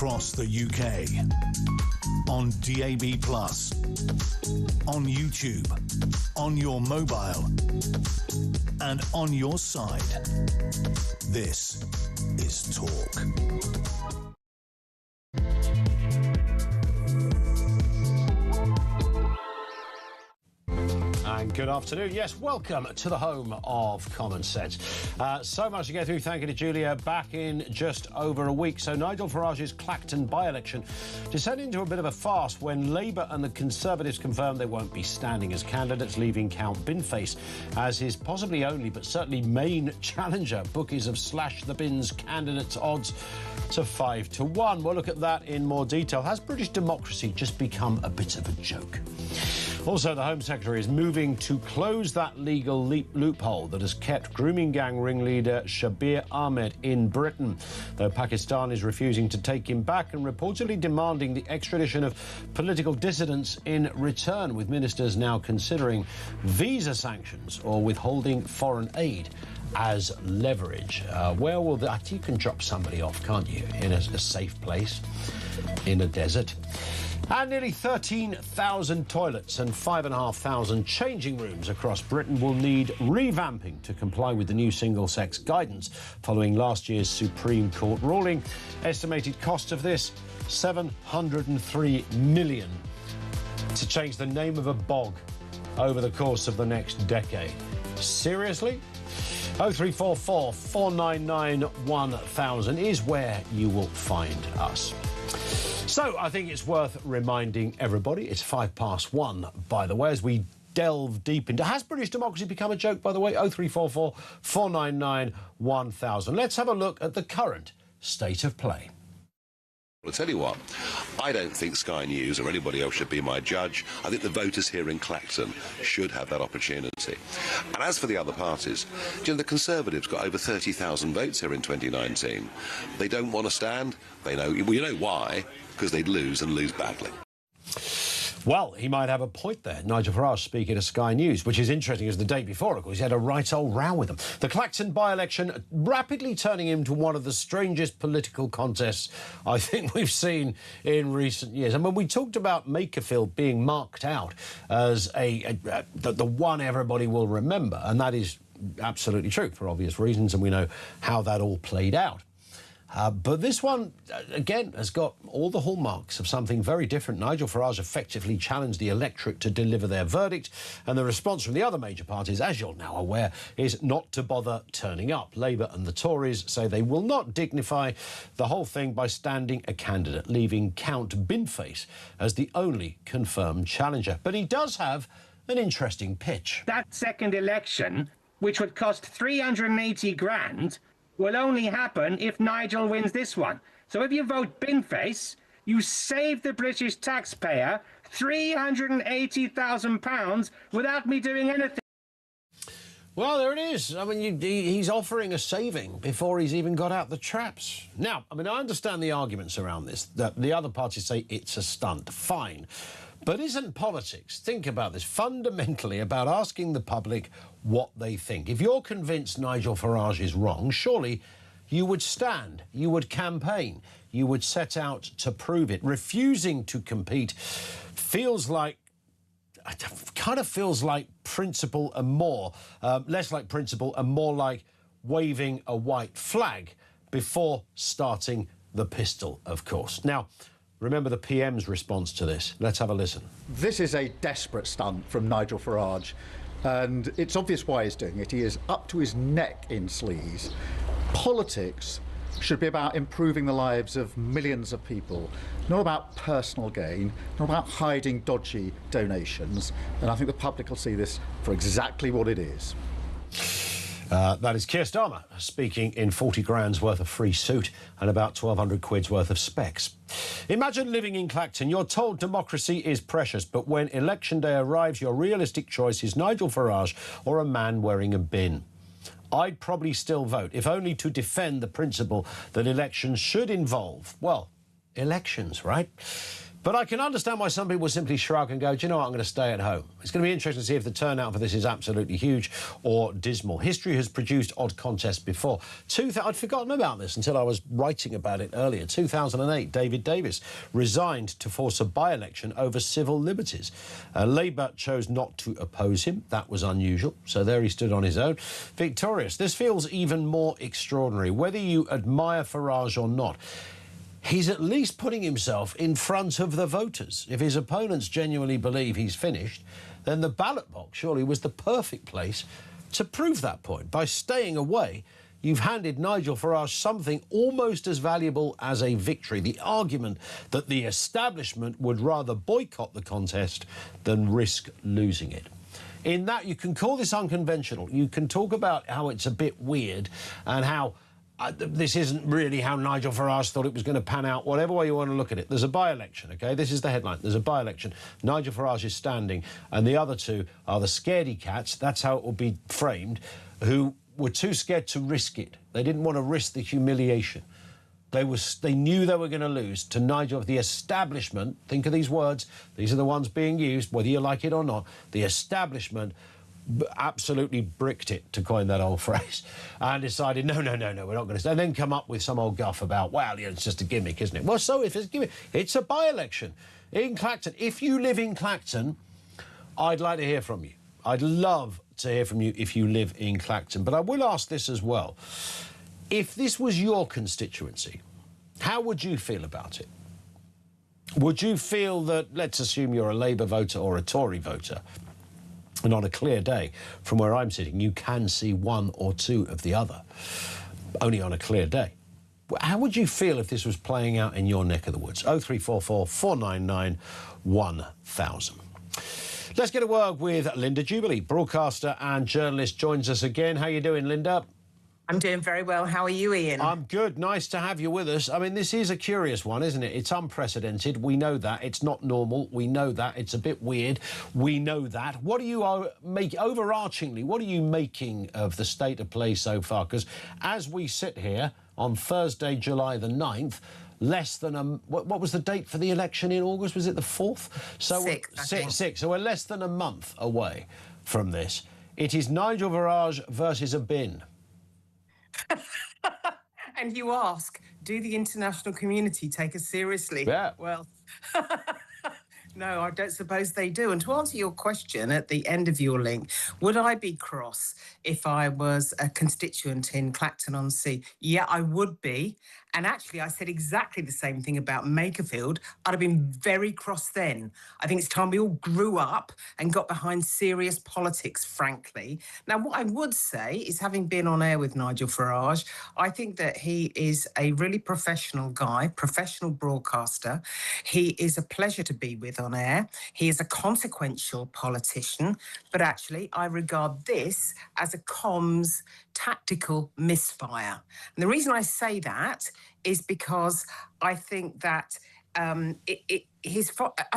across the UK, on DAB+, on YouTube, on your mobile, and on your side. This is Talk. And good afternoon. Yes, welcome to the home of common sense. So much to get through. Thank you to Julia. Back in just over a week. So Nigel Farage's Clacton by-election descended into a bit of a farce when Labour and the Conservatives confirmed they won't be standing as candidates, leaving Count Binface as his possibly only but certainly main challenger. Bookies have slashed the Bin's candidates' odds to 5-1. We'll look at that in more detail. Has British democracy just become a bit of a joke? Also, the Home Secretary is moving to close that legal loophole that has kept grooming gang ringleader Shabir Ahmed in Britain, though Pakistan is refusing to take him back and reportedly demanding the extradition of political dissidents in return, with ministers now considering visa sanctions or withholding foreign aid as leverage. Where will that... You can drop somebody off, can't you, in a safe place in a desert? And nearly 13,000 toilets and 5,500 changing rooms across Britain will need revamping to comply with the new single-sex guidance following last year's Supreme Court ruling. Estimated cost of this, £703 million, to change the name of a bog over the course of the next decade. Seriously? 0344 499 1000 is where you will find us. So I think it's worth reminding everybody, it's 1:05, by the way, as we delve deep into... Has British democracy become a joke, by the way? 0344 499 1000. Let's have a look at the current state of play. I'll tell you what, I don't think Sky News or anybody else should be my judge. I think the voters here in Clacton should have that opportunity. And as for the other parties, you know, the Conservatives got over 30,000 votes here in 2019. They don't want to stand. They know... Well, you know why? Because they'd lose and lose badly. Well, he might have a point there. Nigel Farage speaking to Sky News, which is interesting, as the day before, of course, he had a right old row with them. The Clacton by-election rapidly turning into one of the strangest political contests I think we've seen in recent years. I mean, we talked about Makerfield being marked out as the one everybody will remember, and that is absolutely true for obvious reasons, and we know how that all played out. But this one, again, has got all the hallmarks of something very different. Nigel Farage effectively challenged the electorate to deliver their verdict, and the response from the other major parties, as you're now aware, is not to bother turning up. Labour and the Tories say they will not dignify the whole thing by standing a candidate, leaving Count Binface as the only confirmed challenger. But he does have an interesting pitch. That second election, which would cost 380 grand, will only happen if Nigel wins this one. So if you vote Binface, you save the British taxpayer £380,000 without me doing anything. Well, there it is. I mean, he's offering a saving before he's even got out the traps. Now, I mean, I understand the arguments around this, that the other parties say it's a stunt. Fine. But isn't politics, think about this, fundamentally about asking the public what they think? If you're convinced Nigel Farage is wrong, surely you would stand, you would campaign, you would set out to prove it. Refusing to compete feels like, kind of feels like principle and more, less like principle and more like waving a white flag before starting the pistol, of course. Now, remember the PM's response to this. Let's have a listen. This is a desperate stunt from Nigel Farage, and it's obvious why he's doing it. He is up to his neck in sleaze. Politics should be about improving the lives of millions of people, not about personal gain, not about hiding dodgy donations. And I think the public will see this for exactly what it is. That is Keir Starmer speaking in 40 grand's worth of free suit and about 1,200 quid's worth of specs. Imagine living in Clacton. You're told democracy is precious, but when election day arrives, your realistic choice is Nigel Farage or a man wearing a bin. I'd probably still vote, if only to defend the principle that elections should involve, well, elections, right? But I can understand why some people simply shrug and go, do you know what, I'm going to stay at home. It's going to be interesting to see if the turnout for this is absolutely huge or dismal. History has produced odd contests before. I'd forgotten about this until I was writing about it earlier. 2008, David Davis resigned to force a by-election over civil liberties. Labour chose not to oppose him. That was unusual. So there he stood on his own. Victorious. This feels even more extraordinary. Whether you admire Farage or not, he's at least putting himself in front of the voters. If his opponents genuinely believe he's finished, then the ballot box surely was the perfect place to prove that point. By staying away, you've handed Nigel Farage something almost as valuable as a victory. The argument that the establishment would rather boycott the contest than risk losing it. In that, you can call this unconventional. You can talk about how it's a bit weird and how this isn't really how Nigel Farage thought it was going to pan out, whatever way you want to look at it. There's a by-election, OK? This is the headline. There's a by-election. Nigel Farage is standing, and the other two are the scaredy cats, that's how it will be framed, who were too scared to risk it. They didn't want to risk the humiliation. They knew they were going to lose to Nigel. The establishment, think of these words, these are the ones being used, whether you like it or not, the establishment absolutely bricked it, to coin that old phrase, and decided, no, we're not going to... And then come up with some old guff about, well, yeah, it's just a gimmick, isn't it? Well, so if it's a gimmick, it's a by-election in Clacton. If you live in Clacton, I'd like to hear from you. I'd love to hear from you if you live in Clacton. But I will ask this as well. If this was your constituency, how would you feel about it? Would you feel that, let's assume you're a Labour voter or a Tory voter, and on a clear day, from where I'm sitting, you can see one or two of the other, only on a clear day. How would you feel if this was playing out in your neck of the woods? 0344 499 1000. Let's get a word with Linda Jubilee, broadcaster and journalist, joins us again. How you doing, Linda? I'm doing very well. How are you, Ian? I'm good. Nice to have you with us. I mean, this is a curious one, isn't it? It's unprecedented. We know that. It's not normal. We know that. It's a bit weird. We know that. What are you overarchingly, what are you making of the state of play so far? Because as we sit here on Thursday, July the 9th, less than a... What was the date for the election in August? Was it the 4th? So 6. So we're less than a month away from this. It is Nigel Farage versus a bin. And you ask, do the international community take us seriously? Yeah. Well, no, I don't suppose they do. And to answer your question at the end of your link, would I be cross if I was a constituent in Clacton-on-Sea? Yeah, I would be. And actually, I said exactly the same thing about Makerfield. I'd have been very cross then. I think it's time we all grew up and got behind serious politics, frankly. Now, what I would say is, having been on air with Nigel Farage, I think that he is a really professional guy, professional broadcaster. He is a pleasure to be with on air. He is a consequential politician. But actually, I regard this as a comms tactical misfire. And the reason I say that is because I think that I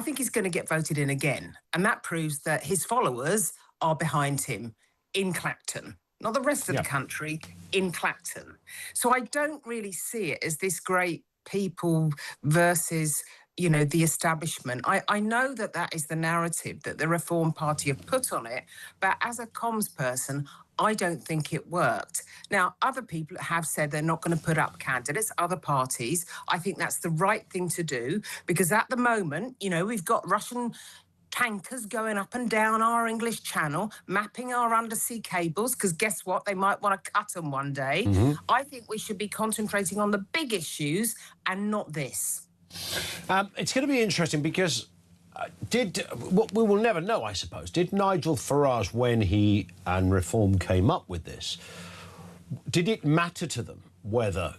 think he's going to get voted in again. And that proves that his followers are behind him in Clacton, not the rest of the country, in Clacton. So I don't really see it as this great people versus, you know, the establishment. I know that that is the narrative that the Reform Party have put on it, but as a comms person, I don't think it worked. Now, other people have said they're not going to put up candidates, other parties. I think that's the right thing to do, because at the moment, you know, we've got Russian tankers going up and down our English Channel, mapping our undersea cables, because guess what? They might want to cut them one day. I think we should be concentrating on the big issues and not this. It's going to be interesting because we will never know, I suppose. Did Nigel Farage, when he and Reform came up with this, did it matter to them whether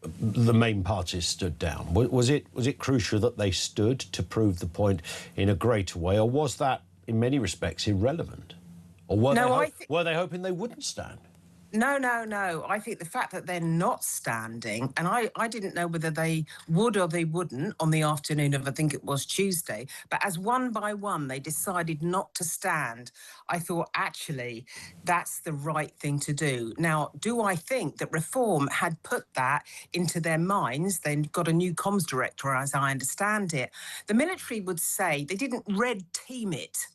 the main parties stood down? Was it crucial that they stood to prove the point in a greater way, or was that, in many respects, irrelevant? Or were they hoping they wouldn't stand? No, no, no. I think the fact that they're not standing, and I didn't know whether they would or they wouldn't on the afternoon of, I think it was Tuesday, but as one by one they decided not to stand, I thought, actually, that's the right thing to do. Now, do I think that Reform had put that into their minds? They've got a new comms director, as I understand it. The military would say they didn't red team it.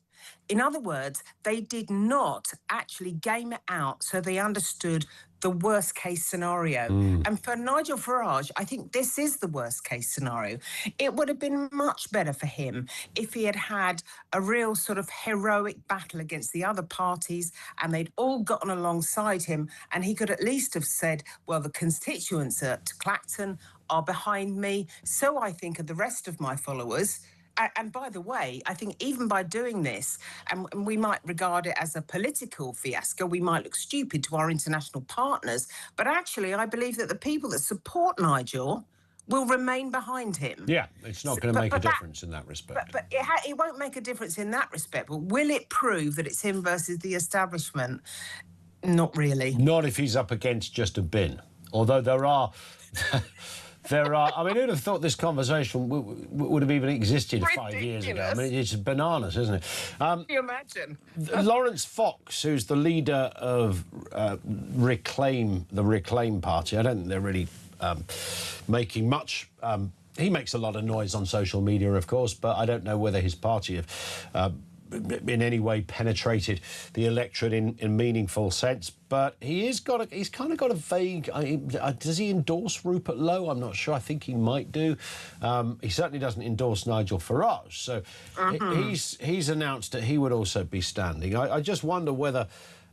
In other words, they did not actually game it out so they understood the worst case scenario. And for Nigel Farage, I think this is the worst case scenario. It would have been much better for him if he had had a real sort of heroic battle against the other parties and they'd all gotten alongside him, and he could at least have said, well, the constituents at Clacton are behind me, so I think are the rest of my followers. And by the way, I think even by doing this, and we might regard it as a political fiasco, we might look stupid to our international partners, but actually I believe that the people that support Nigel will remain behind him. Yeah, it's not going to make a difference in that respect. But it won't make a difference in that respect. But will it prove that it's him versus the establishment? Not really. Not if he's up against just a bin. Although there are... I mean, who'd have thought this conversation would have even existed 5 years ago? I mean, it's bananas, isn't it? Can you imagine? Lawrence Fox, who's the leader of the Reclaim Party, I don't think they're really making much... he makes a lot of noise on social media, of course, but I don't know whether his party have... in any way penetrated the electorate in meaningful sense, but he's kind of got a vague. Does he endorse Rupert Lowe? I'm not sure. I think he might do. He certainly doesn't endorse Nigel Farage. So he's announced that he would also be standing. I just wonder whether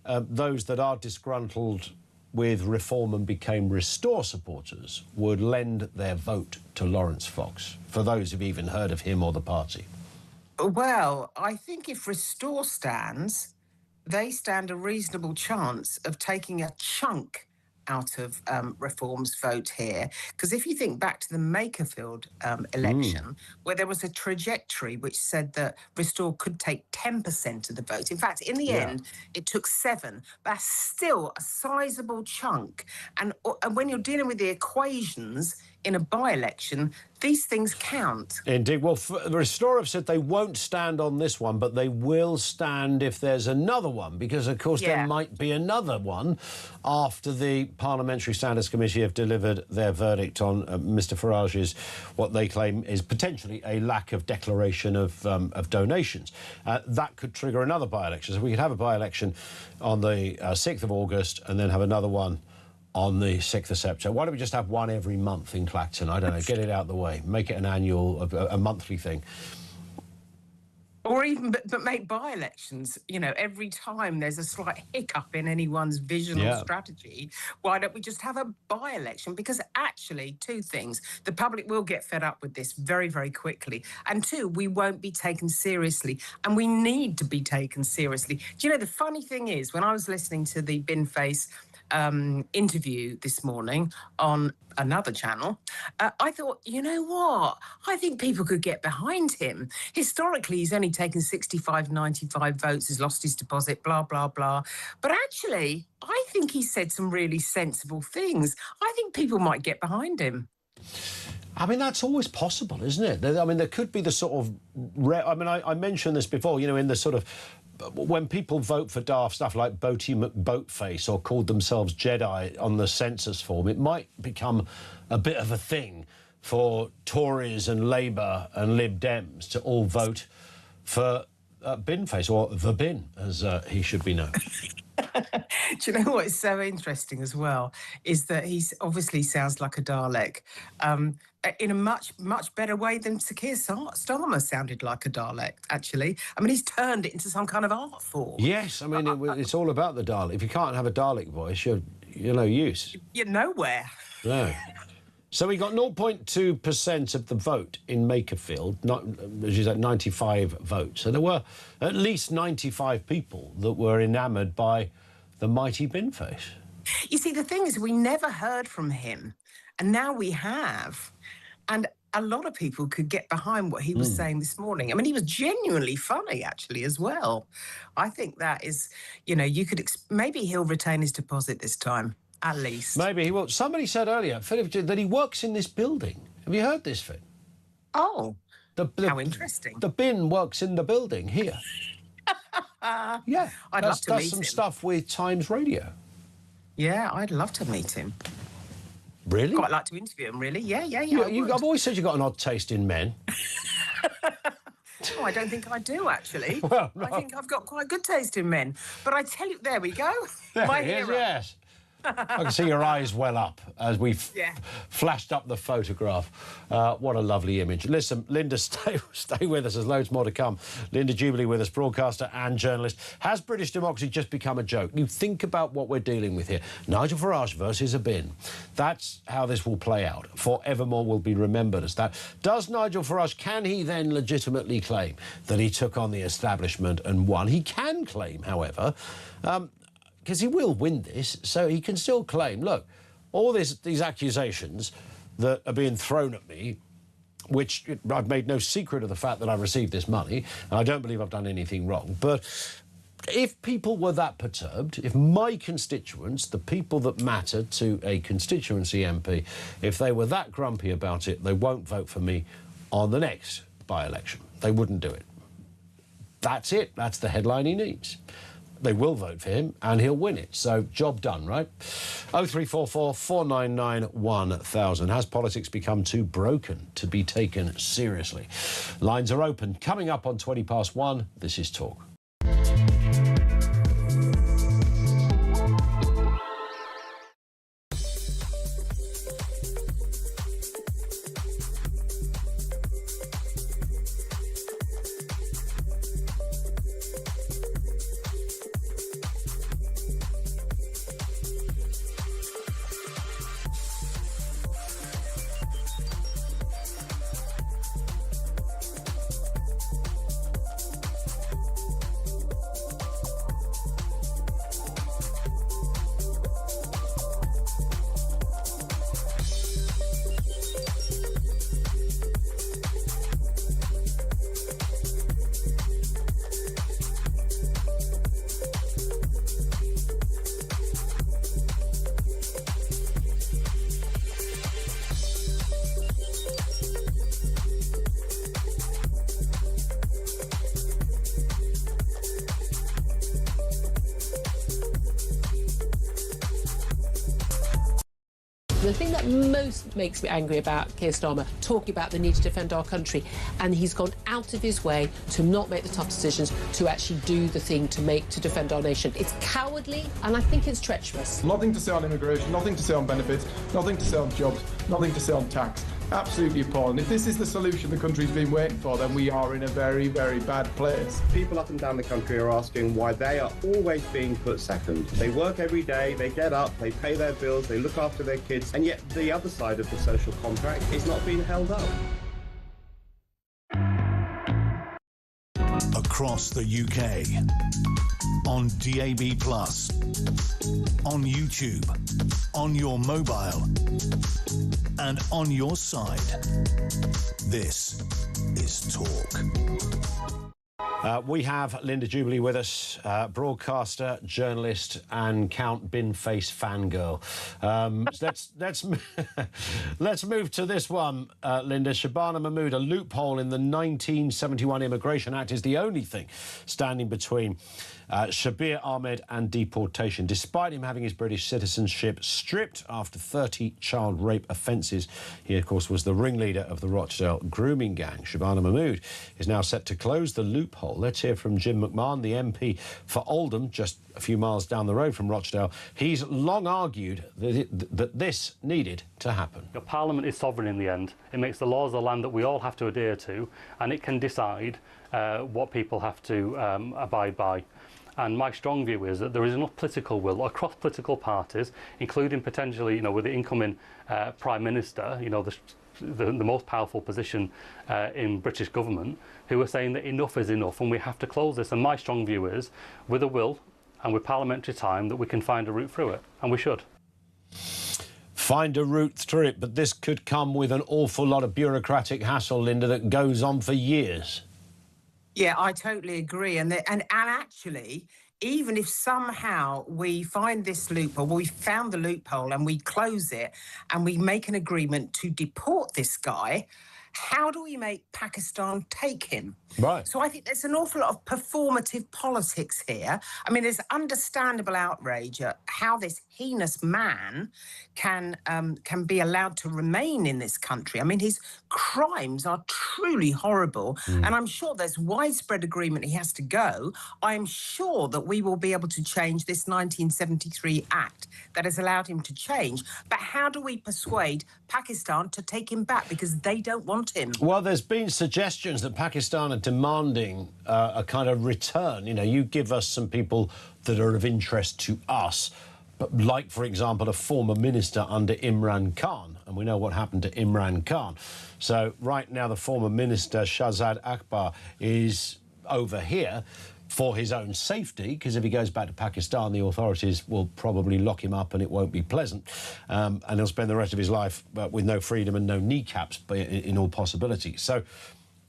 those that are disgruntled with Reform and became Restore supporters would lend their vote to Lawrence Fox, for those who've even heard of him or the party. Well, I think if Restore stands, they stand a reasonable chance of taking a chunk out of Reform's vote here. Because if you think back to the Makerfield election, where there was a trajectory which said that Restore could take 10% of the vote. In fact, in the end, it took 7%. That's still a sizable chunk. And when you're dealing with the equations in a by-election, these things count. Indeed. Well, the Restore have said they won't stand on this one, but they will stand if there's another one, because, of course, there might be another one after the Parliamentary Standards Committee have delivered their verdict on Mr Farage's, what they claim is potentially a lack of declaration of donations. That could trigger another by-election. So we could have a by-election on the 6th of August and then have another one on the 6th of September. Why don't we just have one every month in Clacton? I don't know, get it out of the way. Make it an annual, a monthly thing. Or even, but make by-elections, you know, every time there's a slight hiccup in anyone's vision or strategy, why don't we just have a by-election? Because actually, 2 things. The public will get fed up with this very, very quickly. And 2, we won't be taken seriously. And we need to be taken seriously. Do you know, the funny thing is, when I was listening to the Binface interview this morning on another channel, I thought, you know what? I think people could get behind him. Historically, he's only taken 65, 95 votes, has lost his deposit, blah, blah, blah. But actually, I think he said some really sensible things. I think people might get behind him. I mean, that's always possible, isn't it? I mean, there could be the sort of... I mentioned this before, you know, in the sort of... When people vote for daft stuff like Boaty McBoatface or called themselves Jedi on the census form, it might become a bit of a thing for Tories and Labour and Lib Dems to all vote for Binface, or the Bin, as he should be known. Do you know what is so interesting as well is that he obviously sounds like a Dalek in a much, much better way than Sir Keir Starmer sounded like a Dalek, actually. I mean, he's turned it into some kind of art form. Yes, I mean, it's all about the Dalek. If you can't have a Dalek voice, you're no use. You're nowhere. No. So we got 0.2% of the vote in Makerfield, as you said, 95 votes. So there were at least 95 people that were enamoured by the mighty Binface. You see, the thing is, we never heard from him, and now we have. And a lot of people could get behind what he was saying this morning. I mean, he was genuinely funny, actually, as well. I think that is, you know, you could maybe he'll retain his deposit this time, at least. Maybe he will. Somebody said earlier, Philip, that he works in this building. Have you heard this, Phil? Oh, how interesting. The bin works in the building here. Yeah, I'd love to meet him. Some stuff with Times Radio. Yeah, I'd love to meet him. Really? Quite like to interview him, really. Yeah. I've always said you've got an odd taste in men. Oh, I don't think I do, actually. Well, no. I think I've got quite good taste in men. But I tell you, there we go. My hero. Yes. I can see your eyes well up as we flashed up the photograph. What a lovely image. Listen, Linda, stay with us. There's loads more to come. Linda Jubilee with us, broadcaster and journalist. Has British democracy just become a joke? You think about what we're dealing with here. Nigel Farage versus a bin. That's how this will play out. Forevermore will be remembered as that. Does Nigel Farage, can he then legitimately claim that he took on the establishment and won? He can claim, however, because he will win this, so he can still claim, look, all these accusations that are being thrown at me, which I've made no secret of the fact that I received this money, and I don't believe I've done anything wrong, but if people were that perturbed, if my constituents, the people that matter to a constituency MP, if they were that grumpy about it, they won't vote for me on the next by-election. They wouldn't do it. That's it. That's the headline he needs. They will vote for him and he'll win it. So, job done, right? 0344 499 1000. Has politics become too broken to be taken seriously? Lines are open. Coming up on 20 past 1, this is Talk. The thing that most makes me angry about Keir Starmer talking about the need to defend our country, and he's gone out of his way to not make the tough decisions to actually do the thing to defend our nation. It's cowardly and I think it's treacherous. Nothing to say on immigration, nothing to say on benefits, nothing to say on jobs, nothing to say on tax. Absolutely appalling. If this is the solution the country's been waiting for, then we are in a very, very bad place. People up and down the country are asking why they are always being put second. They work every day, they get up, they pay their bills, they look after their kids, and yet the other side of the social contract is not being held up. Across the UK, on DAB+, on YouTube, on your mobile, and on your side. This is Talk. We have Linda Jubilee with us, broadcaster, journalist, and Count Binface fangirl. Let's move to this one, Linda. Shabana Mahmood, a loophole in the 1971 Immigration Act is the only thing standing between Shabir Ahmed and deportation, despite him having his British citizenship stripped after 30 child rape offences. He, of course, was the ringleader of the Rochdale grooming gang. Shabana Mahmood is now set to close the loophole. Let's hear from Jim McMahon, the MP for Oldham, just a few miles down the road from Rochdale. He's long argued that this needed to happen. Your Parliament is sovereign in the end. It makes the laws of the land that we all have to adhere to, and it can decide what people have to abide by. And my strong view is that there is enough political will across political parties, including potentially, you know, with the incoming Prime Minister, you know, the most powerful position in British government, who are saying that enough is enough and we have to close this. And my strong view is, with a will and with parliamentary time, that we can find a route through it, and we should. find a route through it, but this could come with an awful lot of bureaucratic hassle, Linda, that goes on for years. Yeah, I totally agree. And actually, even if somehow we find this loophole, we found the loophole and we close it and we make an agreement to deport this guy, how do we make Pakistan take him? Right. So I think there's an awful lot of performative politics here. I mean, there's understandable outrage at how this heinous man can be allowed to remain in this country. I mean, his crimes are truly horrible, and I'm sure there's widespread agreement he has to go. I'm sure that we will be able to change this 1973 Act that has allowed him to change. But how do we persuade Pakistan to take him back, because they don't want him? Well, there's been suggestions that Pakistan are demanding a kind of return. You know, you give us some people that are of interest to us, but like, for example, a former minister under Imran Khan, and we know what happened to Imran Khan. So right now the former minister, Shahzad Akbar, is over here for his own safety, because if he goes back to Pakistan, the authorities will probably lock him up and it won't be pleasant. And he'll spend the rest of his life with no freedom and no kneecaps in all possibility. So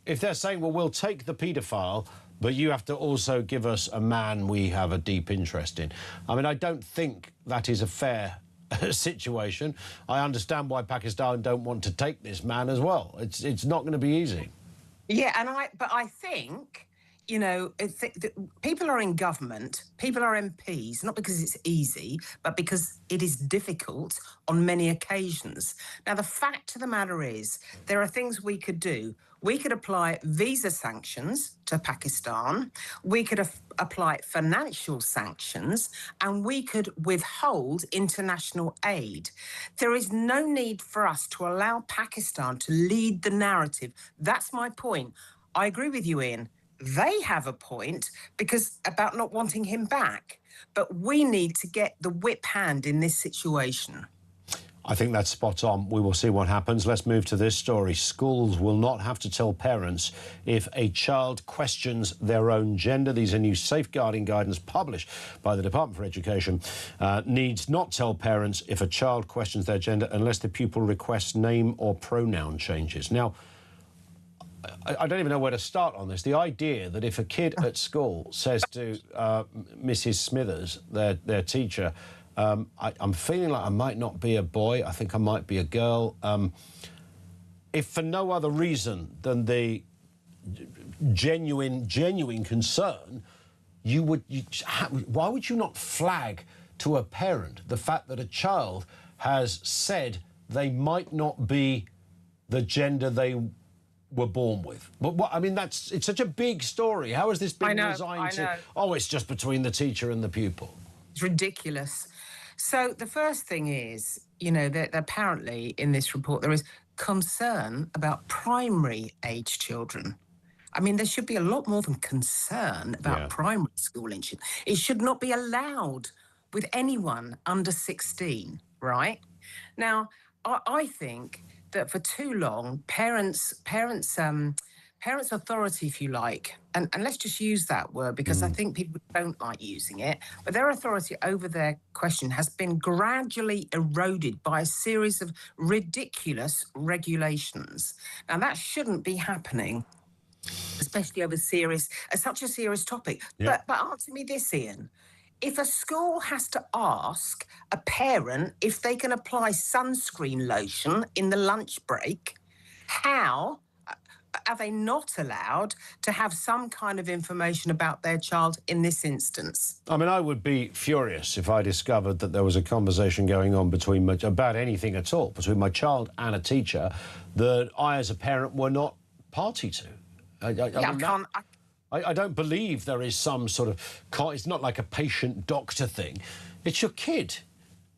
if they're saying, well, we'll take the paedophile, but you have to also give us a man we have a deep interest in. I mean, I don't think that is a fair situation. I understand why Pakistan don't want to take this man as well. It's not going to be easy. Yeah, but I think, you know, people are in government, people are MPs, not because it's easy, but because it is difficult on many occasions. Now, the fact of the matter is, there are things we could do. We could apply visa sanctions to Pakistan, we could apply financial sanctions, and we could withhold international aid. There is no need for us to allow Pakistan to lead the narrative. That's my point. I agree with you, Ian. They have a point about not wanting him back, but we need to get the whip hand in this situation. I think that's spot on. We will see what happens. Let's move to this story. Schools will not have to tell parents if a child questions their own gender. These are new safeguarding guidance published by the Department for Education. Needs not tell parents if a child questions their gender unless the pupil requests name or pronoun changes. Now, I don't even know where to start on this. The idea that if a kid at school says to Mrs. Smithers, their teacher, I'm feeling like I might not be a boy, I think I might be a girl, if for no other reason than the genuine concern, why would you not flag to a parent the fact that a child has said they might not be the gender they were born with? But what, I mean, it's such a big story. How has this been resigned to? Oh, it's just between the teacher and the pupil. It's ridiculous. So the first thing is, you know, that apparently in this report there is concern about primary age children. I mean, there should be a lot more than concern about primary school. It should not be allowed with anyone under 16, right? Now, I think that for too long, parents' authority, if you like, and let's just use that word because I think people don't like using it, but their authority over their question has been gradually eroded by a series of ridiculous regulations. Now, that shouldn't be happening, especially over such a serious topic. Yeah. But answer me this, Ian. If a school has to ask a parent if they can apply sunscreen lotion in the lunch break, how are they not allowed to have some kind of information about their child in this instance? I mean, I would be furious if I discovered that there was a conversation going on about anything at all between my child and a teacher that I, as a parent, were not party to. I don't believe there is some sort of... It's not like a patient-doctor thing. It's your kid.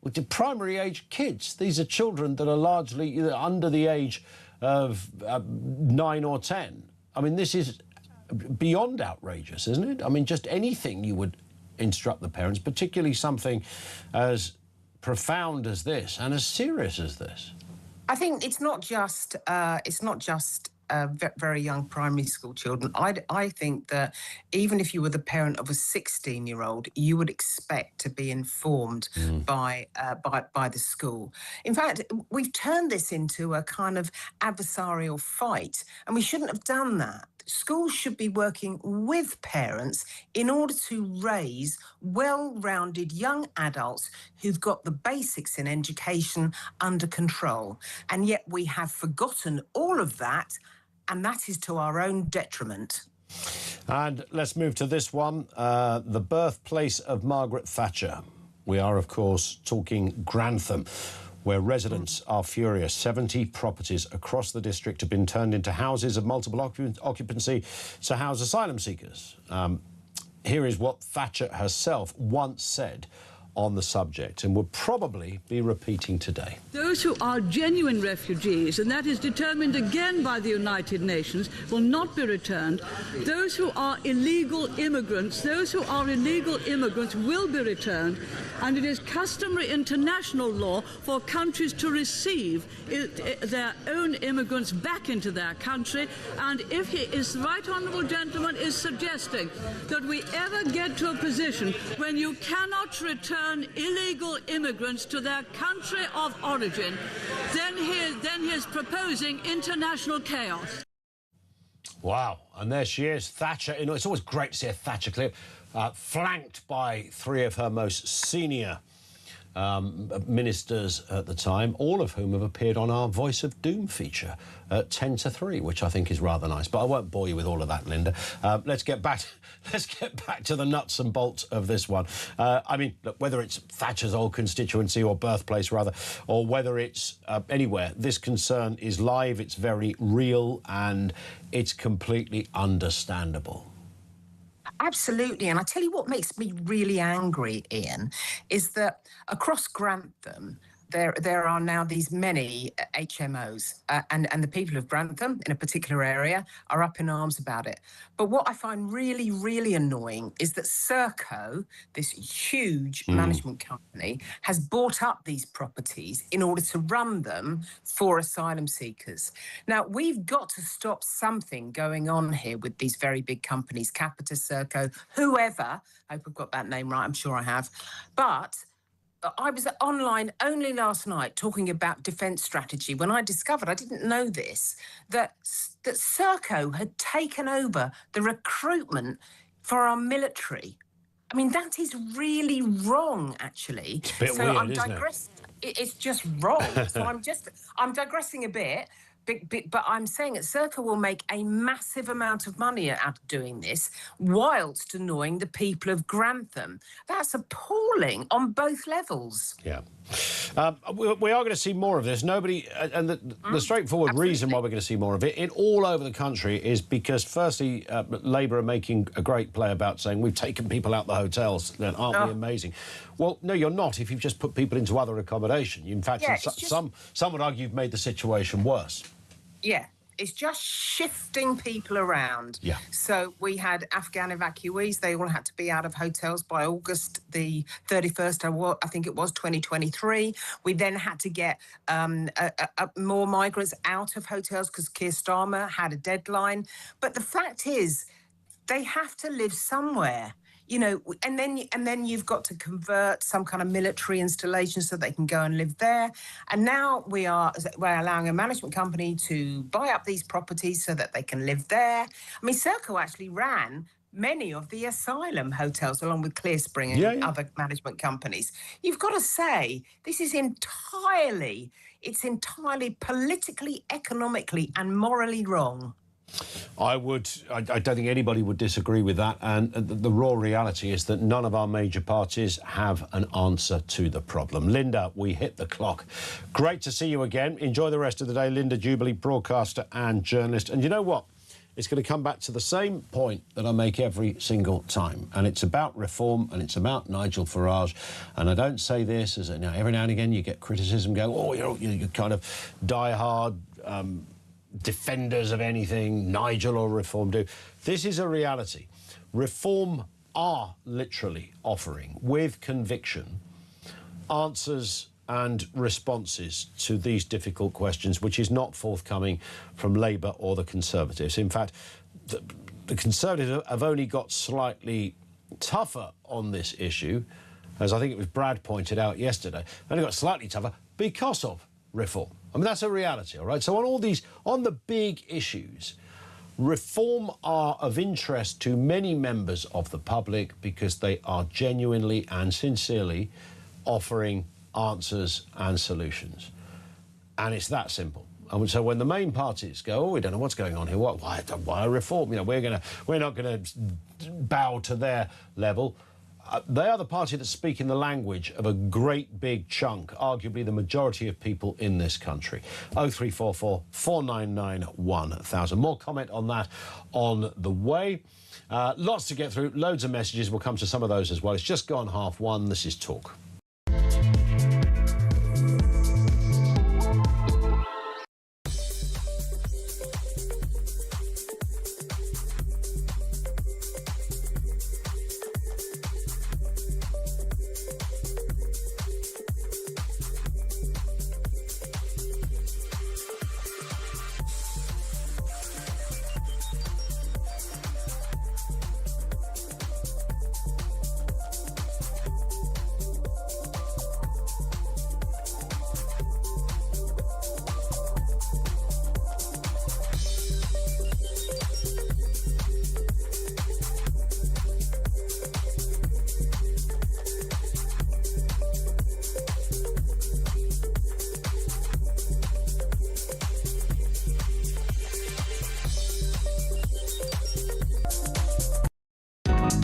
With the primary age kids, these are children that are largely under the age of 9 or 10. I mean, this is beyond outrageous, isn't it? I mean, just anything you would instruct the parents, particularly something as profound as this and as serious as this. I think it's not just very young primary school children, I think that even if you were the parent of a 16-year-old, you would expect to be informed by the school. In fact, we've turned this into a kind of adversarial fight, and we shouldn't have done that. Schools should be working with parents in order to raise well-rounded young adults who've got the basics in education under control. And yet we have forgotten all of that, and that is to our own detriment. And let's move to this one, the birthplace of Margaret Thatcher. We are, of course, talking Grantham, where residents are furious. 70 properties across the district have been turned into houses of multiple occupancy to house asylum seekers. Here is what Thatcher herself once said on the subject, and will probably be repeating today. Those who are genuine refugees, and that is determined again by the United Nations, will not be returned. Those who are illegal immigrants, will be returned, and it is customary international law for countries to receive their own immigrants back into their country. And if the right honourable gentleman is suggesting that we ever get to a position when you cannot return illegal immigrants to their country of origin, then he is proposing international chaos. Wow, and there she is, Thatcher. You know, it's always great to see a Thatcher clip, flanked by three of her most senior ministers at the time, all of whom have appeared on our Voice of Doom feature at 10 to 3, which I think is rather nice. But I won't bore you with all of that, Linda. Let's get back to the nuts and bolts of this one. I mean, look, whether it's Thatcher's old constituency or birthplace, rather, or whether it's anywhere, this concern is live, it's very real, and it's completely understandable. Absolutely. And I tell you what makes me really angry, Ian, is that across Grantham, there are now these many HMOs, and the people of Grantham in a particular area are up in arms about it. But what I find really, really annoying is that Serco, this huge management company, has bought up these properties in order to run them for asylum seekers. Now, we've got to stop something going on here with these very big companies, Capita, Serco, whoever. I hope I've got that name right, I'm sure I have. But I was online only last night talking about defence strategy when I discovered, I didn't know this, that Serco had taken over the recruitment for our military. I mean, that is really wrong, actually. It's a bit weird, isn't it? It's just wrong. So I'm digressing a bit. But I'm saying that Serco will make a massive amount of money out of doing this, whilst annoying the people of Grantham. That's appalling on both levels. Yeah. We are going to see more of this. The straightforward reason why we're going to see more of it all over the country is because, firstly, Labour are making a great play about saying we've taken people out the hotels, then aren't we amazing? Well, no, you're not if you've just put people into other accommodation. In fact, some would argue you've made the situation worse. Yeah. It's just shifting people around. Yeah. So we had Afghan evacuees. They all had to be out of hotels by August the 31st, I think it was, 2023. We then had to get more migrants out of hotels because Keir Starmer had a deadline. But the fact is, they have to live somewhere. You know, and then you've got to convert some kind of military installation so they can go and live there. And now we're allowing a management company to buy up these properties so that they can live there. I mean, Serco actually ran many of the asylum hotels along with Clearspring and other management companies. You've got to say this is entirely politically, economically and morally wrong. I don't think anybody would disagree with that, and the raw reality is that none of our major parties have an answer to the problem. Linda, we hit the clock. Great to see you again. Enjoy the rest of the day. Linda Jubilee, broadcaster and journalist. And you know what? It's going to come back to the same point that I make every single time, and it's about reform, and it's about Nigel Farage. And I don't say this as every now and again you get criticism going, oh, you're kind of die-hard defenders of anything Nigel or Reform do. This is a reality. Reform are literally offering, with conviction, answers and responses to these difficult questions, which is not forthcoming from Labour or the Conservatives. In fact, the Conservatives have only got slightly tougher on this issue, as I think it was Brad pointed out yesterday, only got slightly tougher because of reform. I mean, that's a reality, all right? So on all these, on the big issues, reform are of interest to many members of the public because they are genuinely and sincerely offering answers and solutions. And it's that simple. And so when the main parties go, oh, we don't know what's going on here, why reform? You know, we're not going to bow to their level. They are the party that speak in the language of a great big chunk, arguably the majority of people in this country. 0344 499 1000. More comment on that on the way. Lots to get through, loads of messages. We'll come to some of those as well. It's just gone 1:30. This is Talk.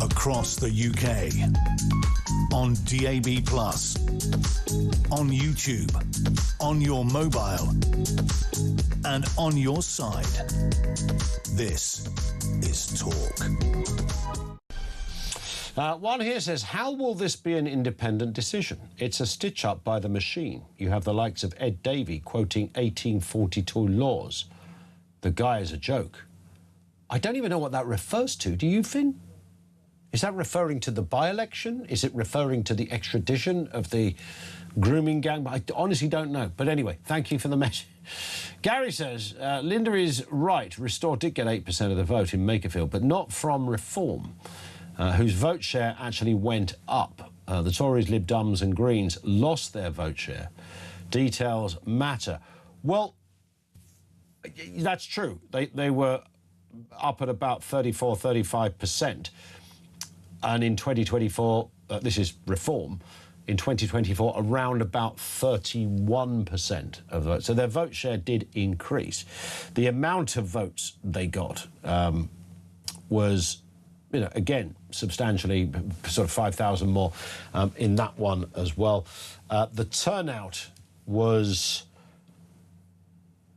Across the UK, on DAB+, on YouTube, on your mobile, and on your side. This is Talk. One here says, how will this be an independent decision? It's a stitch-up by the machine. You have the likes of Ed Davey quoting 1842 laws. The guy is a joke. I don't even know what that refers to. Do you, Finn? Is that referring to the by-election? Is it referring to the extradition of the grooming gang? I honestly don't know. But anyway, thank you for the message. Gary says, Linda is right. Restore did get 8% of the vote in Makerfield, but not from Reform, whose vote share actually went up. The Tories, Lib Dems and Greens lost their vote share. Details matter. Well, that's true. They were up at about 34, 35%. And in 2024, this is Reform, in 2024, around about 31% of the vote. So their vote share did increase. The amount of votes they got was, you know, again, substantially, sort of 5,000 more in that one as well. The turnout was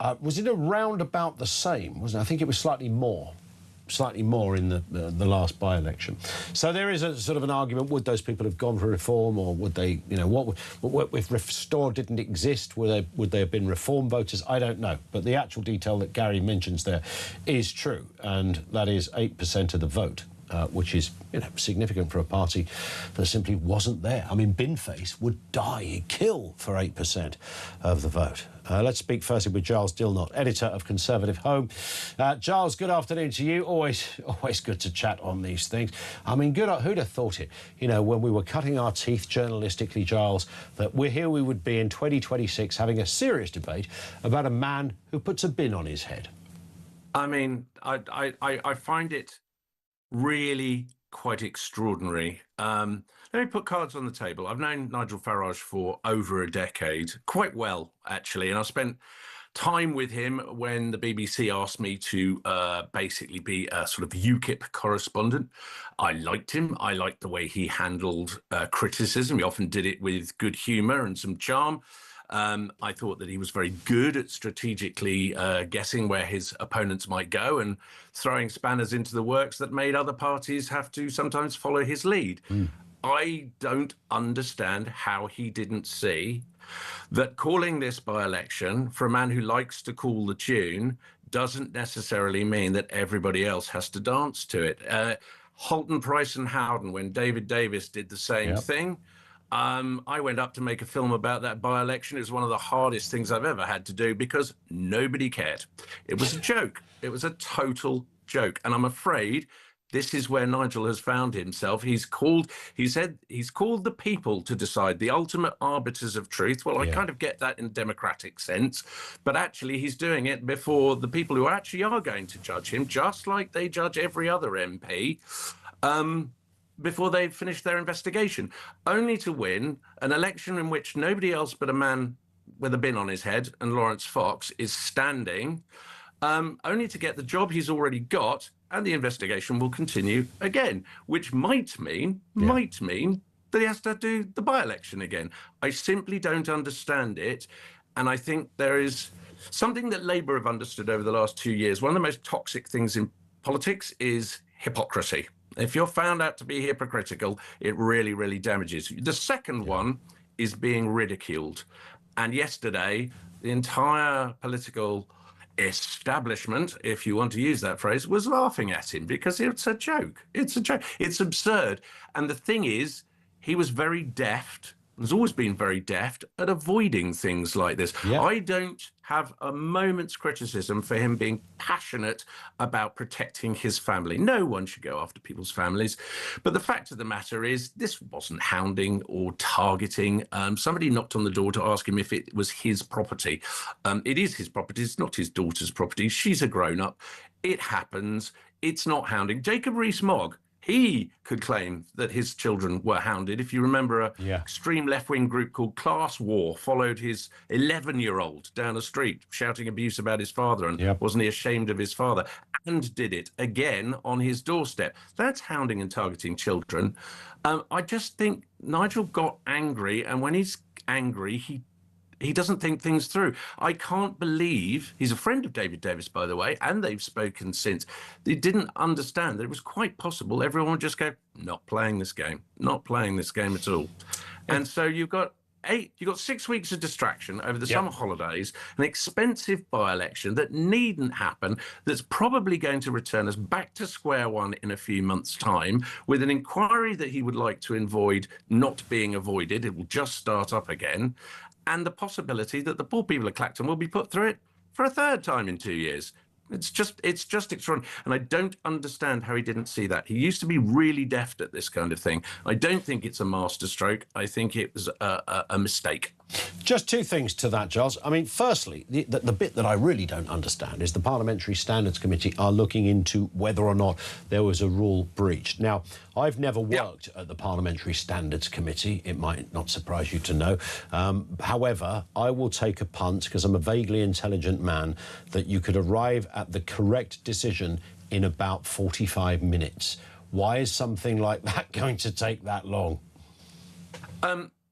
it around about the same, wasn't it? I think it was slightly more in the last by-election. So there is a sort of an argument, would those people have gone for Reform, or would they, you know, what if Restore didn't exist, would they have been Reform voters? I don't know. But the actual detail that Gary mentions there is true, and that is 8% of the vote, which is, you know, significant for a party that simply wasn't there. I mean, Binface would die, he'd kill for 8% of the vote. Let's speak firstly with Giles Dilnot, editor of Conservative Home. Giles, good afternoon to you. Always good to chat on these things. I mean, who'd have thought it, you know, when we were cutting our teeth journalistically, Giles, that we would be in 2026 having a serious debate about a man who puts a bin on his head. I mean, I find it really quite extraordinary. Let me put cards on the table. I've known Nigel Farage for over a decade, quite well, actually, and I spent time with him when the BBC asked me to basically be a sort of UKIP correspondent. I liked him. I liked the way he handled criticism. He often did it with good humour and some charm. I thought that he was very good at strategically guessing where his opponents might go and throwing spanners into the works that made other parties have to sometimes follow his lead. I don't understand how he didn't see that calling this by-election for a man who likes to call the tune doesn't necessarily mean that everybody else has to dance to it. Holton, Price and Howden, when David Davis did the same thing, I went up to make a film about that by-election. It was one of the hardest things I've ever had to do because nobody cared. It was a joke. It was a total joke. And I'm afraid this is where Nigel has found himself. He said he's called the people to decide, the ultimate arbiters of truth. Well, I kind of get that in a democratic sense, but actually he's doing it before the people who actually are going to judge him, just like they judge every other MP, before they've finished their investigation, only to win an election in which nobody else but a man with a bin on his head and Lawrence Fox is standing, only to get the job he's already got, and the investigation will continue again, which might mean that he has to do the by-election again. I simply don't understand it. And I think there is something that Labour have understood over the last 2 years. One of the most toxic things in politics is hypocrisy. If you're found out to be hypocritical, it really, really damages you. The second one is being ridiculed. And yesterday, the entire political establishment, if you want to use that phrase, was laughing at him because it's a joke. It's a joke. It's absurd. And the thing is, he was very deft, has always been very deft at avoiding things like this. I don't have a moment's criticism for him being passionate about protecting his family. No one should go after people's families. But the fact of the matter is, this wasn't hounding or targeting. Somebody knocked on the door to ask him if it was his property. It is his property. It's not his daughter's property. She's a grown-up. It happens. It's not hounding. Jacob Rees-Mogg, he could claim that his children were hounded. If you remember, an extreme left-wing group called Class War followed his 11-year-old down the street, shouting abuse about his father, and wasn't he ashamed of his father, and did it again on his doorstep. That's hounding and targeting children. I just think Nigel got angry, and when he's angry, he doesn't think things through. I can't believe, he's a friend of David Davis, by the way, and they've spoken since. They didn't understand that it was quite possible everyone would just go, not playing this game, not playing this game at all. And so you've got 6 weeks of distraction over the summer holidays, an expensive by-election that needn't happen, that's probably going to return us back to square one in a few months' time, with an inquiry that he would like to avoid not being avoided. It will just start up again. And the possibility that the poor people of Clacton will be put through it for a third time in 2 years. It's just extraordinary. And I don't understand how he didn't see that. He used to be really deft at this kind of thing. I don't think it's a masterstroke. I think it was a mistake. Just two things to that, Giles. I mean, firstly, the bit that I really don't understand is the Parliamentary Standards Committee are looking into whether or not there was a rule breached. Now, I've never worked at the Parliamentary Standards Committee. It might not surprise you to know. However, I will take a punt, because I'm a vaguely intelligent man, that you could arrive at the correct decision in about 45 minutes. Why is something like that going to take that long?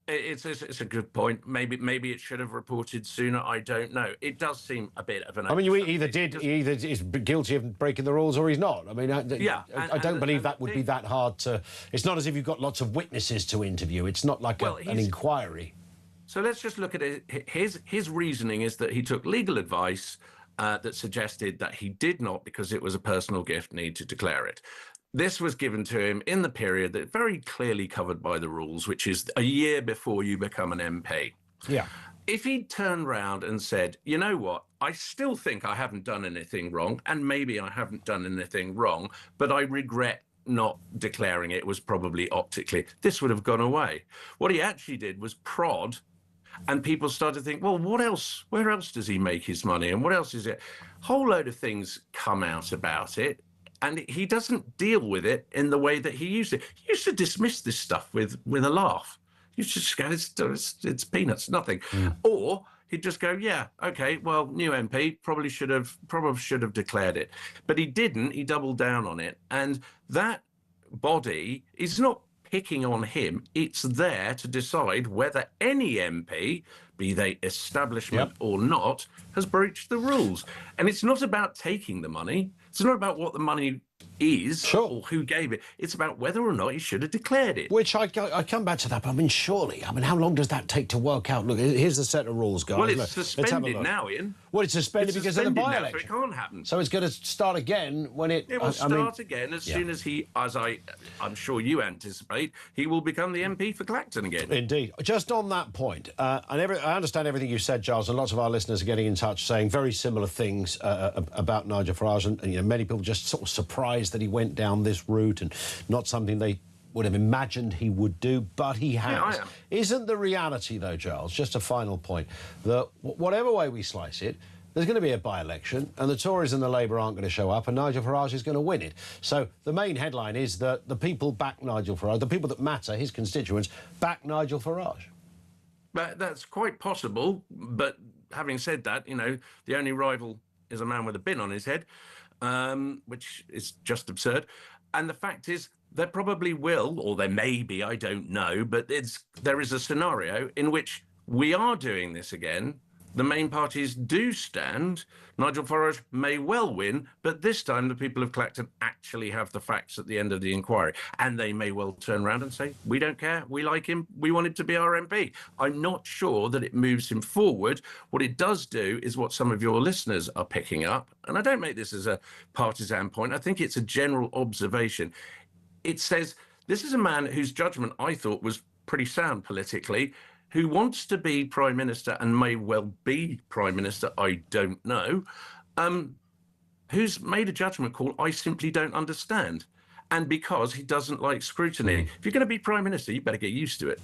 It's a good point. Maybe it should have reported sooner. I don't know. It does seem a bit of an. I mean, he either is guilty of breaking the rules or he's not. I mean, I don't believe that would be that hard to. It's not as if you've got lots of witnesses to interview. It's not like an inquiry. So let's just look at it. His reasoning is that he took legal advice that suggested that he did not, because it was a personal gift, need to declare it. This was given to him in the period that very clearly covered by the rules, which is a year before you become an MP. Yeah. If he'd turned round and said, you know what, I still think I haven't done anything wrong, and maybe I haven't done anything wrong, but I regret not declaring it, was probably optically, this would have gone away. What he actually did was prod, and people started to think, well, what else? Where else does he make his money? And what else is it? A whole load of things come out about it. And he doesn't deal with it in the way that he used to. He used to dismiss this stuff with a laugh. He used to just go, it's peanuts, nothing. Or he'd just go, yeah, okay, well, new MP probably should have declared it. But he didn't. He doubled down on it. And that body is not picking on him. It's there to decide whether any MP, be they establishment or not, has breached the rules. And it's not about taking the money. It's not about what the money is or who gave it. It's about whether or not he should have declared it. Which I come back to that, but I mean, surely, I mean, how long does that take to work out? Look, here's the set of rules, guys. Well, it's Look, suspended now, Ian. Well, it's suspended because of the by-election. Now, so it can't happen. So it's going to start again when it... It will start again as soon as he, as I'm sure you anticipate, he will become the MP for Clacton again. Indeed. Just on that point, I understand everything you said, Giles, and lots of our listeners are getting in touch saying very similar things about Nigel Farage, and you know, many people just sort of surprised that he went down this route and not something they would have imagined he would do, but he has. Yeah, I am. Isn't the reality, though, Giles, just a final point, that whatever way we slice it, there's going to be a by-election, and the Tories and the Labour aren't going to show up, and Nigel Farage is going to win it. So the main headline is that the people back Nigel Farage, the people that matter, his constituents, back Nigel Farage. But that's quite possible, but having said that, you know, the only rival is a man with a bin on his head, which is just absurd. And the fact is, there probably will, or there may be, I don't know, but there is a scenario in which we are doing this again. The main parties do stand. Nigel Farage may well win, but this time the people of Clacton actually have the facts at the end of the inquiry. And they may well turn around and say, we don't care, we like him, we want him to be our MP. I'm not sure that it moves him forward. What it does do is what some of your listeners are picking up, and I don't make this as a partisan point, I think it's a general observation. It says, this is a man whose judgment I thought was pretty sound politically, who wants to be Prime Minister and may well be Prime Minister, I don't know, who's made a judgment call I simply don't understand. And because he doesn't like scrutiny. If you're going to be Prime Minister, you better get used to it.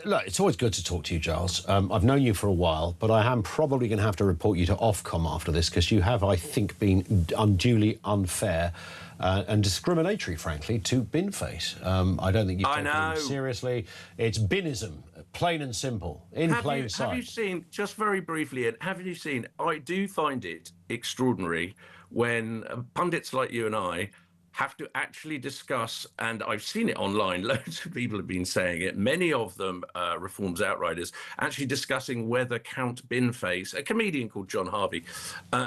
Look, it's always good to talk to you, Giles. I've known you for a while, but I am probably going to have to report you to Ofcom after this, because you have, I think, been unduly unfair and discriminatory, frankly, to Binface. I don't think you've taken it seriously. It's binism, plain and simple, in plain sight. Have you seen, just very briefly, Ed, have you seen, I do find it extraordinary when pundits like you and I have to actually discuss, and I've seen it online, loads of people have been saying it, many of them, Reform's outriders, actually discussing whether Count Binface, a comedian called John Harvey,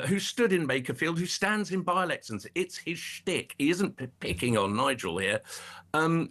who stood in Makerfield, who stands in by-elections, it's his shtick, he isn't picking on Nigel here,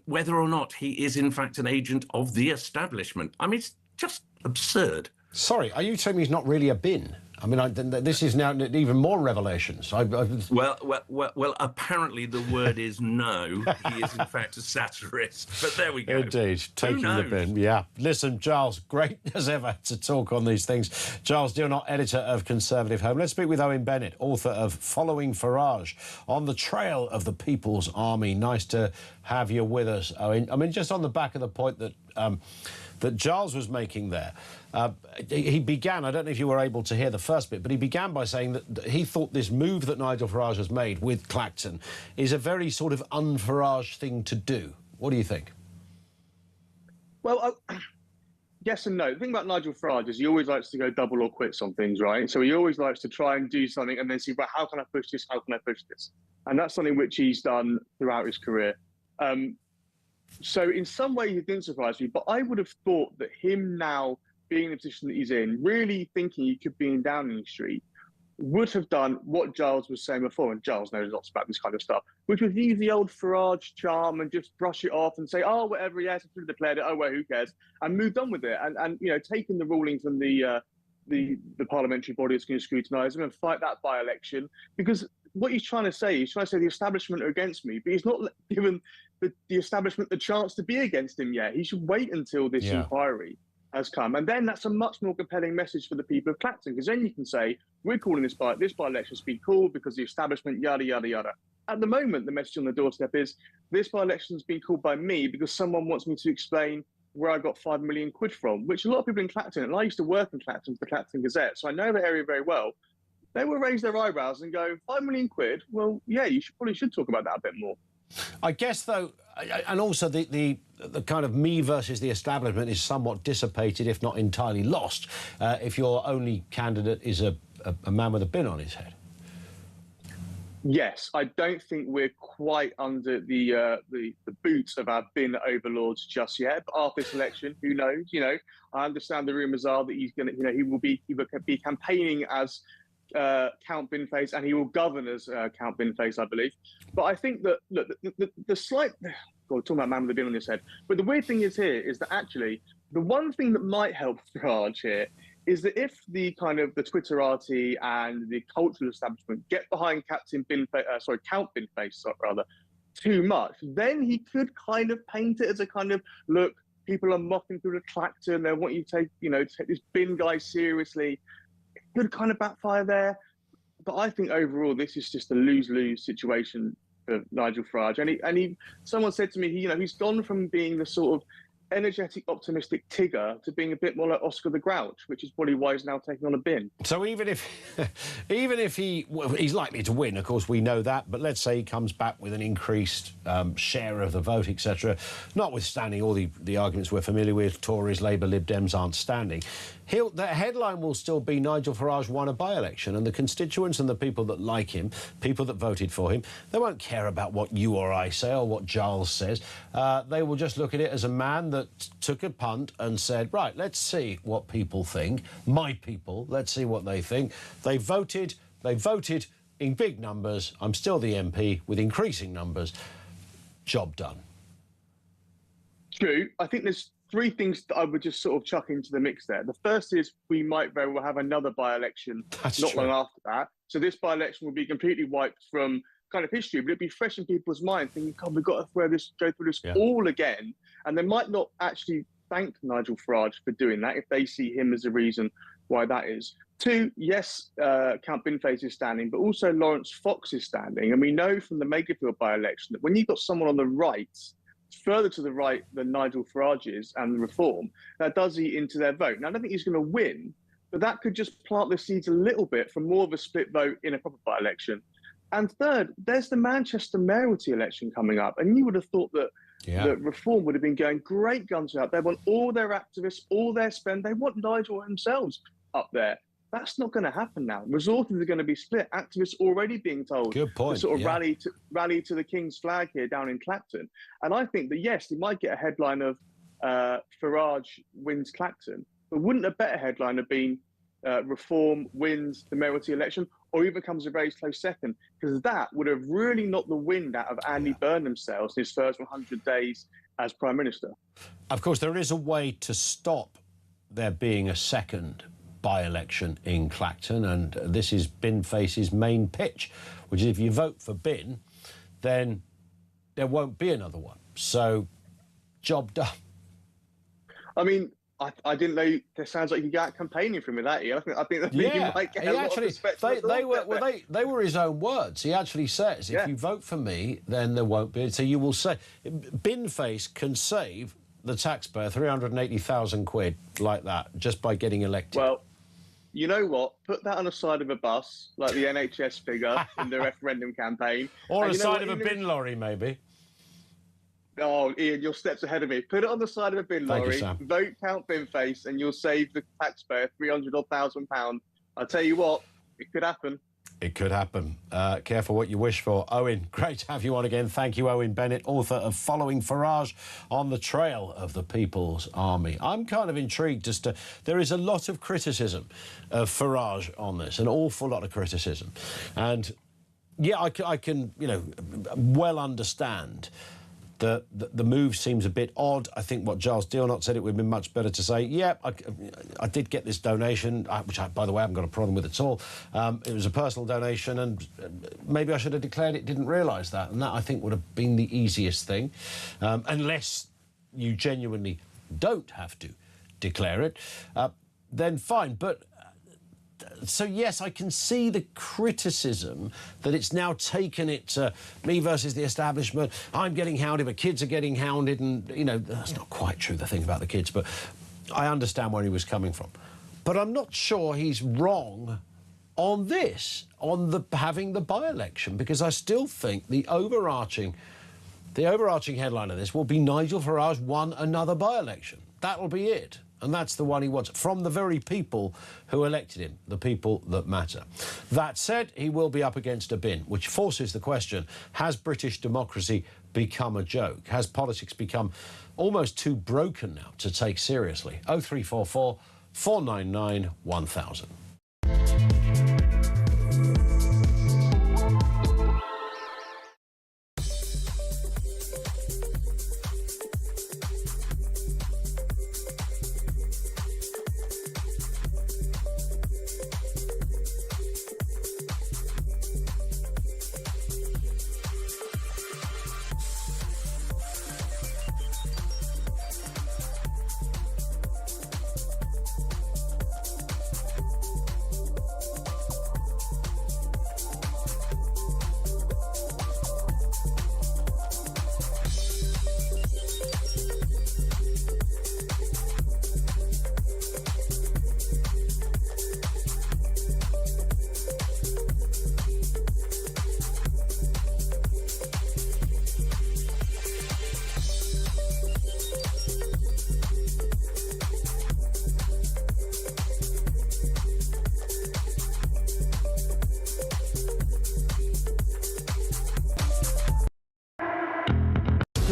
whether or not he is in fact an agent of the establishment. I mean, it's just absurd. Sorry, are you telling me he's not really a bin? I mean, this is now even more revelations. Well, apparently the word is no. He is, in fact, a satirist. But there we go. Indeed. Taking the bin. Yeah. Listen, Giles, great as ever to talk on these things. Giles Dill-Knott, editor of Conservative Home. Let's speak with Owen Bennett, author of Following Farage, On the Trail of the People's Army. Nice to have you with us, Owen. I mean, just on the back of the point that that Giles was making there, he began, I don't know if you were able to hear the first bit, but he began by saying that he thought this move that Nigel Farage has made with Clacton is a very sort of un-Farage thing to do. What do you think? Well, yes and no. The thing about Nigel Farage is he always likes to go double or quits on things, right? So he always likes to try and do something and then see, well, how can I push this? How can I push this? And that's something which he's done throughout his career. So in some way, he didn't surprise me, but I would have thought that him now being in the position that he's in, really thinking he could be in Downing Street, would have done what Giles was saying before, and Giles knows lots about this kind of stuff, which was use the old Farage charm and just brush it off and say, oh, whatever, yes, I should have declared it, oh, well, who cares, and moved on with it. And you know, taking the ruling from the parliamentary body that's going to scrutinise him and fight that by-election, because what he's trying to say the establishment are against me, but he's not given the establishment the chance to be against him yet. He should wait until this inquiry has come. And then that's a much more compelling message for the people of Clacton, because then you can say, we're calling this by-election to be called because the establishment, yada, yada, yada. At the moment, the message on the doorstep is, this by-election has been called by me because someone wants me to explain where I got £5 million from, which a lot of people in Clacton, and I used to work in Clacton for the Clacton Gazette, so I know the area very well, they will raise their eyebrows and go, £5 million? Well, yeah, you probably should talk about that a bit more. I guess, though, and also the kind of me versus the establishment is somewhat dissipated, if not entirely lost, if your only candidate is a man with a bin on his head. Yes, I don't think we're quite under the boots of our bin overlords just yet. But after this election, who knows? You know, I understand the rumours are that he's going to, you know, he will be campaigning as Count Binface, and he will govern as Count Binface, I believe. But I think that, look, the slight... God, talking about man with a bin on his head. But the weird thing is here is that actually the one thing that might help Farage here is that if the kind of the Twitterati and the cultural establishment get behind Count Binface, rather, too much, then he could kind of paint it as a kind of, look, people are mocking through the Clacton, they want you to take this bin guy seriously. It could kind of backfire there. But I think overall this is just a lose-lose situation for Nigel Farage. And someone said to me, he's gone from being the sort of energetic, optimistic Tigger to being a bit more like Oscar the Grouch, which is probably why he's now taking on a bin. So even if he's likely to win, of course we know that, but let's say he comes back with an increased share of the vote, etc., notwithstanding all the arguments we're familiar with, Tories, Labour, Lib Dems aren't standing, the headline will still be Nigel Farage won a by-election, and the constituents and the people that like him, people that voted for him, they won't care about what you or I say or what Giles says. They will just look at it as a man that took a punt and said, right, let's see what people think. My people, let's see what they think. They voted in big numbers. I'm still the MP with increasing numbers. Job done. True. I think there's three things that I would just sort of chuck into the mix there. The first is we might very well have another by-election long after that. So this by-election will be completely wiped from kind of history, but it'd be fresh in people's minds, thinking, God, we've got to go through this all again. And they might not actually thank Nigel Farage for doing that if they see him as a reason why that is. Two, yes, Count Binface is standing, but also Lawrence Fox is standing. And we know from the Makerfield by-election that when you've got someone on the right, further to the right than Nigel Farage is and the Reform, that does eat into their vote. Now, I don't think he's going to win, but that could just plant the seeds a little bit for more of a split vote in a proper by-election. And third, there's the Manchester mayoralty election coming up, and you would have thought that that Reform would have been going great guns out. They want all their activists, all their spend. They want Nigel themselves up there. That's not going to happen now. Resources are going to be split. Activists already being told to sort of rally to the King's flag here down in Clacton. And I think that, yes, you might get a headline of Farage wins Clacton, but wouldn't a better headline have been Reform wins the mayoralty election, or even comes a very close second? Because that would have really knocked the wind out of Andy Burnham's sails in his first 100 days as Prime Minister. Of course, there is a way to stop there being a second by-election in Clacton, and this is Binface's main pitch, which is if you vote for Bin, then there won't be another one. So, job done. I mean, I didn't know. It sounds like you get out campaigning from that. I think that you might get a lot of respect. They were his own words. He actually says, if you vote for me, then there won't be. So you will say, Binface can save the taxpayer 380,000 quid like that just by getting elected. Well, you know what? Put that on the side of a bus, like the NHS figure in the referendum campaign. Or on the side of a bin lorry, maybe. Oh, Ian, you're steps ahead of me. Put it on the side of a bin lorry, vote Count Binface, and you'll save the taxpayer £300,000. I'll tell you what, it could happen. It could happen. Careful what you wish for. Owen, great to have you on again. Thank you, Owen Bennett, author of Following Farage on the Trail of the People's Army. I'm kind of intrigued as to... There is a lot of criticism of Farage on this, an awful lot of criticism. And, yeah, I can, well understand the move seems a bit odd. I think what Giles Dielnot said, it would have been much better to say, yeah, I did get this donation, which, by the way, I haven't got a problem with at all. It was a personal donation, and maybe I should have declared it, didn't realise that. And that, I think, would have been the easiest thing, unless you genuinely don't have to declare it, then fine. But... So, yes, I can see the criticism that it's now taken it to me versus the establishment. I'm getting hounded, but kids are getting hounded. And, that's not quite true, the thing about the kids, but I understand where he was coming from. But I'm not sure he's wrong on this, on having the by-election, because I still think the overarching headline of this will be Nigel Farage won another by-election. That'll be it. And that's the one he wants, from the very people who elected him, the people that matter. That said, he will be up against a bin, which forces the question, has British democracy become a joke? Has politics become almost too broken now to take seriously? 0344 499 1000.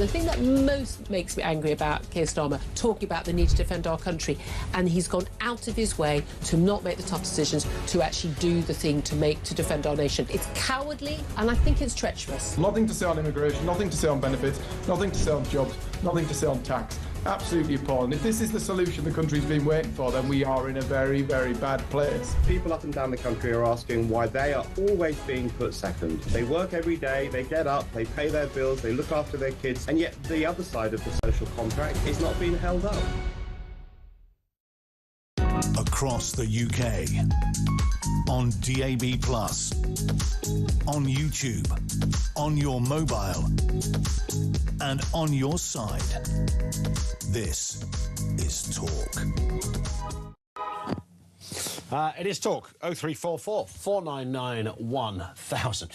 The thing that most makes me angry about Keir Starmer talking about the need to defend our country, and he's gone out of his way to not make the tough decisions to actually do the thing to defend our nation. It's cowardly, and I think it's treacherous. Nothing to say on immigration, nothing to say on benefits, nothing to say on jobs, nothing to say on tax. Absolutely appalling. If this is the solution the country's been waiting for, then we are in a very, very bad place. People up and down the country are asking why they are always being put second. They work every day, they get up, they pay their bills, they look after their kids, and yet the other side of the social contract is not being held up. Across the UK, on DAB+, on YouTube, on your mobile, and on your side. This is Talk. It is Talk, 0344 499 1000.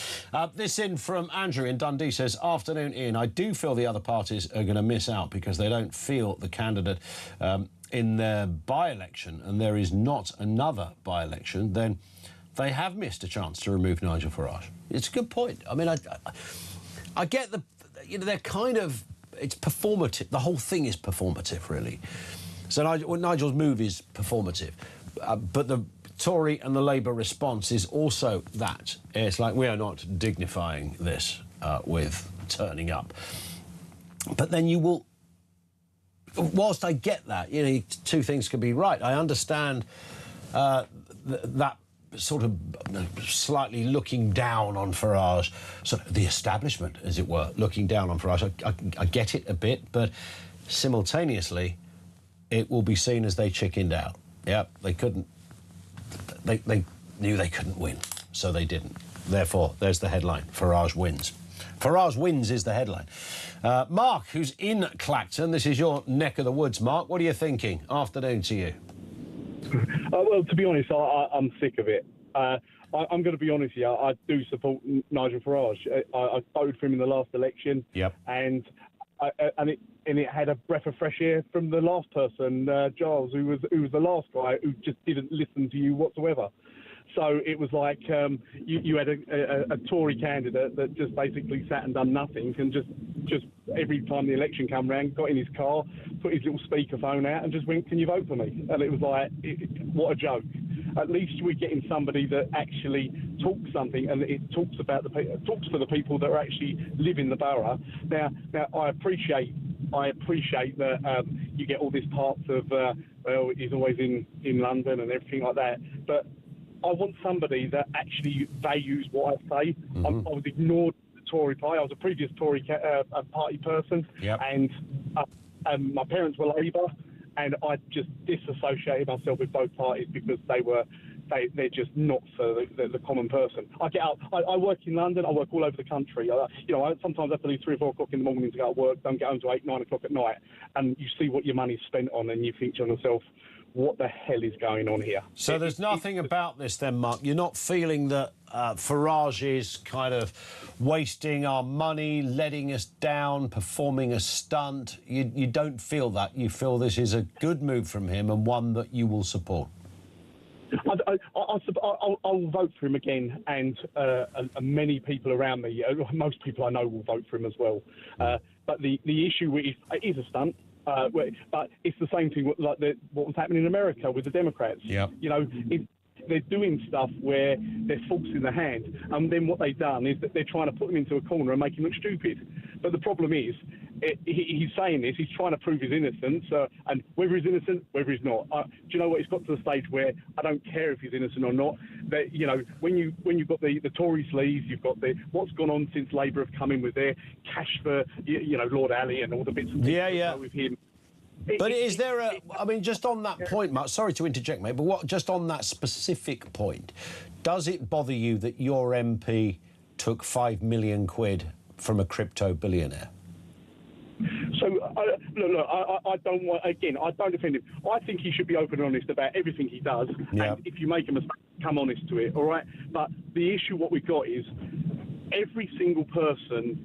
This in from Andrew in Dundee says, afternoon, Ian. I do feel the other parties are going to miss out because they don't feel the candidate in their by-election, and there is not another by-election, then they have missed a chance to remove Nigel Farage. It's a good point. I mean, I get the, you know, they're kind of, it's performative. The whole thing is performative, really. So Nigel's move is performative. But the Tory and the Labour response is also that. It's like, we are not dignifying this with turning up. But then you will, whilst I get that, you know, two things can be right. I understand that sort of slightly looking down on Farage, sort of the establishment, as it were, looking down on Farage. I get it a bit, but simultaneously, it will be seen as they chickened out. Yeah, they couldn't. They knew they couldn't win, so they didn't. Therefore, there's the headline: Farage wins. Farage wins is the headline. Mark, who's in Clacton, this is your neck of the woods. Mark, what are you thinking? Afternoon to you. Well, to be honest, I'm sick of it. I'm going to be honest here. I do support Nigel Farage. I voted for him in the last election. Yep. And it had a breath of fresh air from the last person, Giles, who was the last guy who just didn't listen to you whatsoever. So it was like you had a Tory candidate that just basically sat and done nothing, and just every time the election came round, got in his car, put his little speakerphone out, and just went, "Can you vote for me?" And it was like, what a joke. At least we're getting somebody that actually talks something, and it talks about talks for the people that are actually live in the borough. Now I appreciate that you get all these parts of well, he's always in London and everything like that, but I want somebody that actually values what I say. Mm-hmm. I was ignored the Tory party. I was a previous Tory party person, yep. And my parents were Labour, and I just disassociated myself with both parties because they're just not for the common person. I get out. I work in London. I work all over the country. I sometimes have to leave 3 or 4 o'clock in the morning to go to work. Don't get home till 8, 9 o'clock at night, and you see what your money's spent on, and you think to yourself, what the hell is going on here? So there's nothing about this then, Mark. You're not feeling that Farage is kind of wasting our money, letting us down, performing a stunt. You don't feel that. You feel this is a good move from him and one that you will support. I'll vote for him again, and many people around me, most people I know will vote for him as well. But the issue is, it is a stunt. But it's the same thing like what was happening in America with the Democrats. Yep. You know, they're doing stuff where they're forcing the hand, and then what they've done is that they're trying to put him into a corner and make him look stupid. But the problem is, he's saying this, he's trying to prove his innocence, and whether he's innocent, whether he's not. Do you know what? It's got to the stage where I don't care if he's innocent or not. That, you know, when you've got the Tory sleaze, you've got what's gone on since Labour have come in with their cash for Lord Alley and all the bits and pieces with him. But is there I mean, just on that point, Mark, sorry to interject, mate, but just on that specific point, does it bother you that your MP took £5 million from a crypto billionaire? So, look, I don't want, again, I don't defend him. I think he should be open and honest about everything he does. Yep. And if you make a mistake, come honest to it, all right? But the issue, what we've got is every single person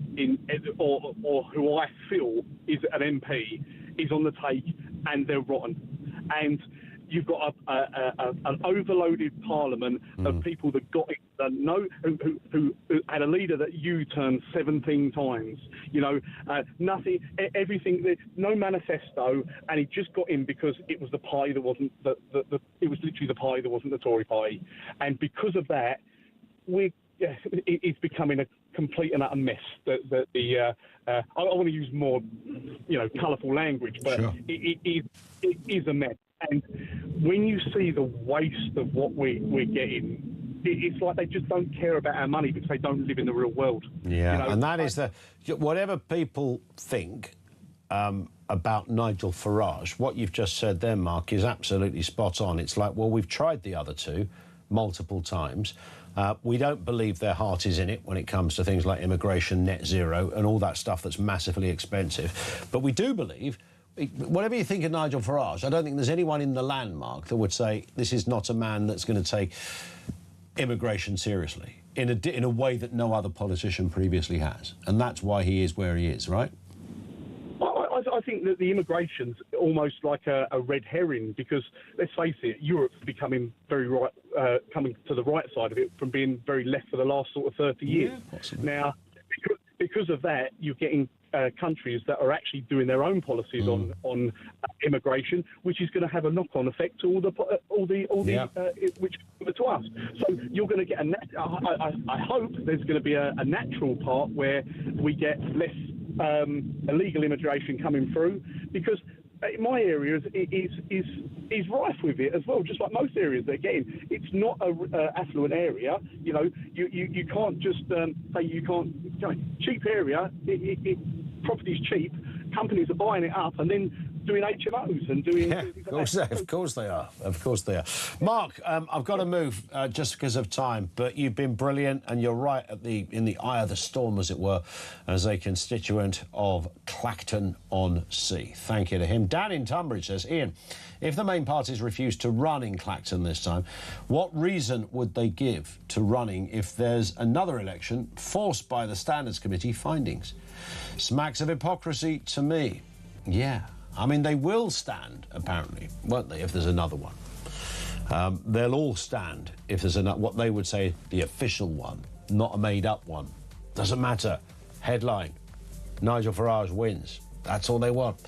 or who I feel is an MP is on the take, and they're rotten. And you've got an overloaded parliament of people that got into who had a leader that U-turned 17 times. Nothing, everything, no manifesto, and he just got in because it was the pie that wasn't it was literally the pie that wasn't the Tory pie, and because of that, it's becoming a complete and utter mess. I want to use more, colourful language, but sure. it is a mess. And when you see the waste of what we're getting, it's like they just don't care about our money because they don't live in the real world. Yeah, and that is whatever people think about Nigel Farage, what you've just said there, Mark, is absolutely spot on. It's like, well, we've tried the other two multiple times. We don't believe their heart is in it when it comes to things like immigration, net zero, and all that stuff that's massively expensive. But we do believe, whatever you think of Nigel Farage, I don't think there's anyone in the land, Mark, that would say this is not a man that's going to take immigration seriously in a way that no other politician previously has. And that's why he is where he is, right? I think that the immigration's almost like a red herring because, let's face it, Europe's becoming very right, coming to the right side of it from being very left for the last sort of 30 years. Possibly. Now, because of that, you're getting countries that are actually doing their own policies on immigration, which is going to have a knock-on effect to which to us. So you're going to get I hope there's going to be a natural part where we get less illegal immigration coming through, because in my area is rife with it as well, just like most areas they're getting. It's not a affluent area, you can't just say you can't, cheap area, property's cheap, companies are buying it up and then doing HMOs and doing... Yeah, of course they are. Mark, I've got to move just because of time, but you've been brilliant and you're right in the eye of the storm, as it were, as a constituent of Clacton-on-Sea. Thank you to him. Dan in Tunbridge says, Ian, if the main parties refuse to run in Clacton this time, what reason would they give to running if there's another election forced by the Standards Committee findings? Smacks of hypocrisy to me. Yeah. I mean, they will stand, apparently, won't they, if there's another one? They'll all stand if there's what they would say the official one, not a made-up one. Doesn't matter. Headline, Nigel Farage wins. That's all they want.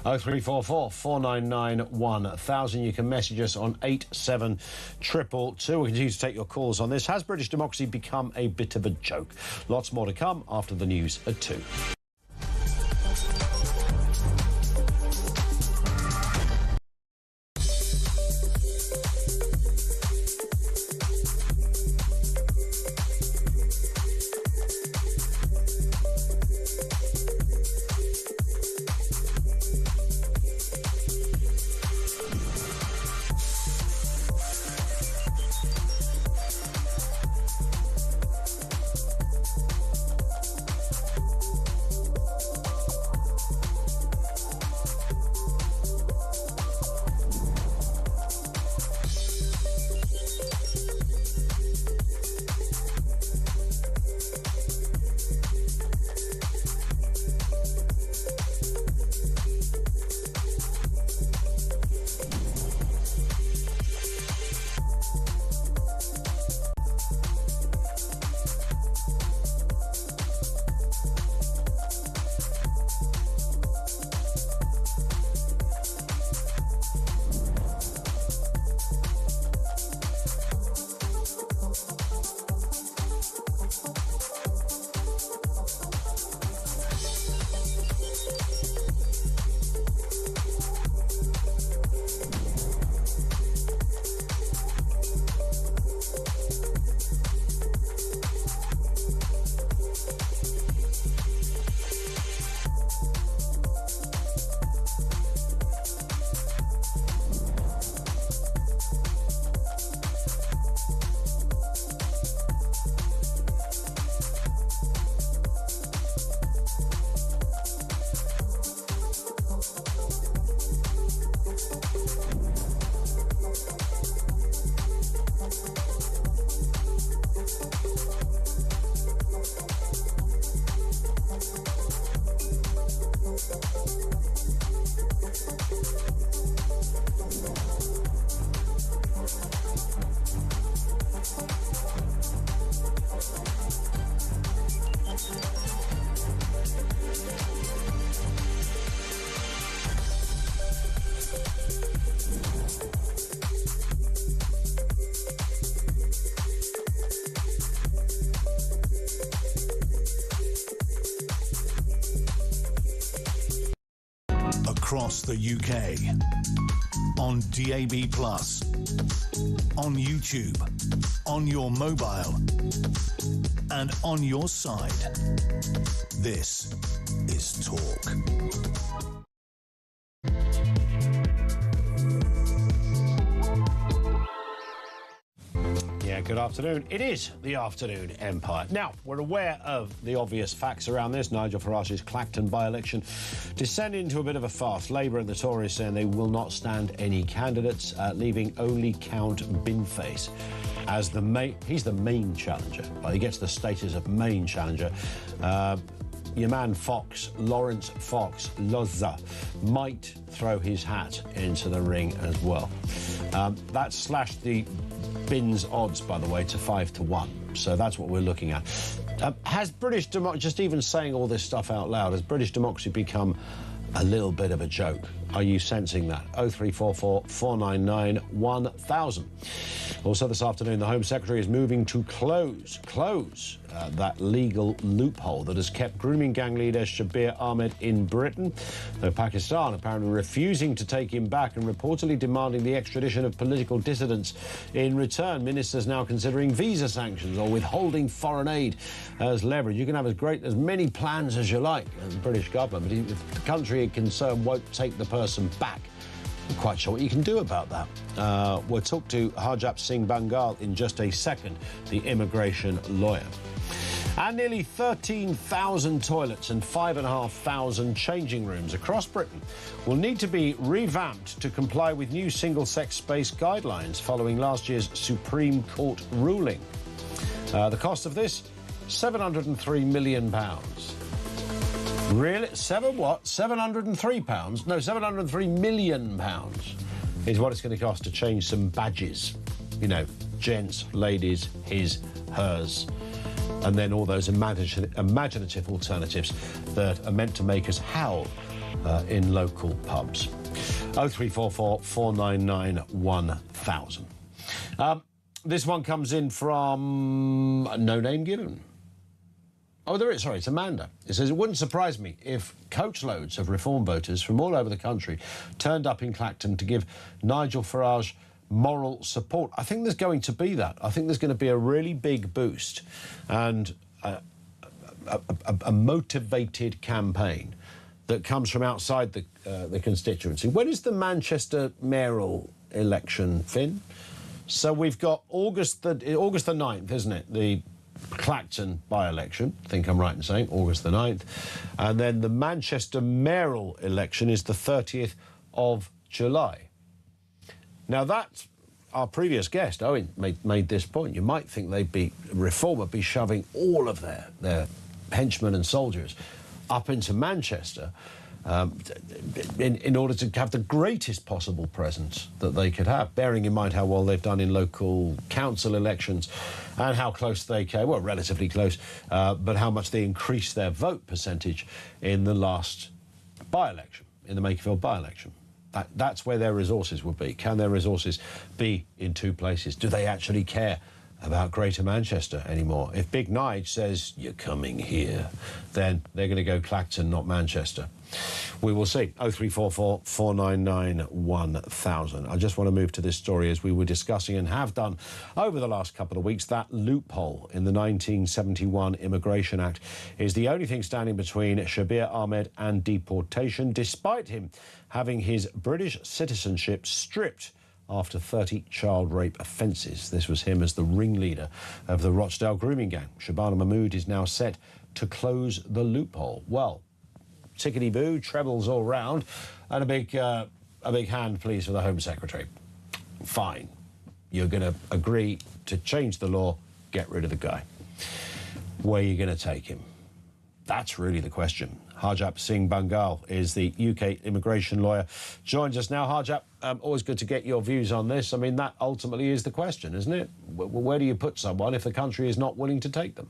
0344 499 1000. You can message us on 87222. We continue to take your calls on this. Has British democracy become a bit of a joke? Lots more to come after the news at 2. across the UK. On DAB+, on YouTube, on your mobile, and on your side. This is Talk. Yeah, good afternoon. It is the afternoon empire. Now, we're aware of the obvious facts around this. Nigel Farage's Clacton by-election descending into a bit of a farce. Labour and the Tories saying they will not stand any candidates, leaving only Count Binface as the main. He's the main challenger. Well, he gets the status of main challenger. Your man Fox, Lawrence Fox, Lozza, might throw his hat into the ring as well. That slashed the Bin's odds, by the way, to 5-1. So that's what we're looking at. Has British democracy, just even saying all this stuff out loud, has British democracy become a little bit of a joke? Are you sensing that? 0344 499 1000. Also this afternoon, the Home Secretary is moving to close that legal loophole that has kept grooming gang leader Shabir Ahmed in Britain, though Pakistan apparently refusing to take him back and reportedly demanding the extradition of political dissidents in return. Ministers now considering visa sanctions or withholding foreign aid as leverage. You can have as many plans as you like as the British government, but if the country concerned won't take the person back, I'm quite sure what you can do about that. We'll talk to Harjap Singh Bangal in just a second, the immigration lawyer. And nearly 13,000 toilets and 5,500 changing rooms across Britain will need to be revamped to comply with new single-sex space guidelines following last year's Supreme Court ruling. The cost of this, £703 million. Really? £703? No, £703 million is what it's going to cost to change some badges. You know, gents, ladies, his, hers. And then all those imaginative alternatives that are meant to make us howl in local pubs. 0344 499 1000. This one comes in from no name given. Oh, there is. Sorry, it's Amanda. It says, it wouldn't surprise me if coachloads of Reform voters from all over the country turned up in Clacton to give Nigel Farage moral support. I think there's going to be that. I think there's going to be a really big boost and a motivated campaign that comes from outside the constituency. When is the Manchester mayoral election, Finn? So we've got August the 9th, isn't it? The Clacton by-election, I think I'm right in saying, August the 9th. And then the Manchester mayoral election is the 30th of July. Now, that's our previous guest, Owen, made this point. You might think Reform would be shoving all of their henchmen and soldiers up into Manchester in order to have the greatest possible presence that they could have, bearing in mind how well they've done in local council elections and how close they came, well, relatively close, but how much they increased their vote percentage in the last by-election, in the Makerfield by-election. That's where their resources would be. Can their resources be in two places? Do they actually care about Greater Manchester anymore? If Big Nige says, you're coming here, then they're going to go Clacton, not Manchester. We will see. 0344 499 1000. I just want to move to this story as we were discussing and have done over the last couple of weeks. That loophole in the 1971 Immigration Act is the only thing standing between Shabir Ahmed and deportation, despite him having his British citizenship stripped after 30 child rape offences. This was him as the ringleader of the Rochdale grooming gang. Shabana Mahmood is now set to close the loophole. Well, tickety-boo, trebles all round, and a big hand, please, for the Home Secretary. Fine. You're going to agree to change the law, get rid of the guy. Where are you going to take him? That's really the question. Harjap Singh Bangal is the UK immigration lawyer. Joins us now. Harjap, always good to get your views on this. I mean, that ultimately is the question, isn't it? Where do you put someone if the country is not willing to take them?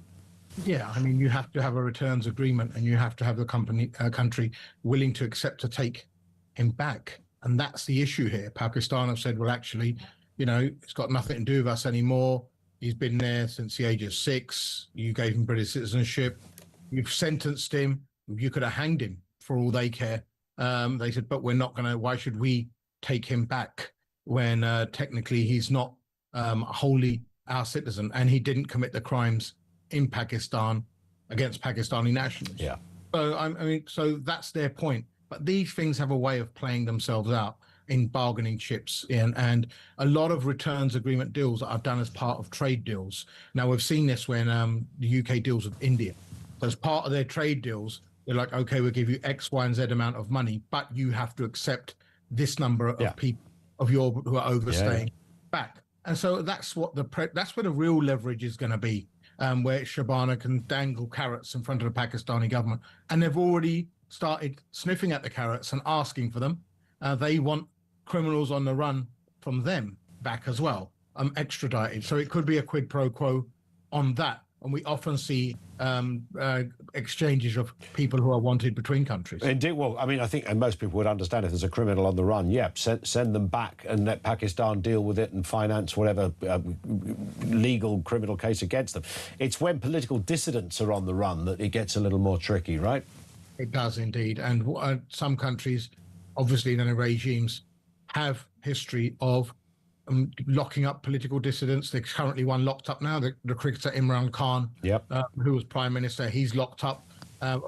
Yeah, I mean, you have to have a returns agreement and you have to have the country willing to accept to take him back. And that's the issue here. Pakistan have said, well, actually, you know, it's got nothing to do with us anymore. He's been there since the age of 6. You gave him British citizenship. You've sentenced him. You could have hanged him for all they care. They said, but we're not going to, why should we take him back when technically he's not wholly our citizen and he didn't commit the crimes in Pakistan against Pakistani nationals. Yeah. So, I mean, so that's their point. But these things have a way of playing themselves out in bargaining chips and a lot of returns agreement deals that are done as part of trade deals. Now, we've seen this when the UK deals with India. So as part of their trade deals, they're like, okay, we'll give you X, Y, and Z amount of money, but you have to accept this number of people of your who are overstaying back. And so that's what that's where the real leverage is going to be, where Shabana can dangle carrots in front of the Pakistani government. And they've already started sniffing at the carrots and asking for them. They want criminals on the run from them back as well, extradited. So it could be a quid pro quo on that. And we often see exchanges of people who are wanted between countries. Indeed. Well, I mean, I think and most people would understand if there's a criminal on the run, send them back and let Pakistan deal with it and finance whatever legal criminal case against them. It's when political dissidents are on the run that it gets a little more tricky, right? It does indeed. And some countries, obviously, in their regimes, have history of locking up political dissidents. There's currently one locked up now, the cricketer Imran Khan, who was prime minister. He's locked up.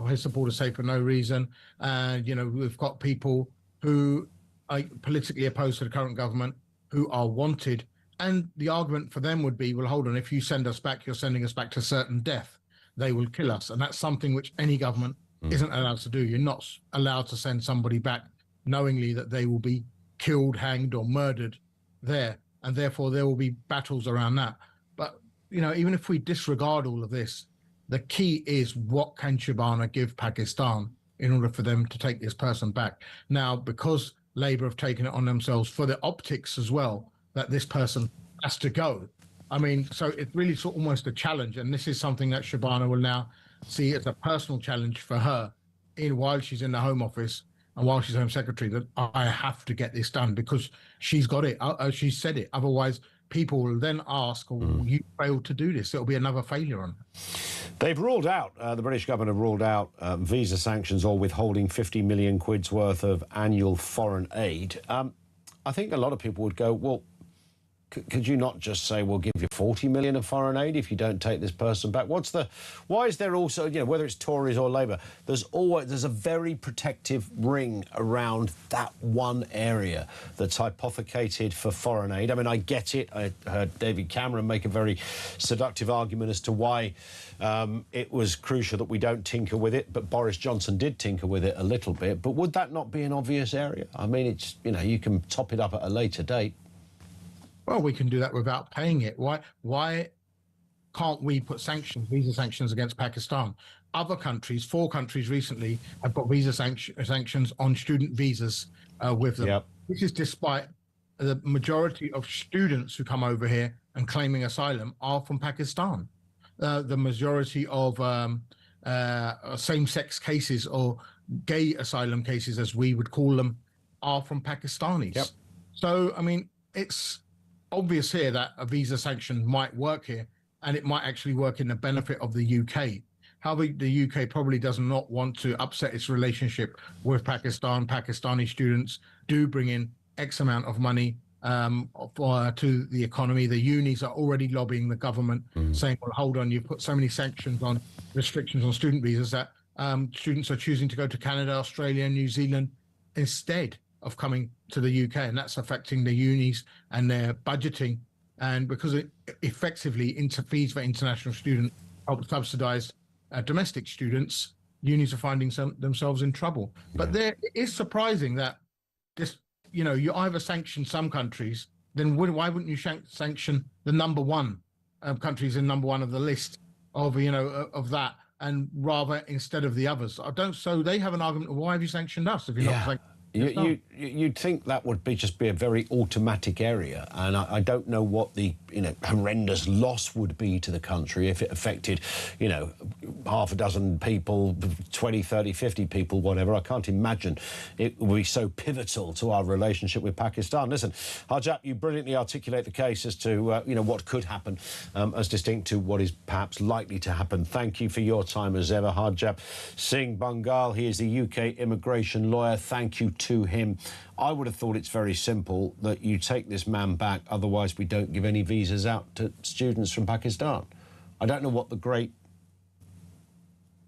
His supporters say for no reason. And, you know, we've got people who are politically opposed to the current government who are wanted. And the argument for them would be, well, hold on, if you send us back, you're sending us back to certain death. They will kill us. And that's something which any government isn't allowed to do. You're not allowed to send somebody back knowingly that they will be killed, hanged, or murdered there, and therefore there will be battles around that. But, you know, even if we disregard all of this, the key is what can Shabana give Pakistan in order for them to take this person back. Now, because Labour have taken it on themselves for the optics as well, that this person has to go. I mean, so it's really sort of almost a challenge, and this is something that Shabana will now see as a personal challenge for her while she's in the Home Office and while she's Home Secretary, that I have to get this done because she's got it. She said it. Otherwise, people will then ask, oh, you failed to do this. It'll be another failure on her. They've ruled out, the British government have ruled out visa sanctions or withholding 50 million quid's worth of annual foreign aid. I think a lot of people would go, well, could you not just say we'll give you 40 million of foreign aid if you don't take this person back? Why is there also, you know, whether it's Tories or Labour, there's a very protective ring around that one area that's hypothecated for foreign aid. I mean, I get it. I heard David Cameron make a very seductive argument as to why it was crucial that we don't tinker with it, but Boris Johnson did tinker with it a little bit. But would that not be an obvious area? I mean, it's, you know, you can top it up at a later date. Well, we can do that without paying it. Why can't we put visa sanctions against Pakistan? Other countries, 4 countries recently, have got visa sanctions on student visas with them. Yep. This is despite the majority of students who come over here and claiming asylum are from Pakistan. The majority of same-sex cases or gay asylum cases, as we would call them, are from Pakistanis. Yep. So, I mean, it's obvious here that a visa sanction might work here, and it might actually work in the benefit of the UK. However, the UK probably does not want to upset its relationship with Pakistan. Pakistani students do bring in X amount of money to the economy. The unis are already lobbying the government, saying, well, hold on, you've put so many sanctions on restrictions on student visas that students are choosing to go to Canada, Australia, and New Zealand instead of coming to the UK, and that's affecting the unis and their budgeting. And because it effectively fees for international students help subsidise domestic students, unis are finding themselves in trouble. But it is surprising that this, you know, you either sanction some countries, then why wouldn't you sanction the number one countries in number one of the list of, you know, of that, and rather instead of the others? So they have an argument, why have you sanctioned us if you're not sanctioned? You'd think that would just be a very automatic area, and I don't know what the horrendous loss would be to the country if it affected, half a dozen people, 20, 30, 50 people, whatever. I can't imagine it will be so pivotal to our relationship with Pakistan. Listen, Harjap, you brilliantly articulate the case as to, you know, what could happen as distinct to what is perhaps likely to happen. Thank you for your time as ever, Harjap Singh Bangal. He is the UK immigration lawyer. Thank you to him. I would have thought it's very simple that you take this man back, otherwise we don't give any visas out to students from Pakistan. I don't know what the great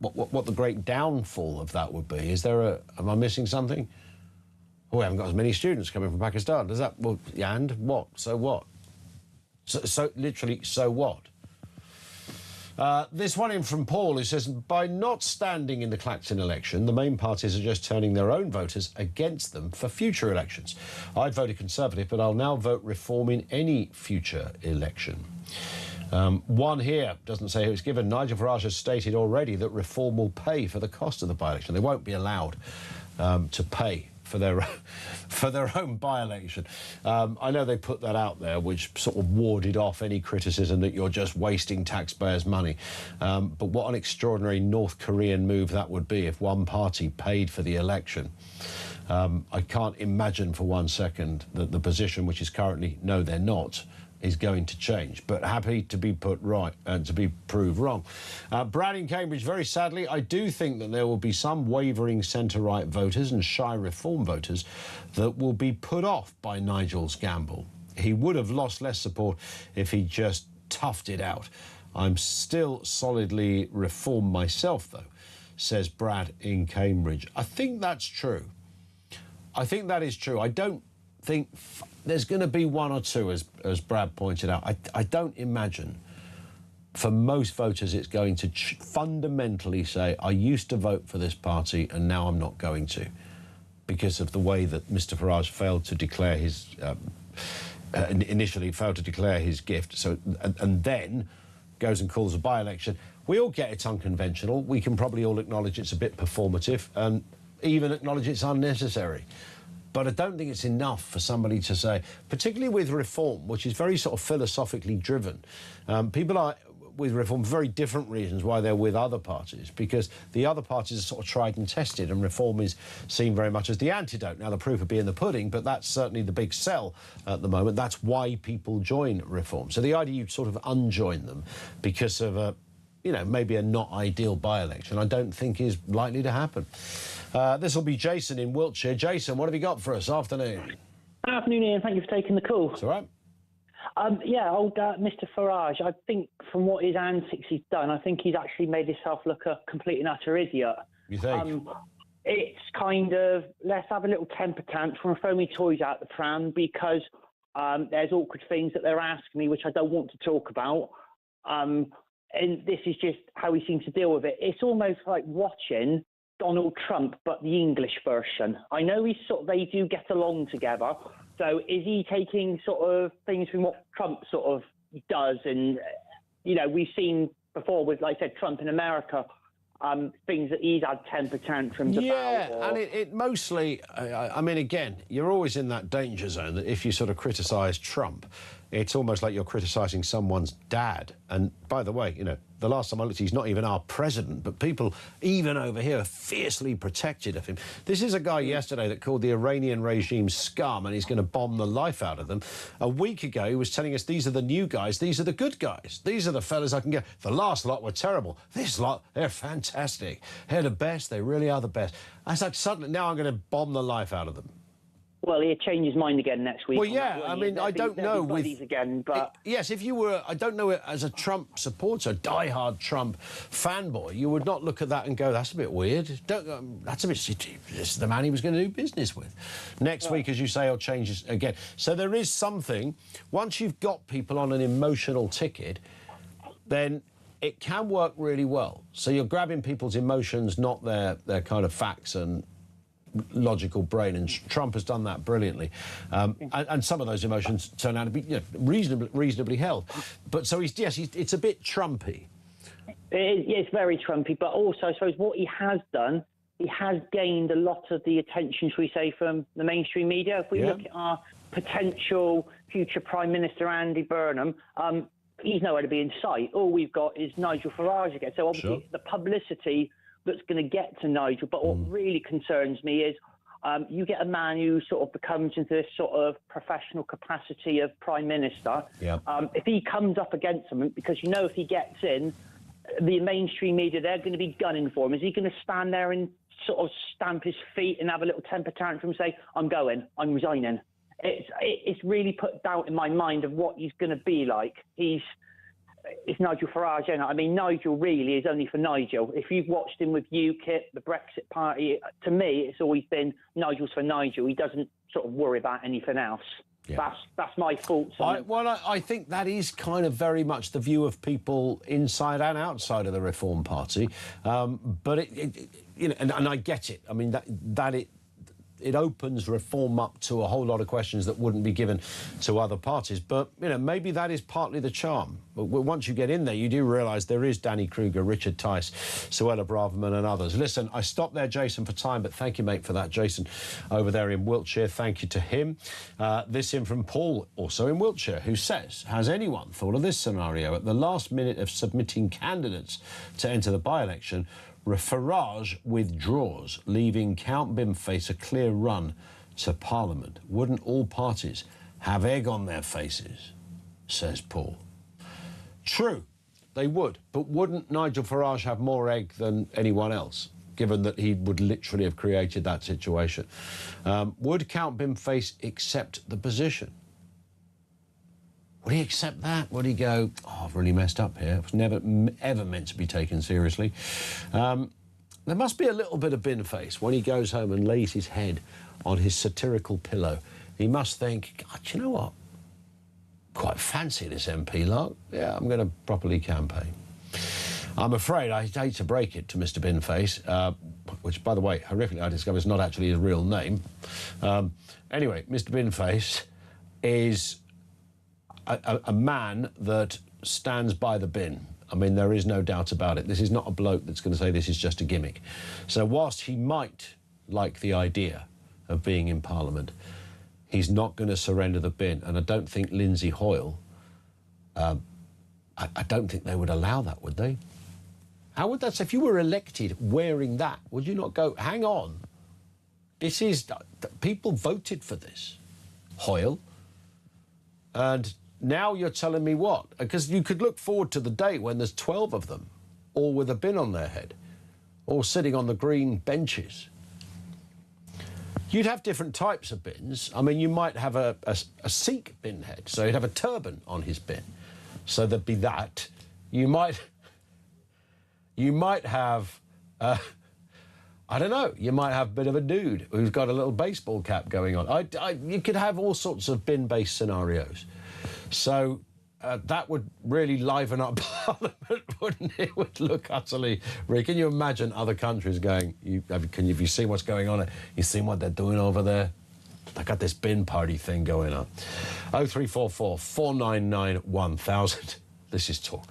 what the great downfall of that would be. Is there a... Am I missing something? Oh, we haven't got as many students coming from Pakistan. Does that... Well, and what? So what? So literally, so what? This one in from Paul, who says, by not standing in the Clacton election, the main parties are just turning their own voters against them for future elections. I voted Conservative, but I'll now vote Reform in any future election. One here doesn't say who it's given. Nigel Farage has stated already that Reform will pay for the cost of the by-election. They won't be allowed to pay for their own by-election. I know they put that out there, which sort of warded off any criticism that you're just wasting taxpayers' money. But what an extraordinary North Korean move that would be if one party paid for the election. I can't imagine for 1 second that the position, which is currently no, they're not, is going to change, but happy to be put right and to be proved wrong. Brad in Cambridge, very sadly, I do think that there will be some wavering centre-right voters and shy Reform voters that will be put off by Nigel's gamble. He would have lost less support if he just toughed it out. I'm still solidly Reform myself, though, says Brad in Cambridge. I think that's true. I think that is true. I don't think there's going to be one or two, as Brad pointed out. I don't imagine for most voters it's going to fundamentally say, I used to vote for this party and now I'm not going to, because of the way that Mr Farage failed to declare his initially failed to declare his gift, so and then goes and calls a by-election. We all get it's unconventional. We can probably all acknowledge it's a bit performative and even acknowledge it's unnecessary. But I don't think it's enough for somebody to say, particularly with Reform, which is very sort of philosophically driven. People are with Reform for very different reasons why they're with other parties, because the other parties are sort of tried and tested, and Reform is seen very much as the antidote. Now, the proof will be in the pudding, but that's certainly the big sell at the moment. That's why people join Reform. So the idea you sort of unjoin them because of a, you know, maybe a not ideal by-election, I don't think is likely to happen. This will be Jason in Wiltshire. Jason, what have you got for us? Afternoon. Afternoon, Ian. Thank you for taking the call. It's all right. Yeah, old Mr Farage, I think from what his antics he's done, I think he's actually made himself look a complete and utter idiot. You think? It's kind of, let's have a little temper tantrum, throw me toys out the pram, because there's awkward things that they're asking me which I don't want to talk about. And this is just how he seems to deal with it. It's almost like watching Donald Trump, but the English version. I know they do get along together. So is he taking sort of things from what Trump sort of does? And, you know, we've seen before with, like I said, Trump in America, things that he's had temper tantrums about. Yeah, and it mostly, I mean, again, you're always in that danger zone that if you sort of criticise Trump, it's almost like you're criticising someone's dad. And by the way, you know, the last time I looked, he's not even our president, but people, even over here, are fiercely protected of him. This is a guy yesterday that called the Iranian regime scum and he's going to bomb the life out of them. A week ago, he was telling us these are the new guys, these are the good guys, these are the fellas I can get. The last lot were terrible. This lot, they're fantastic. They're the best, they really are the best. I was like, suddenly, now I'm going to bomb the life out of them. Well, he'll change his mind again next week. Well, yeah, I mean, I don't know with these again, but yes, if you were, I don't know, as a Trump supporter, diehard Trump fanboy, you would not look at that and go, "That's a bit weird." That's a bit. This is the man he was going to do business with. Next week, as you say, he'll change his again. So there is something. Once you've got people on an emotional ticket, then it can work really well. So you're grabbing people's emotions, not their kind of facts and logical brain, and Trump has done that brilliantly, and some of those emotions turn out to be, you know, reasonably held. But so it's a bit Trumpy. It's very Trumpy, but also I suppose what he has done, he has gained a lot of the attention, shall we say, from the mainstream media. If we look at our potential future Prime Minister Andy Burnham, he's nowhere to be in sight. All we've got is Nigel Farage again. So obviously the publicity that's going to get to Nigel. But what really concerns me is you get a man who sort of becomes into this sort of professional capacity of Prime Minister. If he comes up against someone, because you know if he gets in, the mainstream media, they're going to be gunning for him. Is he going to stand there and sort of stamp his feet and have a little temper tantrum and say, I'm going, I'm resigning? It's really put doubt in my mind of what he's going to be like. It's Nigel Farage, isn't it? I mean, Nigel really is only for Nigel. If you've watched him with UKIP, the Brexit Party, to me, it's always been Nigel's for Nigel. He doesn't sort of worry about anything else. That's my thoughts on it. Well, I think that is kind of very much the view of people inside and outside of the Reform Party. But you know, and I get it. I mean, it opens Reform up to a whole lot of questions that wouldn't be given to other parties. But, you know, maybe that is partly the charm. But once you get in there, you do realise there is Danny Kruger, Richard Tice, Suella Braverman and others. Listen, I stopped there, Jason, for time, but thank you, mate, for that. Jason over there in Wiltshire, thank you to him. This in from Paul, also in Wiltshire, who says, has anyone thought of this scenario? At the last minute of submitting candidates to enter the by-election, Farage withdraws, leaving Count Bimface a clear run to Parliament. Wouldn't all parties have egg on their faces, says Paul. True, they would, but wouldn't Nigel Farage have more egg than anyone else, given that he would literally have created that situation? Would Count Bimface accept the position? Would he accept that? Would he go, oh, I've really messed up here. It was never, ever meant to be taken seriously. There must be a little bit of bin-face when he goes home and lays his head on his satirical pillow. He must think, God, you know what? Quite fancy this MP lot. Yeah, I'm going to properly campaign. I'm afraid, I hate to break it to Mr. Bin-face, which, by the way, horrifically, I discovered is not actually his real name. Anyway, Mr. Bin-face is a man that stands by the bin. I mean, there is no doubt about it. This is not a bloke that's going to say this is just a gimmick. So whilst he might like the idea of being in Parliament, he's not going to surrender the bin. And I don't think Lindsay Hoyle, I don't think they would allow that, would they? How would that say, if you were elected wearing that, would you not go, hang on, this is, people voted for this, Hoyle, and now you're telling me what? Because you could look forward to the day when there's 12 of them, all with a bin on their head, all sitting on the green benches. You'd have different types of bins. I mean, you might have a Sikh bin head, so you'd have a turban on his bin. So there'd be that. You might have, I don't know, you might have a bit of a dude who's got a little baseball cap going on. You could have all sorts of bin-based scenarios. So that would really liven up Parliament, wouldn't it? It would look utterly... Can you imagine other countries going, have you seen what's going on? You seen what they're doing over there? They got this bin party thing going on. 0344 499 1000. This is Talk.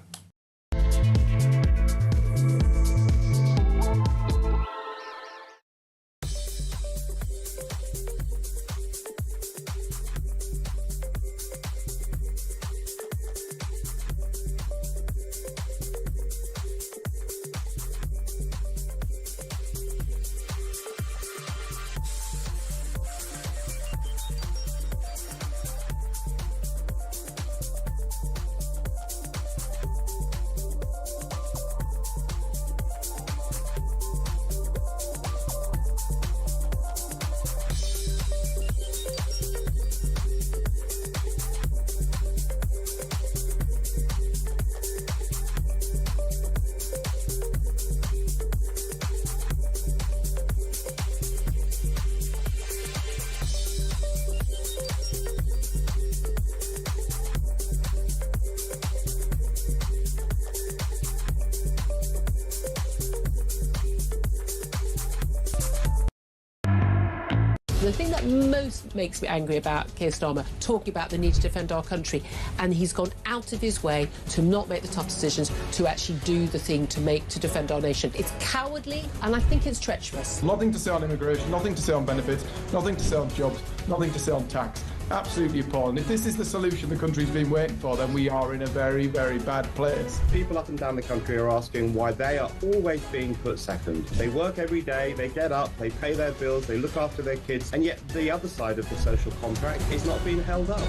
The thing that most makes me angry about Keir Starmer, talking about the need to defend our country, and he's gone out of his way to not make the tough decisions, to actually do the thing to defend our nation. It's cowardly, and I think it's treacherous. Nothing to say on immigration, nothing to say on benefits, nothing to say on jobs, nothing to say on tax. Absolutely appalling. If this is the solution the country's been waiting for, then we are in a very, very bad place. People up and down the country are asking why they are always being put second. They work every day, they get up, they pay their bills, they look after their kids, and yet the other side of the social contract is not being held up.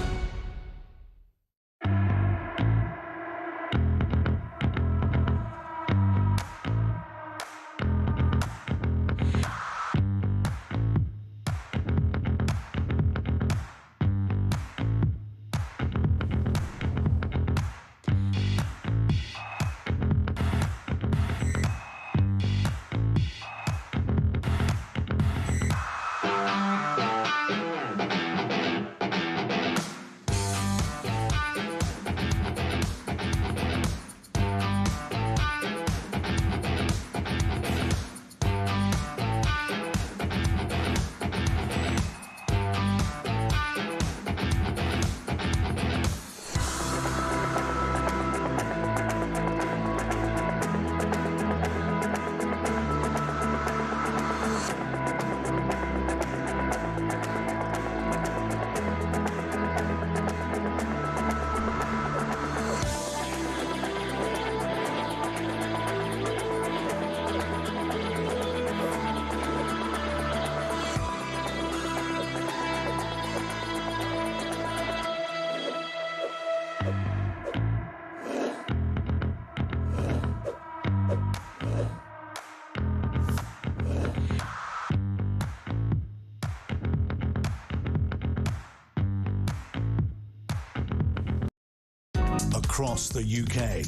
Across the UK,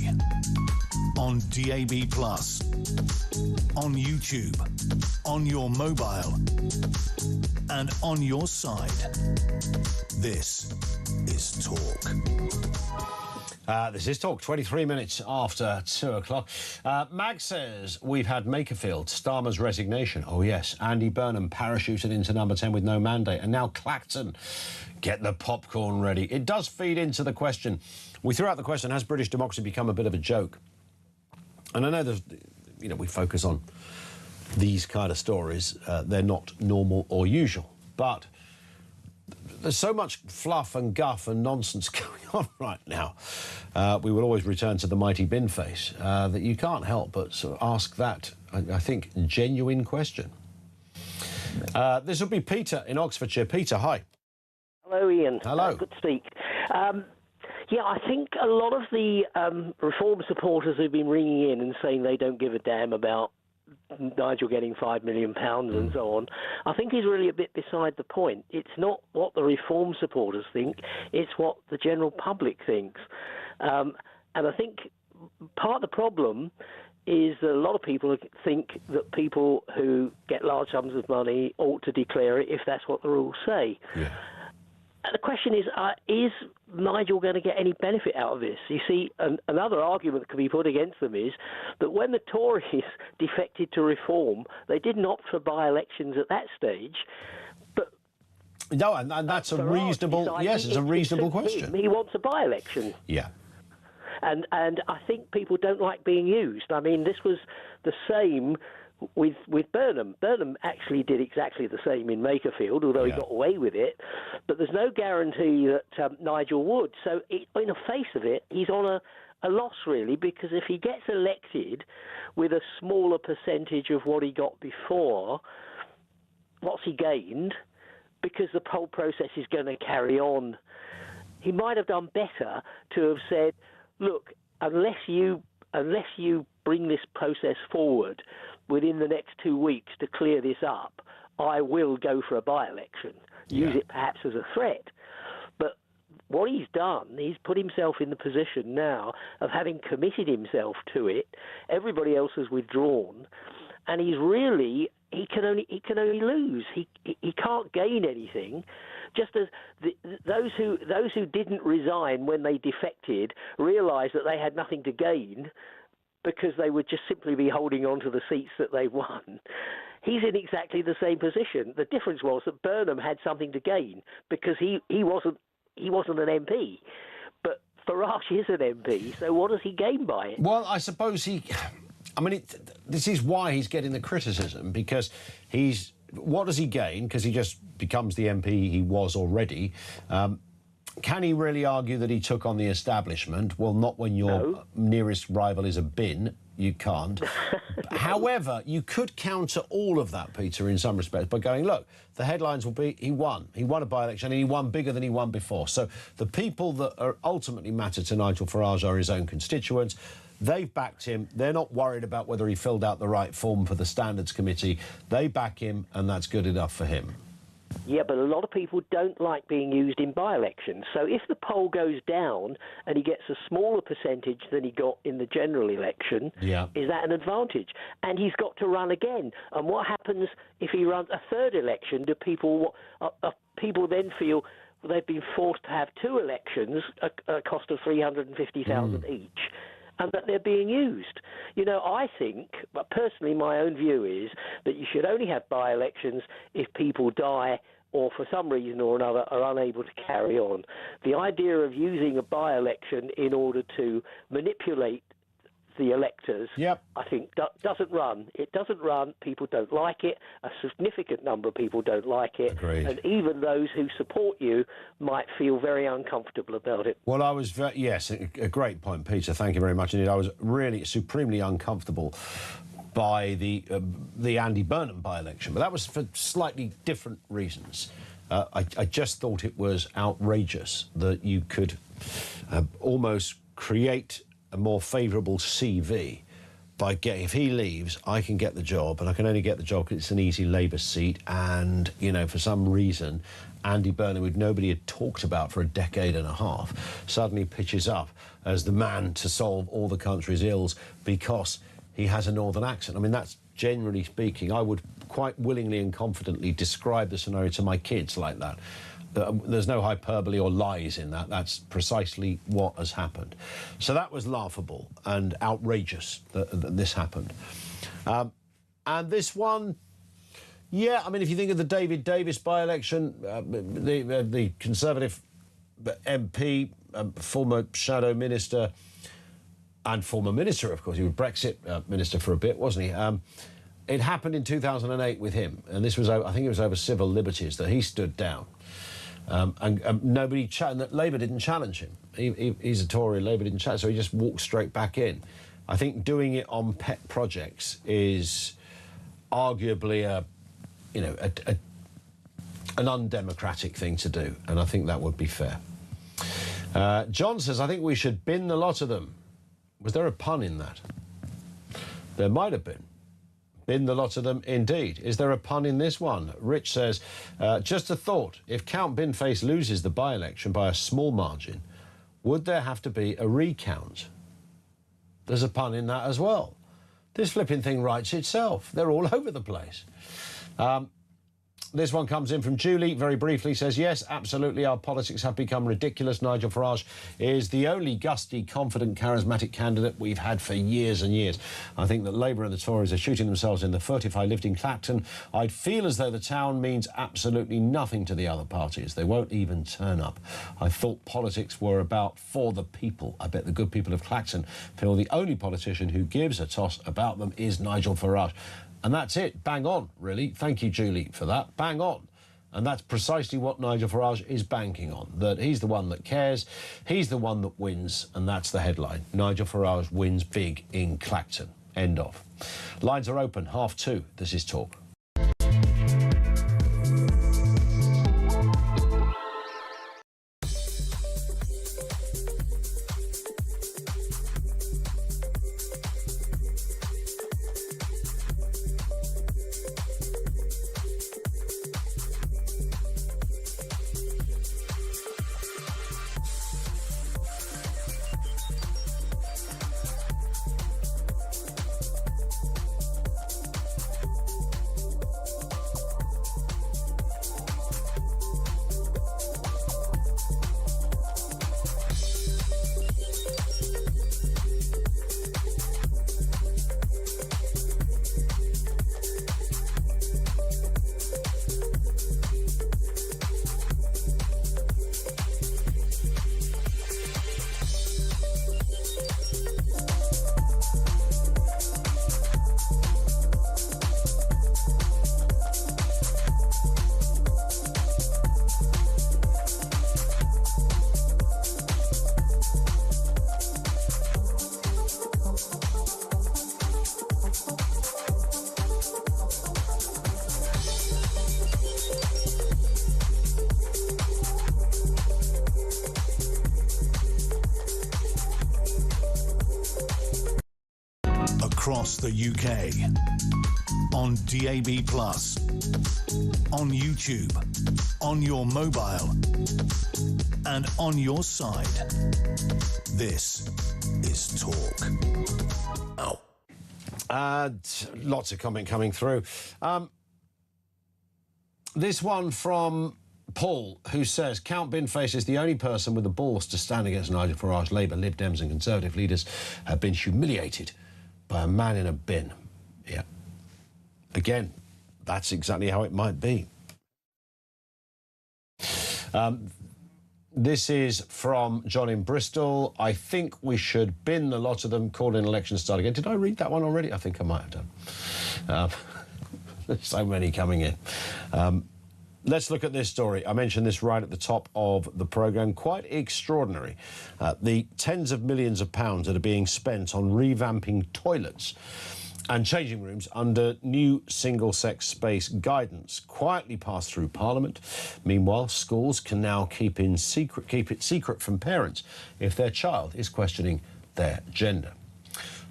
on DAB+, on YouTube, on your mobile, and on your side. This is Talk. This is Talk, 23 minutes after 2 o'clock. Mag says, we've had Makerfield, Starmer's resignation. Oh, yes. Andy Burnham parachuted into number 10 with no mandate. And now Clacton. Get the popcorn ready. It does feed into the question. We threw out the question, has British democracy become a bit of a joke? And I know there's, you know, we focus on these kind of stories. They're not normal or usual. But there's so much fluff and guff and nonsense going on right now. We will always return to the mighty bin face, that you can't help but sort of ask that, I think, genuine question. This will be Peter in Oxfordshire. Peter, hi. Hello, Ian. Hello. Good to speak. Yeah, I think a lot of the reform supporters who've been ringing in and saying they don't give a damn about Nigel getting £5 million and so on, I think he's really a bit beside the point. It's not what the reform supporters think, it's what the general public thinks. And I think part of the problem is that a lot of people think that people who get large sums of money ought to declare it if that's what the rules say. Yeah. And the question is Nigel going to get any benefit out of this? You see, another argument that can be put against them is that when the Tories defected to reform, they didn't opt for by-elections at that stage. But no, and that's a reasonable, yes, it's a reasonable question. He wants a by-election. Yeah. And I think people don't like being used. I mean, this was the same with Burnham. Burnham actually did exactly the same in Makerfield, although he got away with it. But there's no guarantee that Nigel would. So in the face of it, he's on a loss, really, because if he gets elected with a smaller percentage of what he got before, what's he gained? Because the whole process is going to carry on. He might have done better to have said, look, unless you bring this process forward within the next 2 weeks to clear this up, I will go for a by-election. Use it perhaps as a threat. But what he's done, he's put himself in the position now of having committed himself to it. Everybody else has withdrawn, and he can only lose. He can't gain anything. Just as those who didn't resign when they defected realised that they had nothing to gain, because they would just simply be holding on to the seats that they won. He's in exactly the same position. The difference was that Burnham had something to gain because he wasn't an MP. But Farage is an MP, so what does he gain by it? Well, I suppose this is why he's getting the criticism, because what does he gain? Because he just becomes the MP he was already. Can he really argue that he took on the establishment? Well, not when your nearest rival is a bin. You can't. However, you could counter all of that, Peter, in some respects, by going, look, the headlines will be he won. He won a by-election and he won bigger than he won before. So the people that are ultimately matter to Nigel Farage are his own constituents. They've backed him. They're not worried about whether he filled out the right form for the Standards Committee. They back him, and that's good enough for him. Yeah, but a lot of people don't like being used in by-elections. So if the poll goes down and he gets a smaller percentage than he got in the general election, is that an advantage? And he's got to run again. And what happens if he runs a third election? Do people then feel they've been forced to have two elections at a cost of $350,000 each? And that they're being used. You know, I think, but personally my own view is that you should only have by-elections if people die or for some reason or another are unable to carry on. The idea of using a by-election in order to manipulate the electors, I think, doesn't run. It doesn't run. People don't like it. A significant number of people don't like it. Agreed. And even those who support you might feel very uncomfortable about it. Well, I was yes, a great point, Peter. Thank you very much indeed. I was really supremely uncomfortable by the Andy Burnham by-election, but that was for slightly different reasons. I just thought it was outrageous that you could almost create a more favourable CV by if he leaves, I can get the job, and I can only get the job because it's an easy Labour seat, and, you know, for some reason, Andy Burnham, who nobody had talked about for a decade and a half, suddenly pitches up as the man to solve all the country's ills because he has a northern accent. I mean, that's generally speaking, I would quite willingly and confidently describe the scenario to my kids like that. There's no hyperbole or lies in that. That's precisely what has happened. So that was laughable and outrageous that this happened. And this one, yeah, I mean, if you think of the David Davis by-election, the Conservative MP, former shadow minister, and former minister, of course, he was Brexit minister for a bit, wasn't he? It happened in 2008 with him, and this was, I think it was over civil liberties that he stood down. And nobody Labour didn't challenge him. He's a Tory, Labour didn't challenge, so he just walked straight back in. I think doing it on pet projects is arguably an undemocratic thing to do, and I think that would be fair. John says, I think we should bin the lot of them. Was there a pun in that? There might have been. Bin the lot of them, indeed. Is there a pun in this one? Rich says, just a thought. If Count Binface loses the by-election by a small margin, would there have to be a recount? There's a pun in that as well. This flipping thing writes itself. They're all over the place. This one comes in from Julie, very briefly, says, yes, absolutely, our politics have become ridiculous. Nigel Farage is the only gusty, confident, charismatic candidate we've had for years and years. I think that Labour and the Tories are shooting themselves in the foot. If I lived in Clacton, I'd feel as though the town means absolutely nothing to the other parties. They won't even turn up. I thought politics were about for the people. I bet the good people of Clacton feel the only politician who gives a toss about them is Nigel Farage. And that's it. Bang on, really. Thank you, Julie, for that. Bang on. And that's precisely what Nigel Farage is banking on, that he's the one that cares, he's the one that wins, and that's the headline. Nigel Farage wins big in Clacton. End of. Lines are open, 2:30. This is Talk. across the UK. On DAB+, on YouTube, on your mobile, and on your side. This is Talk. Oh. Lots of comment coming through. This one from Paul, who says, Count Binface is the only person with the balls to stand against Nigel Farage. Labour, Lib Dems and Conservative leaders have been humiliated by a man in a bin. Yeah. Again, that's exactly how it might be. This is from John in Bristol. I think we should bin the lot of them, call an election start again. Did I read that one already? I think I might have done. There's so many coming in. Let's look at this story. I mentioned this right at the top of the programme. Quite extraordinary. The tens of millions of pounds that are being spent on revamping toilets and changing rooms under new single-sex space guidance quietly passed through Parliament. Meanwhile, schools can now keep it secret from parents if their child is questioning their gender.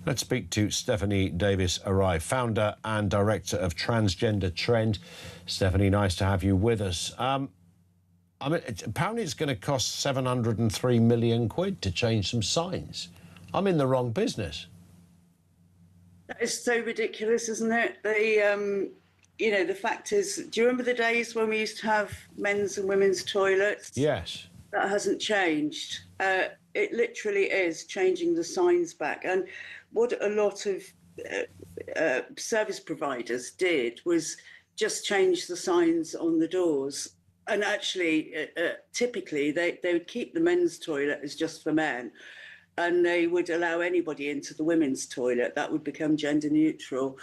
Let's speak to Stephanie Davis-Arai, founder and director of Transgender Trend. Stephanie, nice to have you with us. I mean, apparently it's going to cost 703 million quid to change some signs. I'm in the wrong business. That is so ridiculous, isn't it? You know, the fact is, do you remember the days when we used to have men's and women's toilets? Yes. That hasn't changed. It literally is changing the signs back. And what a lot of service providers did was just change the signs on the doors. And actually, typically, they would keep the men's toilet as just for men, and they would allow anybody into the women's toilet. That would become gender neutral.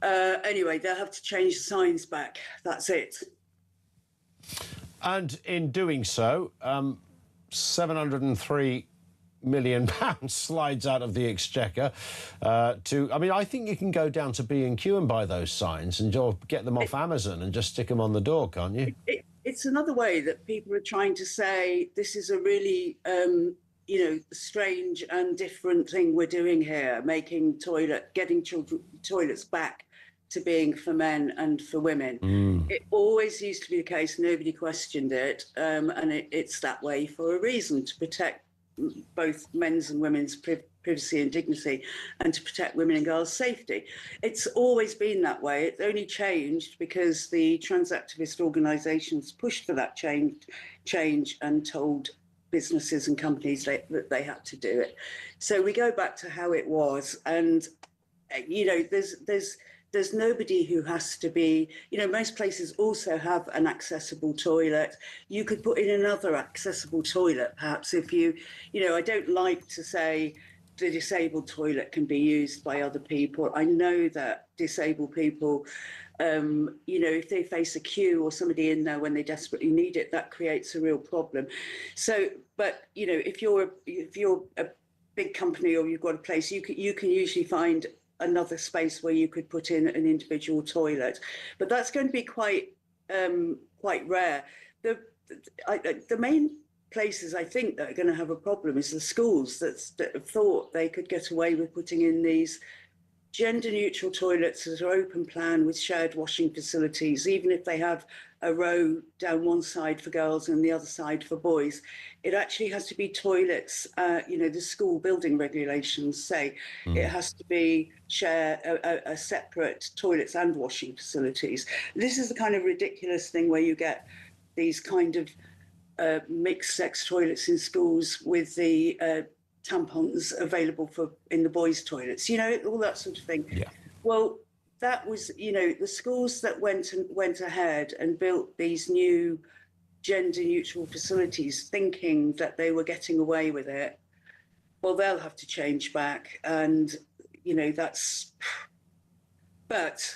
Anyway, they'll have to change the signs back. That's it. And in doing so, £703 million slides out of the exchequer I mean, I think you can go down to B&Q and buy those signs and get them off Amazon and just stick them on the door, can't you? It's another way that people are trying to say this is a really, you know, strange and different thing we're doing here, getting toilets back to being for men and for women. It always used to be the case, nobody questioned it, and it's that way for a reason, to protect both men's and women's privacy and dignity, and to protect women and girls' safety. It's always been that way. It only changed because the trans activist organisations pushed for that change and told businesses and companies that they had to do it. So we go back to how it was, and you know, there's nobody who has to be, you know, most places also have an accessible toilet. You could put in another accessible toilet, perhaps, if you know, I don't like to say the disabled toilet can be used by other people. I know that disabled people, you know, if they face a queue or somebody in there when they desperately need it, that creates a real problem. So, but, you know, if you're a big company or you've got a place, you can usually find another space where you could put in an individual toilet, but that's going to be quite rare. The main places I think that are going to have a problem is the schools that have thought they could get away with putting in these gender neutral toilets that are open plan with shared washing facilities, even if they have a row down one side for girls and the other side for boys. It actually has to be toilets, you know, the school building regulations say it has to be a separate toilets and washing facilities. This is the kind of ridiculous thing where you get these kind of mixed sex toilets in schools with the tampons available in the boys' toilets, you know, all that sort of thing. Yeah. Well, that was, you know, the schools that went ahead and built these new gender neutral facilities thinking that they were getting away with it. Well, they'll have to change back, and, you know, but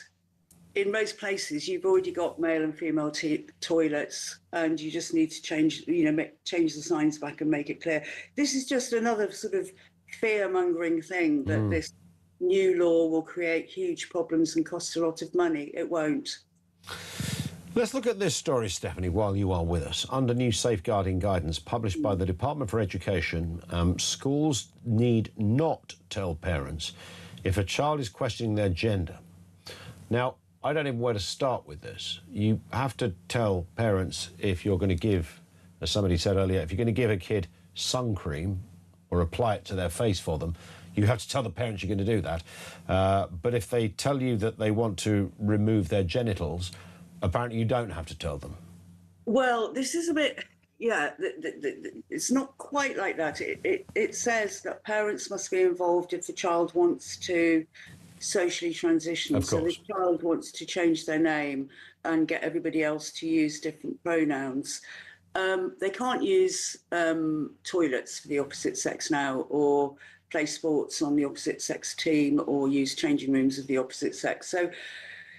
in most places, you've already got male and female toilets, and you just need to change the signs back and make it clear. This is just another sort of fear-mongering thing that this new law will create huge problems and cost a lot of money. It won't. Let's look at this story, Stephanie, while you are with us. Under new safeguarding guidance published by the Department for Education, schools need not tell parents if a child is questioning their gender. Now, I don't even know where to start with this. You have to tell parents if you're going to give, as somebody said earlier, if you're going to give a kid sun cream or apply it to their face for them, you have to tell the parents you're going to do that. But if they tell you that they want to remove their genitals, apparently you don't have to tell them. Well, this is a bit, yeah, it's not quite like that. It says that parents must be involved if the child wants to socially transition. So the child wants to change their name and get everybody else to use different pronouns. They can't use toilets for the opposite sex now, or play sports on the opposite sex team, or use changing rooms of the opposite sex. So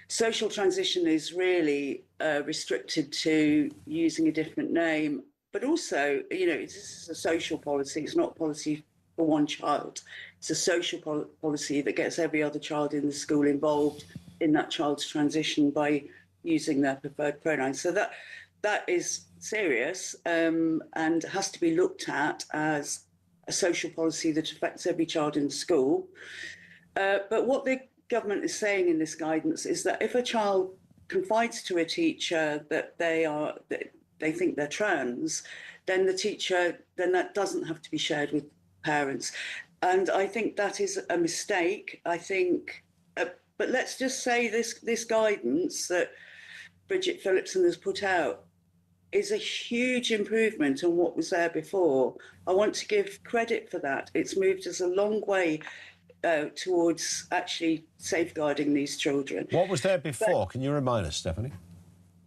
social transition is really restricted to using a different name. But also, you know, this is a social policy. It's not a policy for one child. It's a social policy that gets every other child in the school involved in that child's transition by using their preferred pronouns. So that is serious and has to be looked at as a social policy that affects every child in the school. But what the government is saying in this guidance is that if a child confides to a teacher that they think they're trans, then that doesn't have to be shared with parents. And I think that is a mistake. I think, but let's just say this guidance that Bridget Phillipson has put out is a huge improvement on what was there before. I want to give credit for that. It's moved us a long way towards actually safeguarding these children. What was there before? Can you remind us, Stephanie?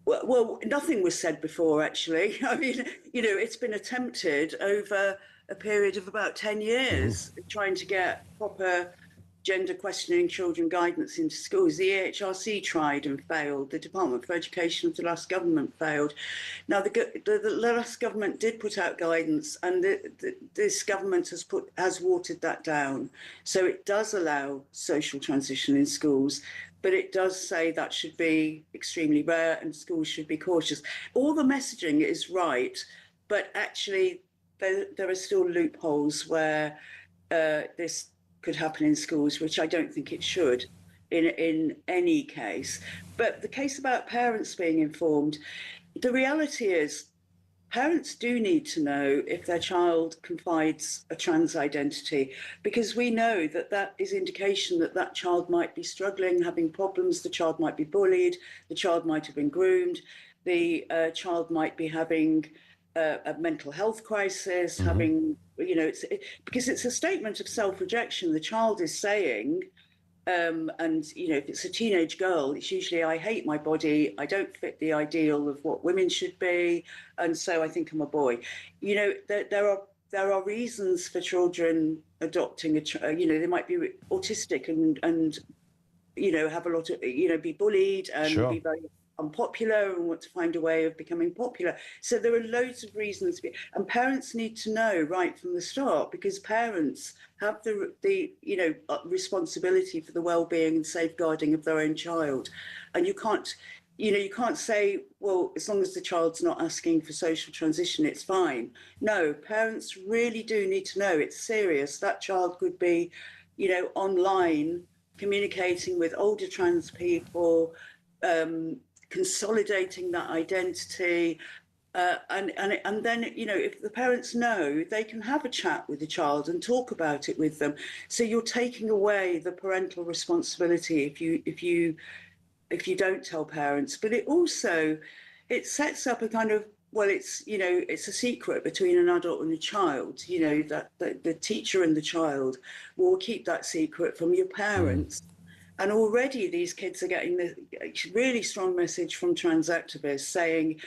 Well, nothing was said before, actually. I mean, you know, it's been attempted over a period of about 10 years, trying to get proper gender questioning children guidance into schools. The EHRC tried and failed. The Department for Education of the last government failed. Now, the last government did put out guidance, and this government has watered that down. So it does allow social transition in schools, but it does say that should be extremely rare and schools should be cautious. All the messaging is right, but actually there are still loopholes where this could happen in schools, which I don't think it should in any case. But the case about parents being informed, the reality is parents do need to know if their child confides a trans identity, because we know that is indication that child might be struggling, having problems, the child might be bullied, the child might have been groomed, the child might be having a mental health crisis, having, you know, because it's a statement of self-rejection. The child is saying, and, you know, if it's a teenage girl, it's usually, I hate my body, I don't fit the ideal of what women should be, and so I think I'm a boy. You know, there are reasons for children adopting you know, they might be autistic and you know, have a lot of, you know, be bullied and be very unpopular and want to find a way of becoming popular. So there are loads of reasons, and parents need to know right from the start, because parents have the you know, responsibility for the well-being and safeguarding of their own child. And you can't, you know, you can't say, well, as long as the child's not asking for social transition, it's fine. No, parents really do need to know it's serious. That child could be, you know, online communicating with older trans people, consolidating that identity, and then, you know, if the parents know, they can have a chat with the child and talk about it with them. So you're taking away the parental responsibility if you don't tell parents. But it sets up a kind of, well, it's, you know, it's a secret between an adult and a child, you know, that the teacher and the child will keep that secret from your parents. And already these kids are getting this really strong message from trans activists saying,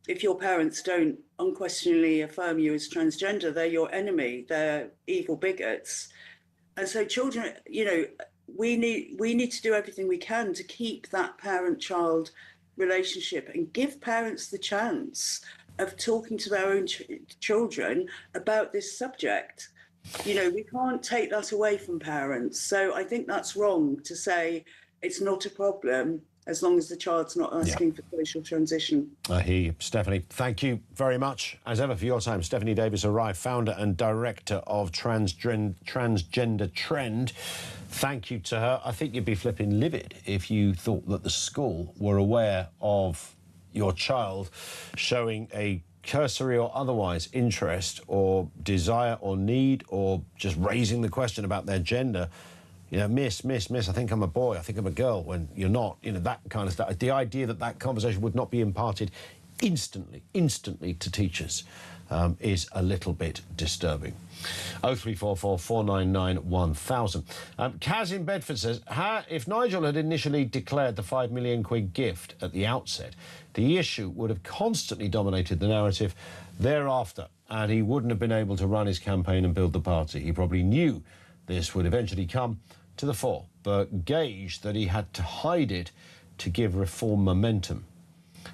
if your parents don't unquestionably affirm you as transgender, they're your enemy, they're evil bigots. And so children, you know, we need to do everything we can to keep that parent-child relationship and give parents the chance of talking to their own children about this subject. You know, we can't take that away from parents. So I think that's wrong to say it's not a problem as long as the child's not asking for social transition. I hear you, Stephanie. Thank you very much, as ever, for your time. Stephanie Davis-Arrive, founder and director of Transgender Trend. Thank you to her. I think you'd be flipping livid if you thought that the school were aware of your child showing a cursory or otherwise interest or desire or need or just raising the question about their gender. You know, miss, I think I'm a boy, I think I'm a girl, when you're not, you know, that kind of stuff. The idea that that conversation would not be imparted instantly to teachers is a little bit disturbing. 0344 499 1000. Kaz in Bedford says, if Nigel had initially declared the £5 million gift at the outset, the issue would have constantly dominated the narrative thereafter, and he wouldn't have been able to run his campaign and build the party. He probably knew this would eventually come to the fore, but gauged that he had to hide it to give reform momentum.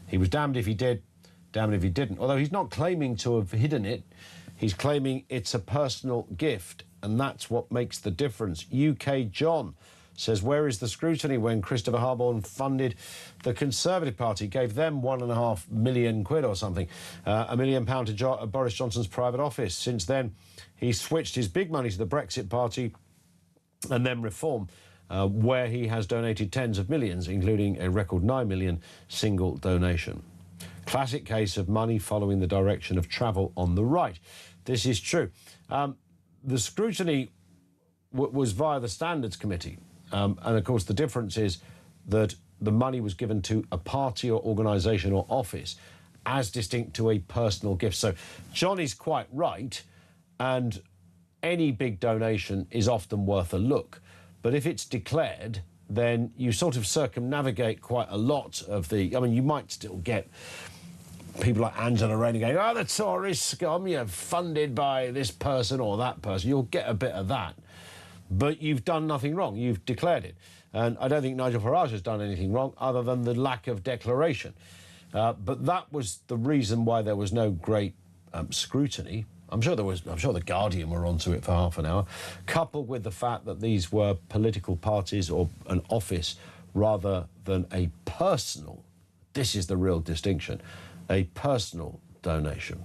He was damned if he did, damned if he didn't. Although he's not claiming to have hidden it, he's claiming it's a personal gift, and that's what makes the difference. UK John says, where is the scrutiny when Christopher Harborne funded the Conservative Party, gave them £1.5 million or something, £1 million to Boris Johnson's private office. Since then, he switched his big money to the Brexit Party and then Reform, where he has donated tens of millions, including a record 9 million single donation. Classic case of money following the direction of travel on the right. This is true. The scrutiny was via the Standards Committee. And, of course, the difference is that the money was given to a party or organisation or office as distinct to a personal gift. So Johnny's quite right, and any big donation is often worth a look. But if it's declared, then you sort of circumnavigate quite a lot of the... I mean, you might still get people like Angela Rayner going, oh, the Tories scum, you're funded by this person or that person. You'll get a bit of that. But you've done nothing wrong. You've declared it. And I don't think Nigel Farage has done anything wrong other than the lack of declaration. But that was the reason why there was no great scrutiny. I'm sure the Guardian were onto it for half an hour, coupled with the fact that these were political parties or an office rather than a personal, this is the real distinction, a personal donation.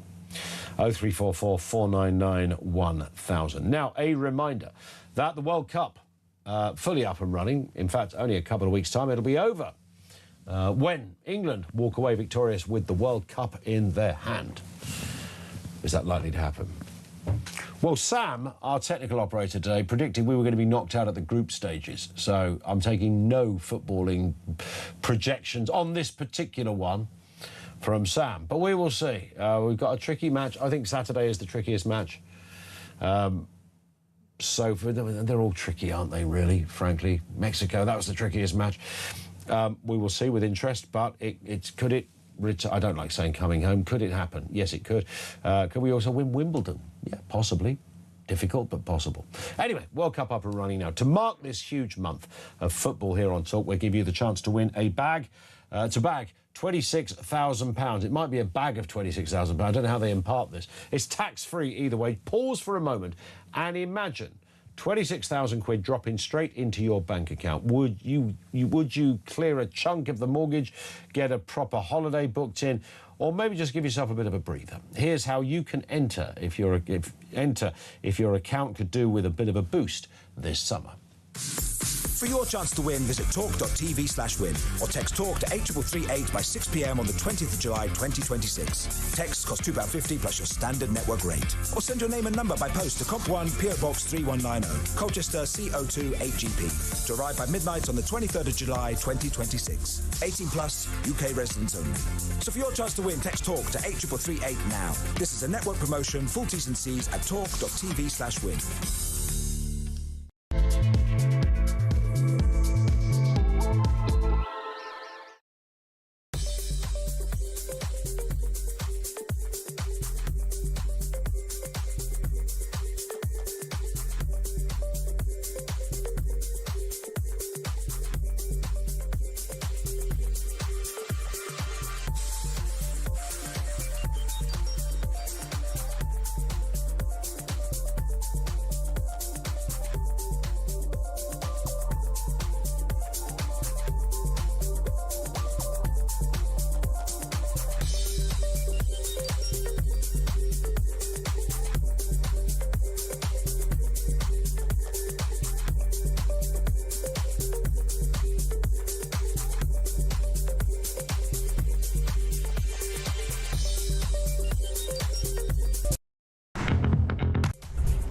0344 499 1000. Now, a reminder that the World Cup, fully up and running, in fact, only a couple of weeks' time, it'll be over when England walk away victorious with the World Cup in their hand. Is that likely to happen? Well, Sam, our technical operator today, predicted we were going to be knocked out at the group stages. So I'm taking no footballing projections on this particular one from Sam. But we will see. We've got a tricky match. I think Saturday is the trickiest match. So they're all tricky, aren't they, really, frankly? Mexico, that was the trickiest match. We will see with interest, but could it... I don't like saying coming home. Could it happen? Yes, it could. Could we also win Wimbledon? Yeah, possibly. Difficult, but possible. Anyway, World Cup up and running now. To mark this huge month of football here on Talk, we'll give you the chance to win a bag. To bag £26,000. It might be a bag of £26,000. I don't know how they impart this. It's tax-free either way. Pause for a moment and imagine 26,000 quid dropping straight into your bank account. Would you clear a chunk of the mortgage, get a proper holiday booked in, or maybe just give yourself a bit of a breather? Here's how you can enter if your account could do with a bit of a boost this summer. For your chance to win, visit talk.tv/win or text TALK to 8338 by 6 p.m. on the 20th of July 2026. Texts cost £2.50 plus your standard network rate. Or send your name and number by post to Comp 1 PO Box 3190, Colchester CO2 8GP. To arrive by midnight on the 23rd of July 2026. 18 plus, UK residents only. So for your chance to win, text TALK to 8338 now. This is a network promotion, full T's and C's at talk.tv/win.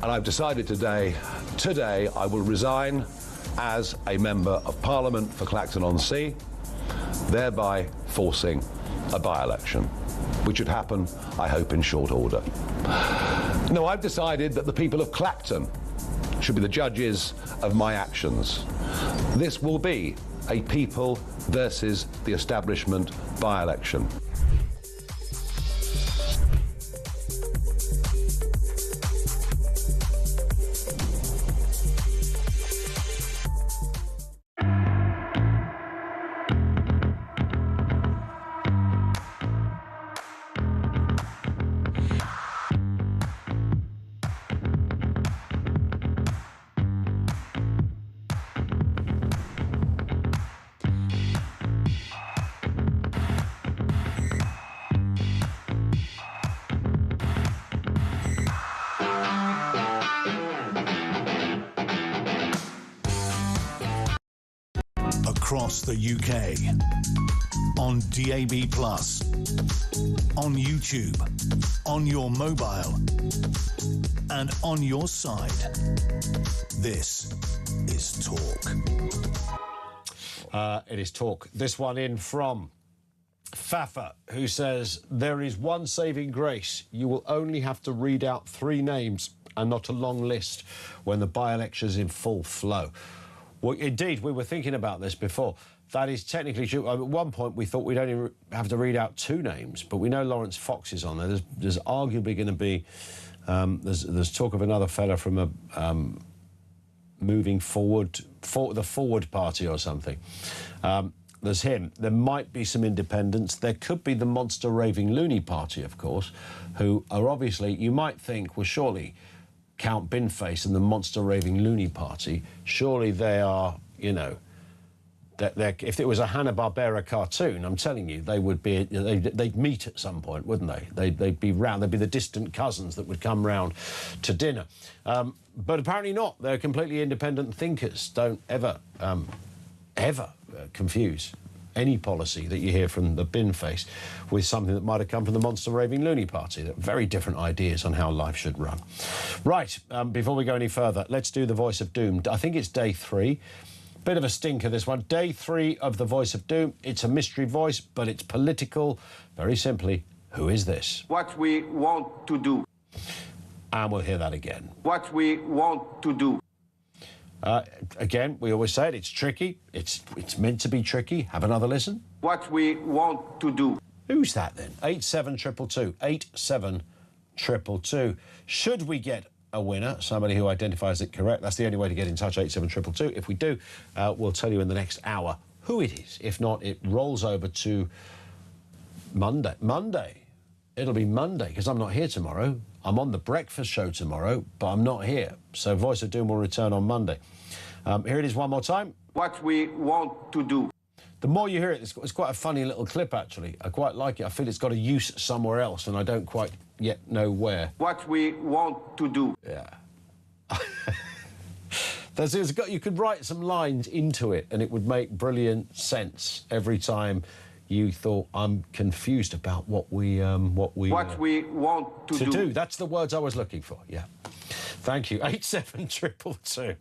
And I've decided today I will resign as a Member of Parliament for Clacton-on-Sea, thereby forcing a by-election, which should happen, I hope, in short order. No, I've decided that the people of Clacton should be the judges of my actions. This will be a people versus the establishment by-election. Across the UK, on DAB+, on YouTube, on your mobile, and on your side. This is Talk. It is Talk. This one in from Fafa, who says, there is one saving grace. You will only have to read out 3 names and not a long list when the by-election is in full flow. Well, indeed, we were thinking about this before. That is technically true. At one point, we thought we'd only have to read out 2 names, but we know Lawrence Fox is on there. There's arguably going to be... there's talk of another fella from a moving forward... the Forward Party or something. There's him. There might be some independents. There could be the Monster Raving Loony Party, of course, who are obviously... You might think, well, surely... Count Binface and the Monster Raving Loony Party, surely they are, you know, if it was a Hanna-Barbera cartoon, I'm telling you, they would be, they'd meet at some point, wouldn't they? They'd be round, they'd be the distant cousins that would come round to dinner. But apparently not. They're completely independent thinkers. Don't ever confuse any policy that you hear from the Binface with something that might have come from the Monster Raving Loony Party. They're very different ideas on how life should run. Right, before we go any further, let's do the Voice of Doom. I think it's day 3. Bit of a stinker, this one. Day 3 of the Voice of Doom. It's a mystery voice, but it's political. Very simply, who is this? What we want to do. And we'll hear that again. What we want to do. Again, we always say it, it's tricky. It's meant to be tricky. Have another listen. What we want to do. Who's that then? 87222. 87222. Should we get a winner, somebody who identifies it correct, that's the only way to get in touch, 87222. If we do, we'll tell you in the next hour who it is. If not, it rolls over to Monday. It'll be Monday, because I'm not here tomorrow. I'm on the breakfast show tomorrow, but I'm not here. So Voice of Doom will return on Monday. Here it is one more time. What we want to do. The more you hear it, it's quite a funny little clip, actually. I quite like it. I feel it's got a use somewhere else, and I don't quite yet know where. What we want to do. Yeah. You could write some lines into it, and it would make brilliant sense every time you thought, I'm confused about what we want to do. That's the words I was looking for, yeah. Thank you. 87222.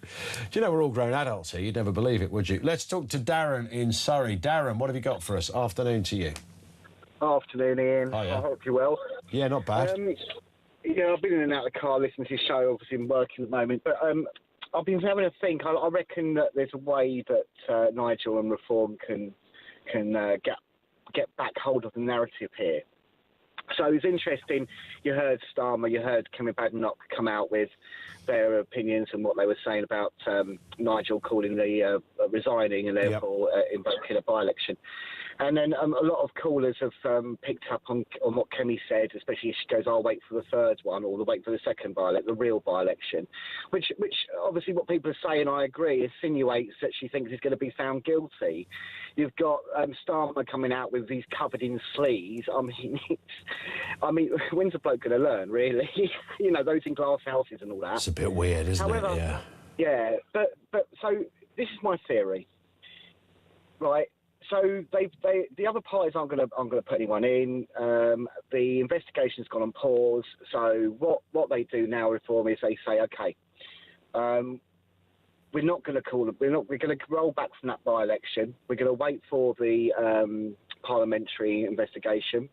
Do you know we're all grown adults here? You'd never believe it, would you? Let's talk to Darren in Surrey. Darren, what have you got for us? Afternoon to you. Afternoon, Ian. Oh, yeah. I hope you're well. Yeah, not bad. Yeah, I've been in and out of the car listening to your show, obviously I'm working at the moment, but I've been having a think. I reckon that there's a way that Nigel and Reform can get back hold of the narrative here. So it was interesting, you heard Starmer, you heard Kevin Badenoch come out with their opinions and what they were saying about Nigel calling the resigning and therefore invoking a by-election. And then a lot of callers have picked up on what Kemi said, especially if she goes, I'll wait for the third one, or wait for the second the real by-election, which obviously what people are saying, I agree, insinuates that she thinks he's going to be found guilty. You've got Starmer coming out with these covered in sleeves. I mean, when's a bloke going to learn, really? You know, those in glass houses and all that. It's a bit weird, isn't it? Yeah. Yeah, but so this is my theory, right? So the other parties aren't going to put anyone in. The investigation's gone on pause. So what they do now, Reform, is they say, okay, we're not going to call them. We're going to roll back from that by-election. We're going to wait for the parliamentary investigation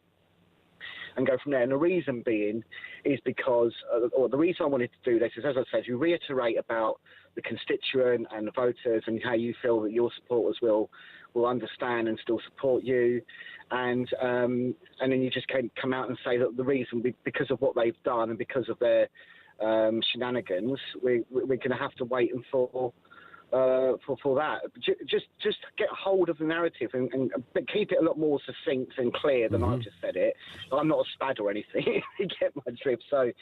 and go from there. And the reason being is because, or the reason I wanted to do this is, as I said, you reiterate about the constituent and the voters and how you feel that your supporters will understand and still support you, and then you just can come out and say that the reason, because of what they've done and because of their shenanigans, we're going to have to wait and for that. Just get hold of the narrative and keep it a lot more succinct and clear than I've just said it. I'm not a spad or anything. You get my drift. So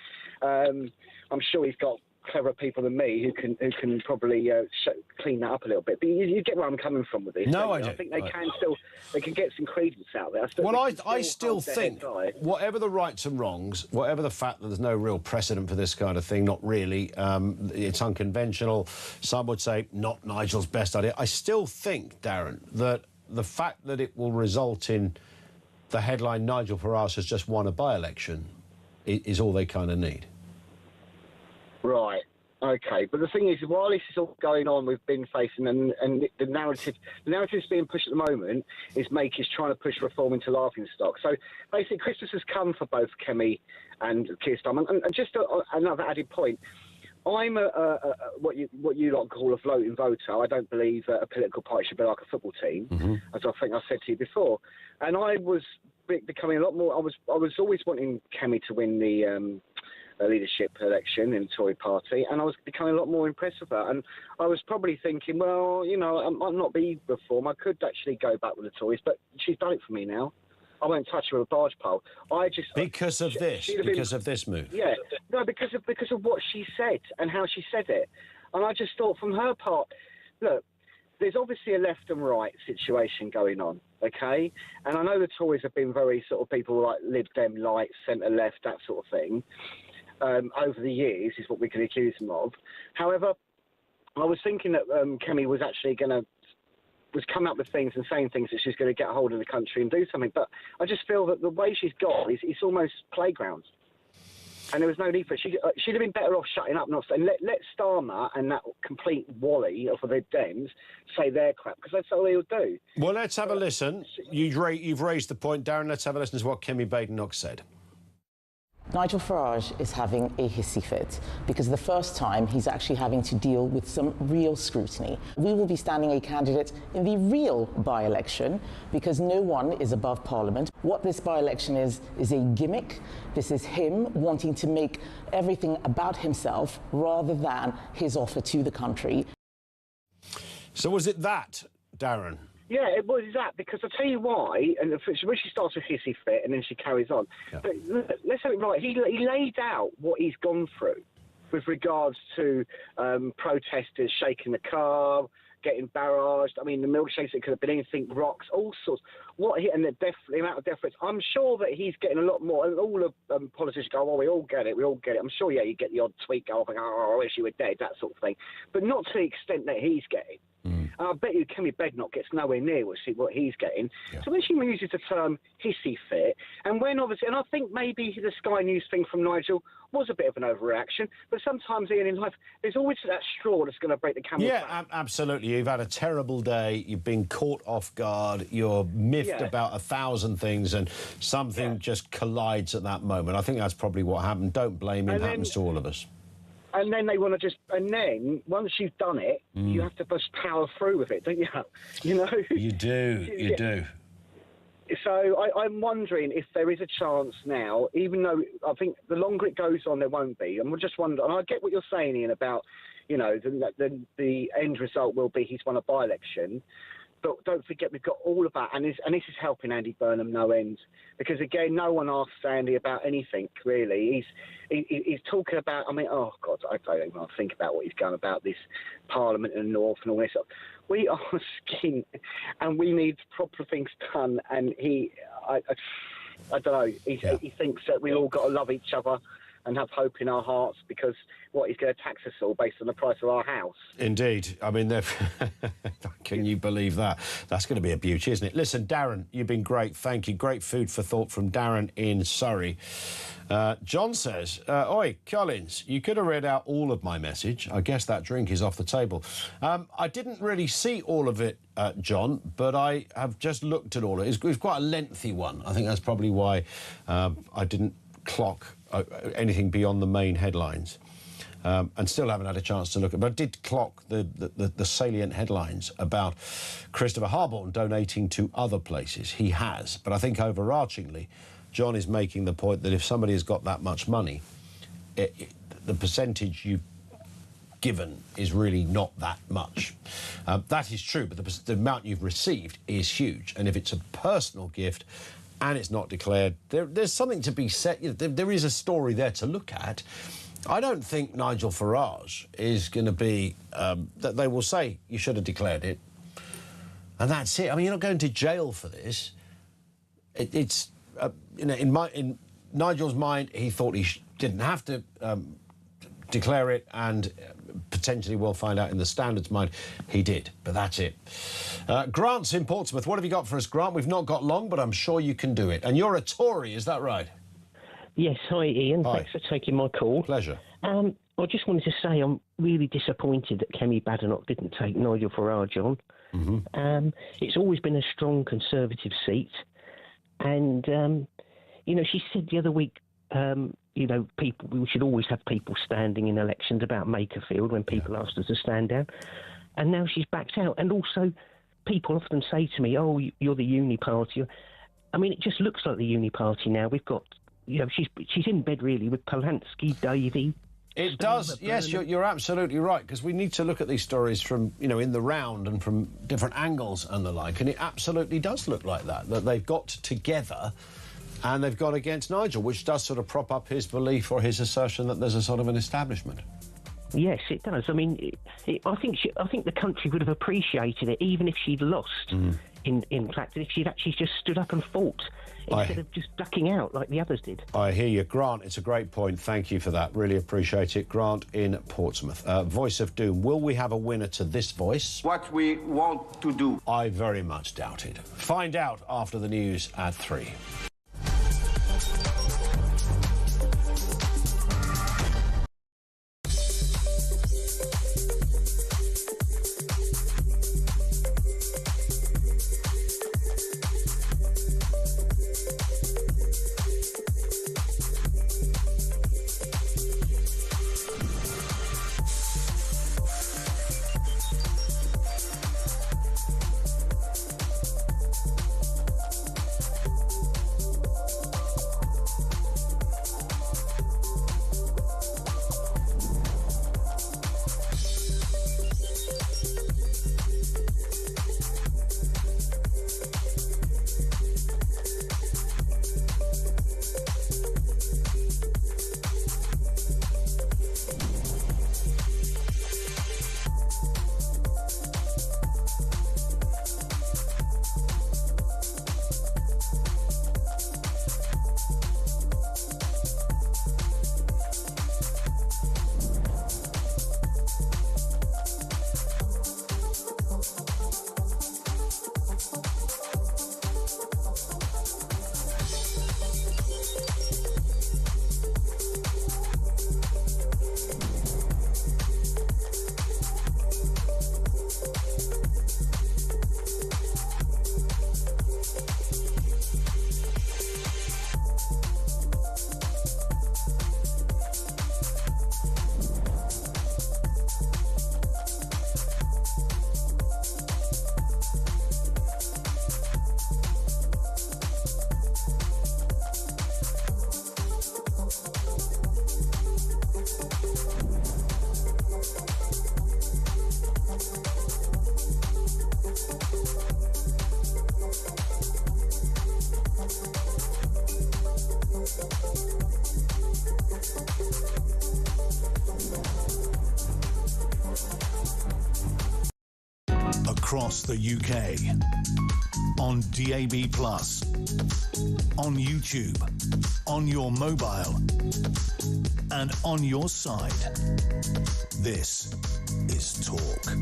I'm sure he's got cleverer people than me who can probably clean that up a little bit. But you get where I'm coming from with this. No, I do. I think they can get some credence out there. I still think, whatever the rights and wrongs, whatever the fact that there's no real precedent for this kind of thing, not really, it's unconventional. Some would say not Nigel's best idea. I still think, Darren, that the fact that it will result in the headline Nigel Farage has just won a by-election is all they kind of need. Right. Okay. But the thing is, while this is all going on, we've been facing, and the narrative that's being pushed at the moment is trying to push Reform into laughing stock. So basically, Christmas has come for both Kemi and Keir Starmer. And just another added point. I'm what you lot call a floating voter. I don't believe that a political party should be like a football team, as I think I said to you before. And I was becoming a lot more. I was always wanting Kemi to win the leadership election in the Tory party, and I was becoming a lot more impressed with her. And I was probably thinking, well, you know, I might not be Reform. I could actually go back with the Tories, but she's done it for me now. I won't touch her with a barge pole. Because of this move. Yeah, no, because of what she said and how she said it. And I just thought, from her part, look, there's obviously a left and right situation going on, okay? And I know the Tories have been very sort of people like Lib Dem light, centre left, that sort of thing. Over the years is what we can accuse them of. However, I was thinking that Kemi was actually was coming up with things and saying things that she's going to get a hold of the country and do something. But I just feel that the way she's got is it's almost playground. And there was no need for it. She'd have been better off shutting up, not saying, let Starmer and that complete wally of the Dems say their crap, because that's all he'll do. Well, let's have a listen. You've raised the point, Darren. Let's have a listen to what Kemi Badenoch said. Nigel Farage is having a hissy fit because the first time he's actually having to deal with some real scrutiny. We will be standing a candidate in the real by-election because no one is above Parliament. What this by-election is a gimmick. This is him wanting to make everything about himself rather than his offer to the country. So was it that, Darren? Yeah, it was that, because I'll tell you why, and when she starts with hissy fit and then she carries on. Yeah. But let's have it right. He laid out what he's gone through with regards to protesters shaking the car, getting barraged. I mean, the milkshakes, it could have been anything, rocks, all sorts. And the amount of deference. I'm sure that he's getting a lot more, and all the politicians go, oh, we all get it. I'm sure, yeah, you get the odd tweet go off, like, oh, I wish you were dead, that sort of thing. But not to the extent that he's getting. And I bet you Kemi Badenoch gets nowhere near what he's getting. Yeah. So when she uses the term hissy fit, and when obviously, and I think maybe the Sky News thing from Nigel was a bit of an overreaction, but sometimes, Ian, in life, there's always that straw that's going to break the camel's back. Yeah, absolutely. You've had a terrible day, you've been caught off guard, you're miffed about 1,000 things, and something just collides at that moment. I think that's probably what happened. Don't blame him, it happens to all of us. And then they want to and then once you've done it, you have to just power through with it, don't you? You know? You do. So I'm wondering if there is a chance now, even though I think the longer it goes on, there won't be. And we'll just wonder, and I get what you're saying, Ian, about, you know, the end result will be he's won a by-election. But don't forget, we've got all of that, and this is helping Andy Burnham no end. Because, again, no one asks Andy about anything, really. He's talking about, I mean, oh, God, I don't even want to think about what he's going about, this Parliament in the North and all this. We are skint, and we need proper things done, and I don't know, he thinks that we all got to love each other, and have hope in our hearts, because what, he's going to tax us all based on the price of our house. Indeed. I mean, can you believe that? That's going to be a beauty, isn't it? Listen, Darren, you've been great. Thank you. Great food for thought from Darren in Surrey. John says, Oi, Collins, you could have read out all of my message. I guess that drink is off the table. I didn't really see all of it, John, but I have just looked at all of it. It was quite a lengthy one. I think that's probably why I didn't clock anything beyond the main headlines. And still haven't had a chance to look at, but I did clock the salient headlines about Christopher Harborne donating to other places. He has, but I think overarchingly, John is making the point that if somebody has got that much money, the percentage you've given is really not that much. That is true, but the amount you've received is huge. And if it's a personal gift and it's not declared, there's something to be said. You know, there is a story there to look at. I don't think Nigel Farage is going to be, that they will say you should have declared it. And that's it. I mean, you're not going to jail for this. It's... you know, in Nigel's mind, he thought he didn't have to declare it, and potentially we'll find out in the Standard's mind he did, but that's it. Grant's in Portsmouth. What have you got for us, Grant? We've not got long, but I'm sure you can do it. And you're a Tory, is that right? Yes, hi Ian. Hi. Thanks for taking my call. Pleasure. I just wanted to say I'm really disappointed that Kemi Badenoch didn't take Nigel Farage on. Mm-hmm. It's always been a strong Conservative seat. And, you know, she said the other week, you know, we should always have people standing in elections about Makerfield when people asked her to stand down. And now she's backed out. And also, people often say to me, oh, you're the Uni Party. I mean, it just looks like the Uni Party now. We've got, you know, she's in bed, really, with Polanski, Davey. It does, yes, you're absolutely right, because we need to look at these stories from, you know, in the round and from different angles and the like, and it absolutely does look like that they've got together and they've gone against Nigel, which does sort of prop up his belief or his assertion that there's a sort of an establishment. Yes, it does. I mean, I think the country would have appreciated it, even if she'd lost in Clacton, if she'd actually just stood up and fought instead of just ducking out like the others did. I hear you. Grant, it's a great point. Thank you for that. Really appreciate it. Grant in Portsmouth. Voice of Doom. Will we have a winner to this voice? What we want to do. I very much doubt it. Find out after the news at 3. across the UK. On DAB+, on YouTube, on your mobile, and on your side. This is Talk.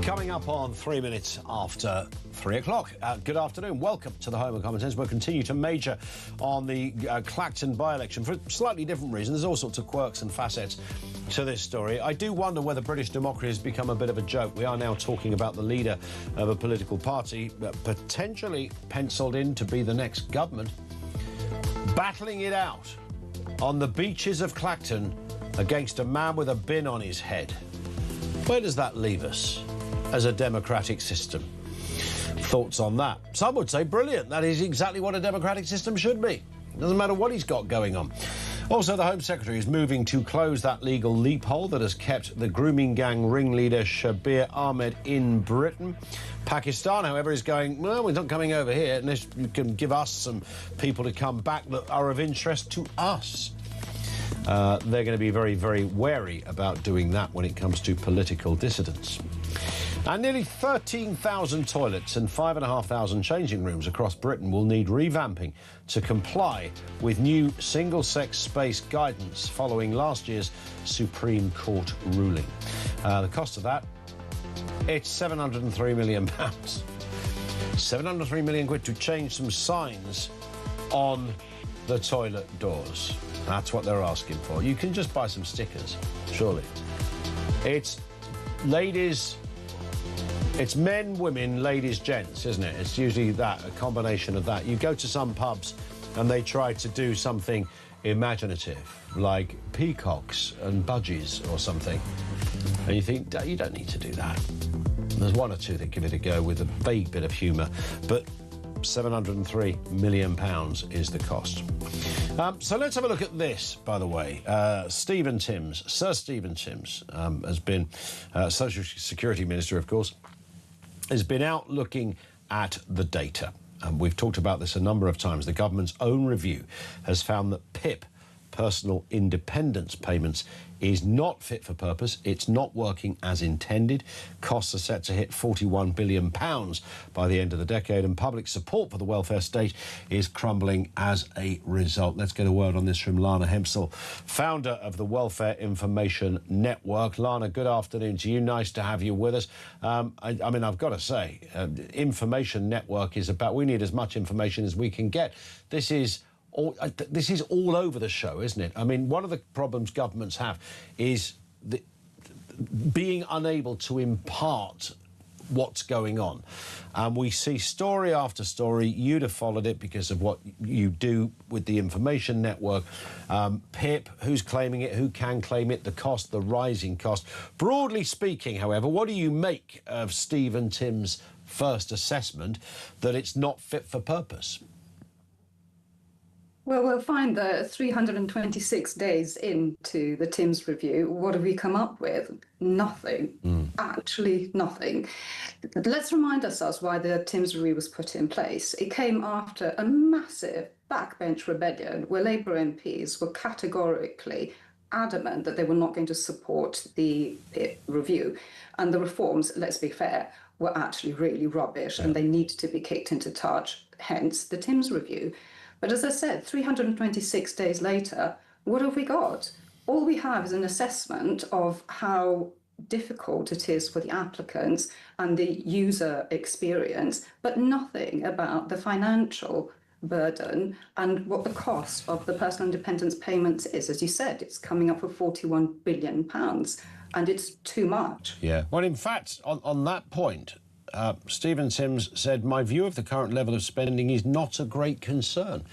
Coming up on 3 minutes after 3 o'clock. Good afternoon. Welcome to the Home of Common Sense. We'll continue to major on the Clacton by-election for a slightly different reason. There's all sorts of quirks and facets to this story. I do wonder whether British democracy has become a bit of a joke. We are now talking about the leader of a political party potentially penciled in to be the next government, battling it out on the beaches of Clacton against a man with a bin on his head. Where does that leave us as a democratic system? Thoughts on that? Some would say brilliant. That is exactly what a democratic system should be. It doesn't matter what he's got going on. Also, the Home Secretary is moving to close that legal loophole that has kept the grooming gang ringleader Shabir Ahmed in Britain. Pakistan, however, is going, well, we're not coming over here unless you can give us some people to come back that are of interest to us. They're going to be very, very wary about doing that when it comes to political dissidents. And nearly 13,000 toilets and 5,500 changing rooms across Britain will need revamping to comply with new single-sex space guidance following last year's Supreme Court ruling. The cost of that, it's £703 million. 703 million quid to change some signs on the toilet doors. That's what they're asking for. You can just buy some stickers, surely. It's ladies, it's men, women, ladies, gents, isn't it? It's usually that, a combination of that. You go to some pubs and they try to do something imaginative, like peacocks and budgies or something. And you think, you don't need to do that. There's one or two that give it a go with a vague bit of humour, but £703 million is the cost. So let's have a look at this, by the way. Sir Stephen Timms has been Social Security Minister, of course, has been out looking at the data. We've talked about this a number of times. The government's own review has found that PIP, personal independence payments, is not fit for purpose. It's not working as intended. Costs are set to hit £41 billion by the end of the decade, and public support for the welfare state is crumbling as a result. Let's get a word on this from Lana Hempsell, founder of the Welfare Information Network. Lana, good afternoon to you. Nice to have you with us. I mean, I've got to say, Information Network is about, we need as much information as we can get. This is all over the show, isn't it? I mean, one of the problems governments have is being unable to impart what's going on. We see story after story. You'd have followed it because of what you do with the Information Network. PIP, who's claiming it, who can claim it, the cost, the rising cost. Broadly speaking, however, what do you make of Stephen Timms' first assessment that it's not fit for purpose? Well, we'll find that 326 days into the Timms review, what have we come up with? Nothing. Actually nothing. Let's remind ourselves why the Timms review was put in place. It came after a massive backbench rebellion where Labour MPs were categorically adamant that they were not going to support the review. And the reforms, let's be fair, were actually really rubbish and they needed to be kicked into touch, hence the Timms review. But as I said, 326 days later, what have we got? All we have is an assessment of how difficult it is for the applicants and the user experience, but nothing about the financial burden and what the cost of the personal independence payments is. As you said, it's coming up with £41 billion, and it's too much. Yeah. Well, in fact, on that point, Stephen Timms said, my view of the current level of spending is not a great concern.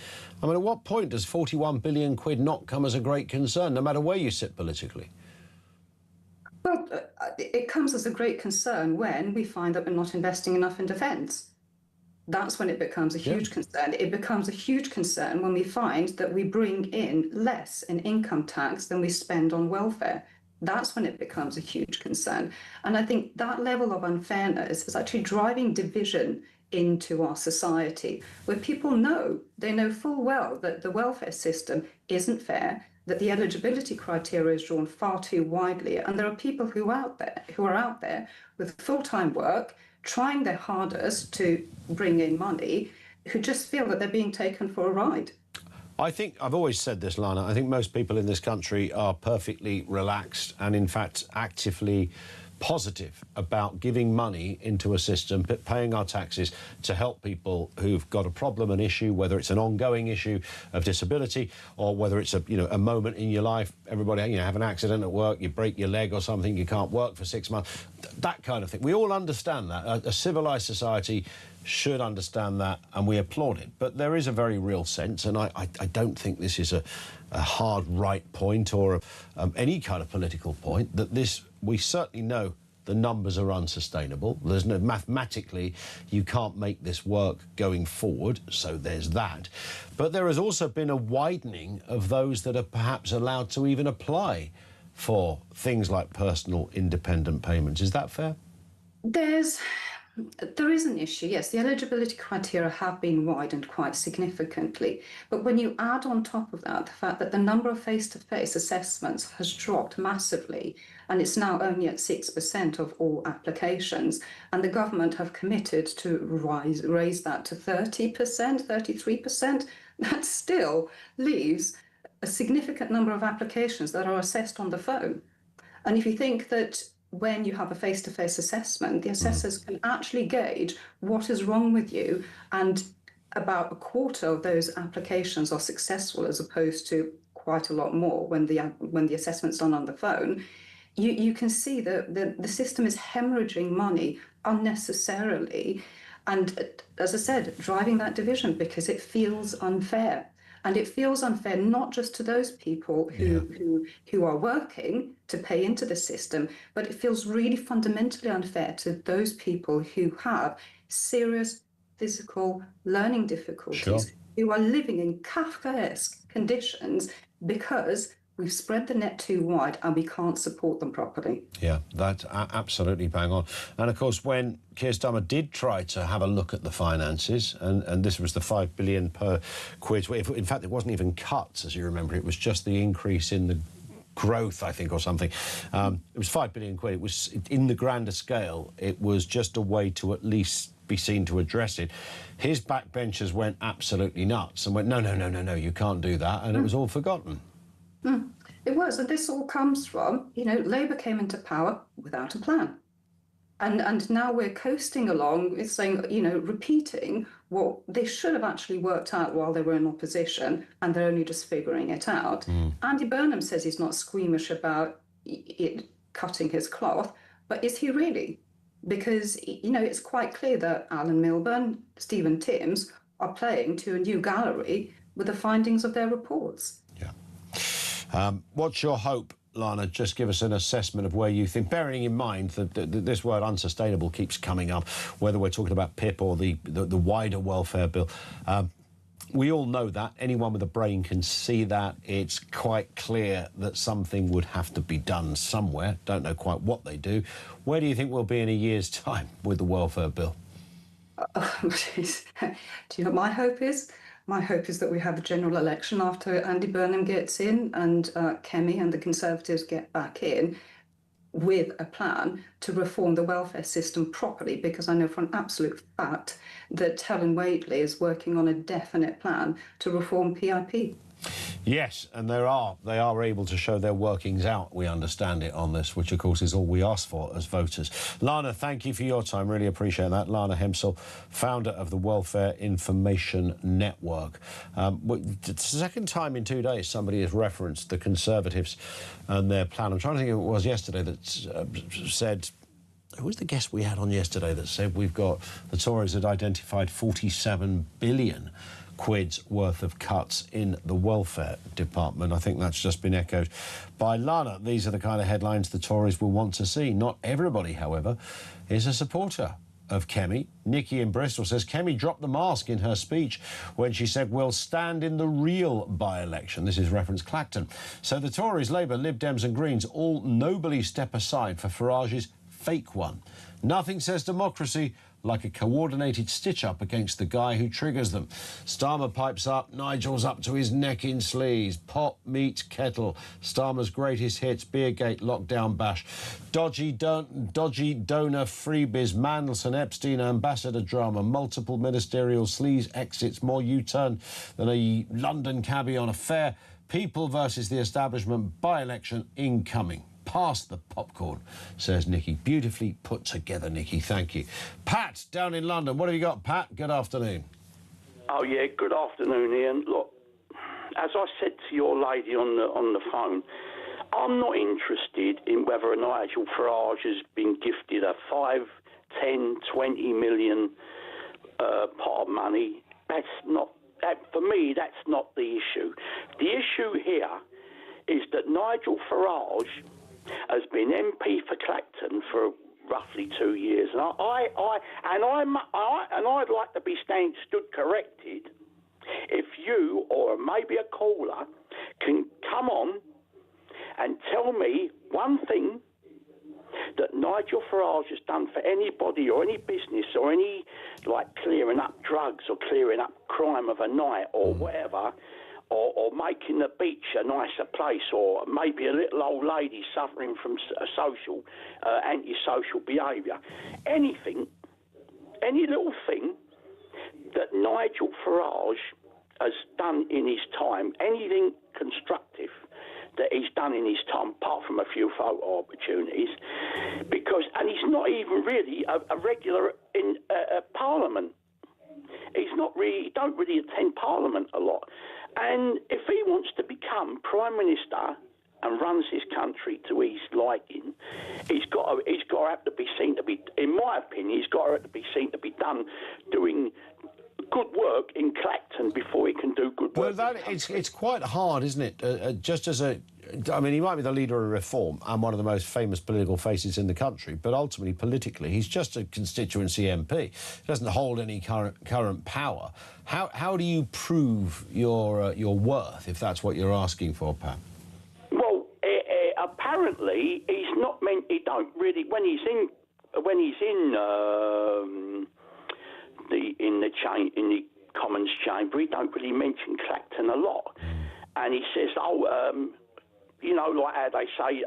I mean, at what point does 41 billion quid not come as a great concern, no matter where you sit politically? Well, it comes as a great concern when we find that we're not investing enough in defence. That's when it becomes a huge concern. It becomes a huge concern when we find that we bring in less in income tax than we spend on welfare. That's when it becomes a huge concern. And I think that level of unfairness is actually driving division into our society, where people know, they know full well that the welfare system isn't fair, that the eligibility criteria is drawn far too widely, and there are people who are out there with full-time work, trying their hardest to bring in money, who just feel that they're being taken for a ride. I think, I've always said this, Lana, I think most people in this country are perfectly relaxed and, in fact, actively positive about giving money into a system, paying our taxes to help people who've got a problem, an issue, whether it's an ongoing issue of disability or whether it's a moment in your life. Everybody, have an accident at work, you break your leg or something, you can't work for 6 months, that kind of thing. We all understand that. A civilised society should understand that, and we applaud it. But there is a very real sense, and I don't think this is a hard right point or any kind of political point, that we certainly know the numbers are unsustainable. There's no, mathematically, you can't make this work going forward, so there's that. But there has also been a widening of those that are perhaps allowed to even apply for things like personal independent payments. Is that fair? There is an issue, yes. The eligibility criteria have been widened quite significantly. But when you add on top of that the fact that the number of face-to-face assessments has dropped massively, and it's now only at 6% of all applications, and the government have committed to raise that to 30%, 33%, that still leaves a significant number of applications that are assessed on the phone. And if you think that when you have a face-to-face assessment, the assessors can actually gauge what is wrong with you, and about a quarter of those applications are successful as opposed to quite a lot more when the assessment's done on the phone. You can see that the system is hemorrhaging money unnecessarily, and as I said, driving that division because it feels unfair. And it feels unfair not just to those people who are working to pay into the system, but it feels really fundamentally unfair to those people who have serious physical learning difficulties, who are living in Kafkaesque conditions because we've spread the net too wide and we can't support them properly. Yeah, that's absolutely bang on. And of course, when Keir Starmer did try to have a look at the finances, and this was the $5 billion per quid, in fact, it wasn't even cuts, as you remember, it was just the increase in the growth, I think, or something. It was $5 billion quid. It was, in the grander scale, it was just a way to at least be seen to address it. His backbenchers went absolutely nuts and went, no, you can't do that, and it was all forgotten. It was, and this all comes from, Labour came into power without a plan. And now we're coasting along, it's saying, repeating what they should have actually worked out while they were in opposition, and they're only just figuring it out. Andy Burnham says he's not squeamish about it cutting his cloth, but is he really? Because, it's quite clear that Alan Milburn, Stephen Timms are playing to a new gallery with the findings of their reports. What's your hope, Lana? Just give us an assessment of where you think, bearing in mind that this word unsustainable keeps coming up, whether we're talking about PIP or the wider welfare bill. We all know that. Anyone with a brain can see that. It's quite clear that something would have to be done somewhere. Don't know quite what they do. Where do you think we'll be in a year's time with the welfare bill? Do you know what my hope is? My hope is that we have a general election after Andy Burnham gets in and Kemi and the Conservatives get back in with a plan to reform the welfare system properly, because I know for an absolute fact that Helen Whately is working on a definite plan to reform PIP. Yes, and they are able to show their workings out, we understand it, on this, which of course is all we ask for as voters. Lana, thank you for your time, really appreciate that. Lana Hempsall, founder of the Welfare Information Network. It's the second time in 2 days somebody has referenced the Conservatives and their plan. I'm trying to think who it was yesterday that said, who was the guest we had on yesterday that said the Tories had identified 47 billion quid's worth of cuts in the welfare department. I think that's just been echoed by Lana. These are the kind of headlines the Tories will want to see. Not everybody, however, is a supporter of Kemi. Nikki in Bristol says Kemi dropped the mask in her speech when she said we'll stand in the real by-election. This is reference Clacton. So the Tories, Labour, Lib Dems and Greens all nobly step aside for Farage's fake one. Nothing says democracy like a coordinated stitch-up against the guy who triggers them. Starmer pipes up, Nigel's up to his neck in sleaze. Pot, meat, kettle. Starmer's greatest hits, Beergate, lockdown bash. Dodgy donor freebies, Mandelson, Epstein, ambassador drama, multiple ministerial sleaze exits, more U-turn than a London cabbie on a fair. People versus the establishment by-election incoming. Past the popcorn, says Nikki. Beautifully put together, Nikki. Thank you. Pat, down in London. What have you got, Pat? Good afternoon. Oh, yeah, good afternoon, Ian. Look, as I said to your lady on the phone, I'm not interested in whether Nigel Farage has been gifted a 5, 10, 20 million pot of money. That's not... for me, that's not the issue. The issue here is that Nigel Farage has been MP for Clacton for roughly 2 years, and I'd like to be stood corrected if you or maybe a caller can come on and tell me one thing that Nigel Farage has done for anybody or any business or any, like, clearing up drugs or clearing up crime of a night or whatever, or making the beach a nicer place, or maybe a little old lady suffering from antisocial behaviour. Anything, any little thing that Nigel Farage has done in his time, anything constructive that he's done in his time, apart from a few photo opportunities, and he's not even really a regular in Parliament. He don't really attend Parliament a lot. And if he wants to become Prime Minister and runs his country to his liking, he's got to have to be seen to be, in my opinion, he's got to have to be seen to be doing good work in Clacton before he can do good work. Well, it's quite hard, isn't it? Just as I mean, he might be the leader of Reform and one of the most famous political faces in the country, but ultimately, politically, he's just a constituency MP. He doesn't hold any current power. How do you prove your worth, if that's what you're asking for, Pat? Well, apparently, he's not meant. He don't really when he's in the Commons chamber, he don't really mention Clacton a lot, and he says, you know, like how they say,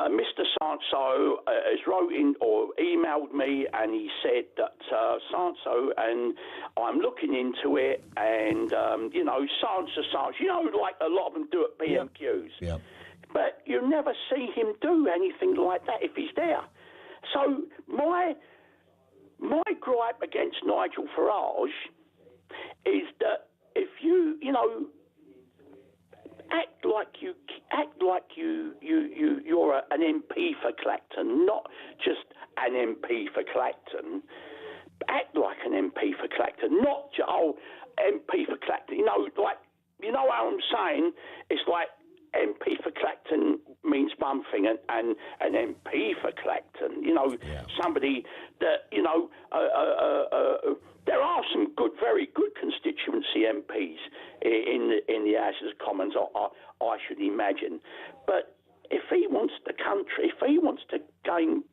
Mr. So-and-so has wrote in or emailed me, and he said that so-and-so, and I'm looking into it, and, you know, so-and-so, you know, like a lot of them do at BMQs. Yeah. But you never see him do anything like that if he's there. So my gripe against Nigel Farage is that if you know, act like you're an MP for Clacton, not just an MP for Clacton. Act like an MP for Clacton, not just MP for Clacton. You know, like, you know how I'm saying? It's like MP for Clacton means one thing, and an MP for Clacton, you know, somebody that, you know, there are some very good constituency MPs in the House of Commons, I should imagine. But if he wants the country, if he wants to gain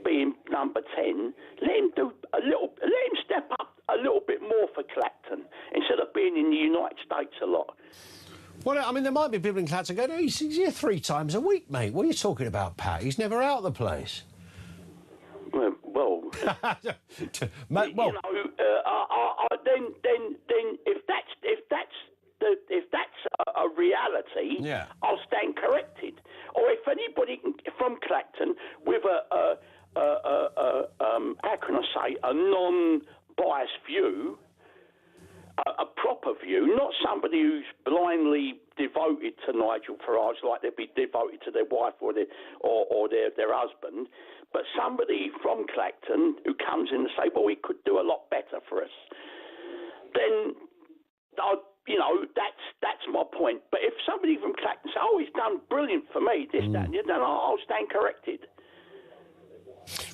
being number 10, let him step up a little bit more for Clacton instead of being in the United States a lot. Well, I mean, there might be people in Clacton going, he's here 3 times a week, mate. What are you talking about, Pat? He's never out of the place. Well, mate, well, you know, then if that's a reality, I'll stand corrected. Or if anybody from Clacton with how can I say, a non-biased view, a proper view, not somebody who's blindly devoted to Nigel Farage like they'd be devoted to their wife or their husband, but somebody from Clacton who comes in and say, well, he could do a lot better for us, then, you know, that's my point. But if somebody from Clacton says, oh, he's done brilliant for me, this, that, and the other, then I'll stand corrected.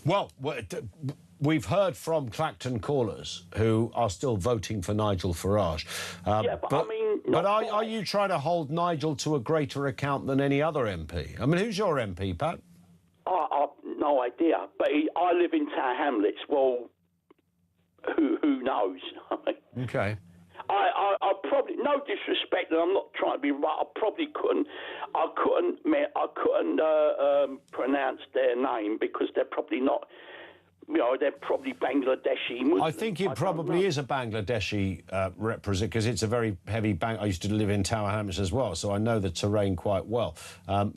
Well, we've heard from Clacton callers who are still voting for Nigel Farage. But are you trying to hold Nigel to a greater account than any other MP? I mean, who's your MP, Pat? no idea. But I live in Tower Hamlets. Well, who knows? Okay. I probably, no disrespect, and I'm not trying to be right. I probably couldn't pronounce their name because they're probably not. You know, they're probably Bangladeshi Muslims. I think it probably is a Bangladeshi representative because it's a very heavy bank. I used to live in Tower Hamlets as well, so I know the terrain quite well.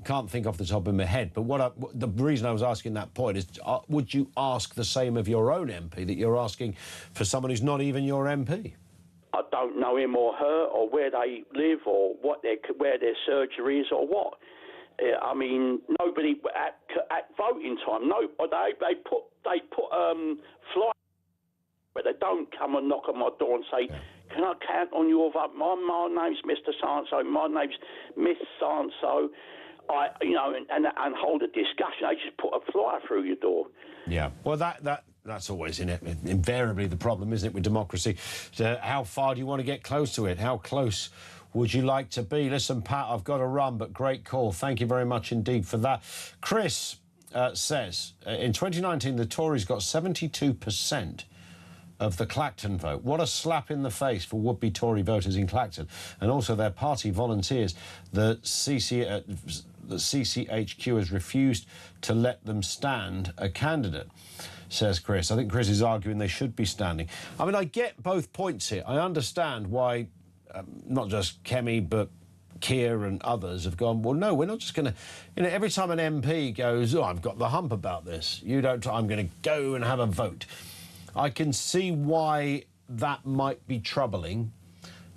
Can't think off the top of my head. But the reason I was asking that point is, would you ask the same of your own MP that you're asking for someone who's not even your MP? I don't know him or her or where they live or where their surgery is or what. I mean, nobody at voting time. No, they put flyers, but they don't come and knock on my door and say, "Can I count on your vote? My name's Mr. So-and-so. My name's Miss So-and-so." And hold a discussion. They just put a flyer through your door. Yeah. Well, that's always invariably the problem, isn't it, with democracy? How far do you want to get close to it? How close would you like to be? Listen, Pat, I've got to run, but great call. Thank you very much indeed for that. Chris says, in 2019, the Tories got 72% of the Clacton vote. What a slap in the face for would-be Tory voters in Clacton and also their party volunteers. The CCHQ has refused to let them stand a candidate, says Chris. I think Chris is arguing they should be standing. I mean, I get both points here. I understand why not just Kemi, but Keir and others have gone, well, no, we're not just going to... You know, every time an MP goes, oh, I've got the hump about this, I'm going to go and have a vote. I can see why that might be troubling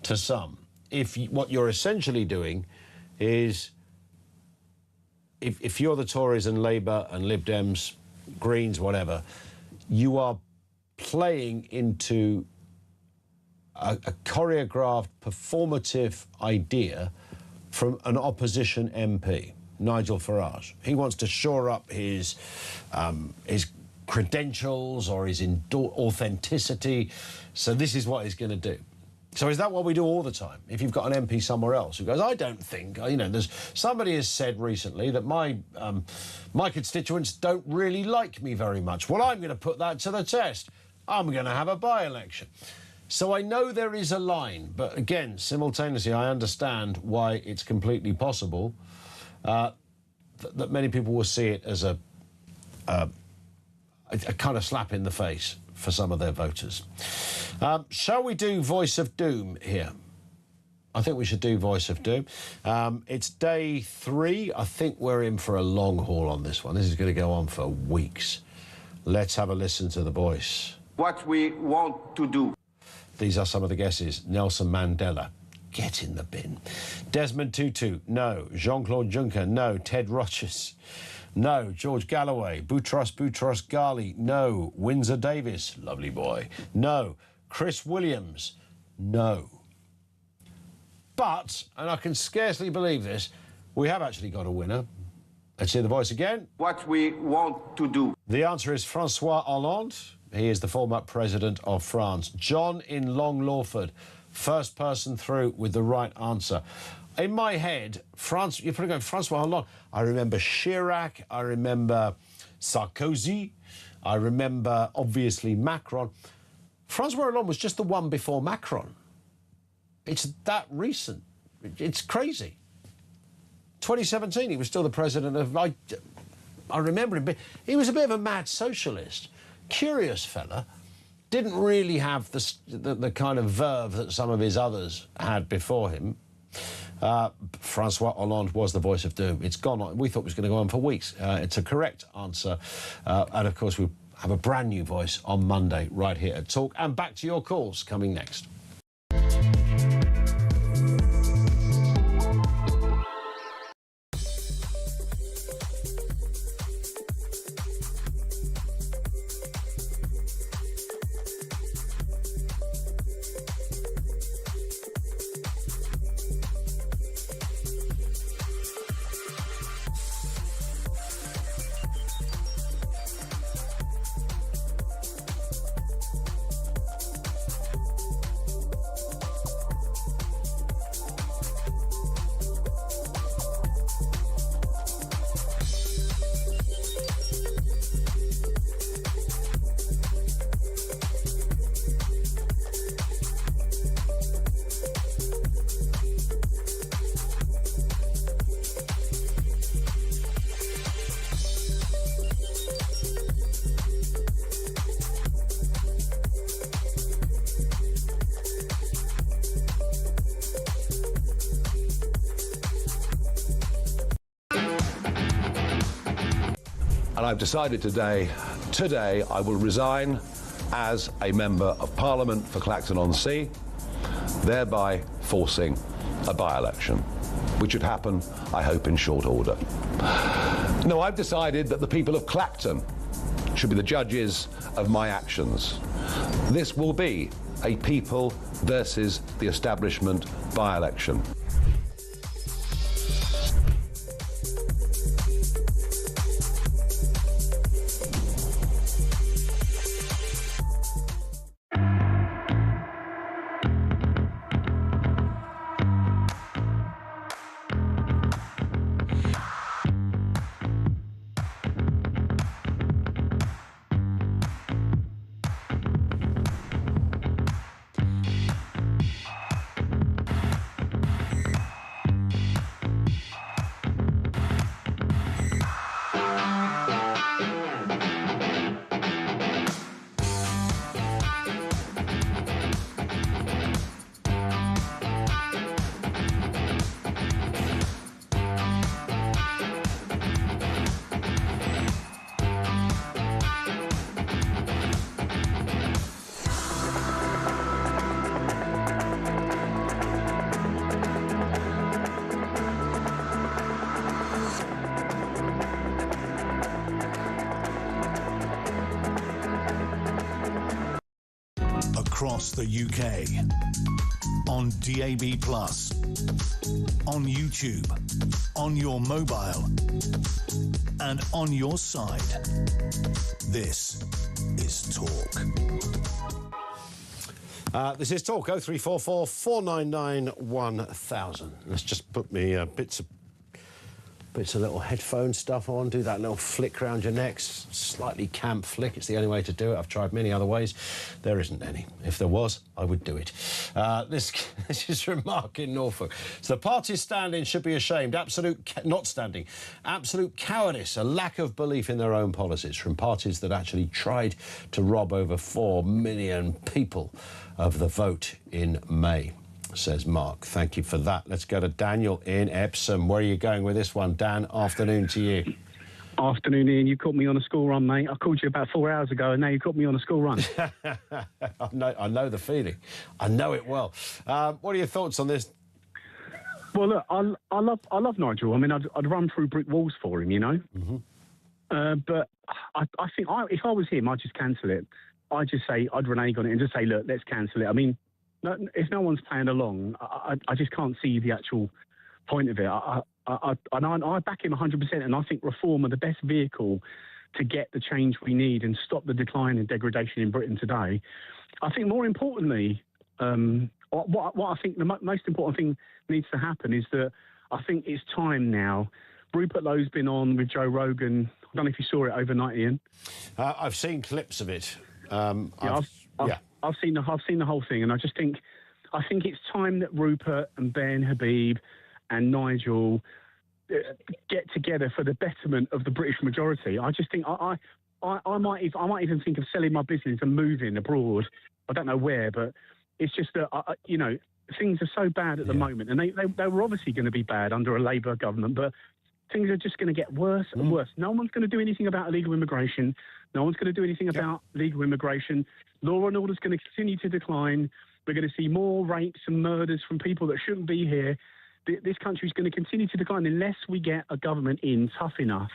to some. What you're essentially doing is, if you're the Tories and Labour and Lib Dems, Greens, whatever, you are playing into a choreographed, performative idea from an opposition MP, Nigel Farage. He wants to shore up his credentials or his authenticity. So this is what he's going to do. So is that what we do all the time? If you've got an MP somewhere else who goes, I don't think, somebody has said recently that my constituents don't really like me very much. Well, I'm going to put that to the test. I'm going to have a by-election. So I know there is a line, but again, simultaneously, I understand why it's completely possible that many people will see it as a kind of slap in the face for some of their voters. Shall we do Voice of Doom here? I think we should do Voice of Doom. It's day 3. I think we're in for a long haul on this one. This is going to go on for weeks. Let's have a listen to the voice. What we want to do. These are some of the guesses. Nelson Mandela, get in the bin. Desmond Tutu, no. Jean-Claude Juncker, no. Ted Rogers, no. George Galloway, Boutros Ghali, no. Windsor Davis, lovely boy, no. Chris Williams, no. But, and I can scarcely believe this, we have actually got a winner. Let's hear the voice again. What we want to do. The answer is Francois Hollande. He is the former president of France. John in Long Lawford, first person through with the right answer. In my head, you're probably going, Francois Hollande. I remember Chirac, I remember Sarkozy, I remember, obviously, Macron. Francois Hollande was just the one before Macron. It's that recent. It's crazy. 2017, he was still the president of... I remember him. He was a bit of a mad socialist. Curious fella. Didn't really have the kind of verve that some of his others had before him. Francois Hollande was the voice of doom. It's gone on. We thought it was going to go on for weeks. It's a correct answer. And, of course, we have a brand new voice on Monday right here at Talk. And back to your calls coming next. And I've decided today I will resign as a Member of Parliament for Clacton-on-Sea, thereby forcing a by-election, which should happen, I hope, in short order. No, I've decided that the people of Clacton should be the judges of my actions. This will be a people versus the establishment by-election. Across the UK, on DAB+, on YouTube, on your mobile, and on your side. This is Talk. This is Talk. 0344 499 1000. Let's just put me bits of little headphone stuff on, do that little flick around your neck, slightly camp flick. It's the only way to do it. I've tried many other ways. There isn't any. If there was, I would do it. This is from Mark in Norfolk. So the parties standing should be ashamed. Not standing. Absolute cowardice, a lack of belief in their own policies from parties that actually tried to rob over 4 million people of the vote in May. Says Mark. Thank you for that. Let's go to Daniel in Epsom. Where are you going with this one, Dan? Afternoon to you. Afternoon, Ian. You caught me on a school run, mate. I called you about 4 hours ago, and now you caught me on a school run. I know the feeling. I know it well. What are your thoughts on this? Well, look, I love Nigel. I mean, I'd run through brick walls for him, you know. Mm-hmm. But I think if I was him, I'd just cancel it. I'd just say, I'd renege on it and just say, look, let's cancel it. I mean, if no one's playing along, I just can't see the actual point of it. I back him 100%, and I think reform are the best vehicle to get the change we need and stop the decline and degradation in Britain today. I think more importantly, what I think the most important thing needs to happen is that I think it's time now. Rupert Lowe's been on with Joe Rogan. I don't know if you saw it overnight, Ian. I've seen clips of it. I've seen the whole thing, and I think it's time that Rupert and Ben Habib and Nigel get together for the betterment of the British majority. I just think I might even think of selling my business and moving abroad. I don't know where, but it's just that things are so bad at the moment, and they were obviously going to be bad under a Labour government, but things are just going to get worse and worse. No one's going to do anything about illegal immigration. No one's going to do anything about legal immigration. Law and order is going to continue to decline. We're going to see more rapes and murders from people that shouldn't be here. This country is going to continue to decline unless we get a government in tough enough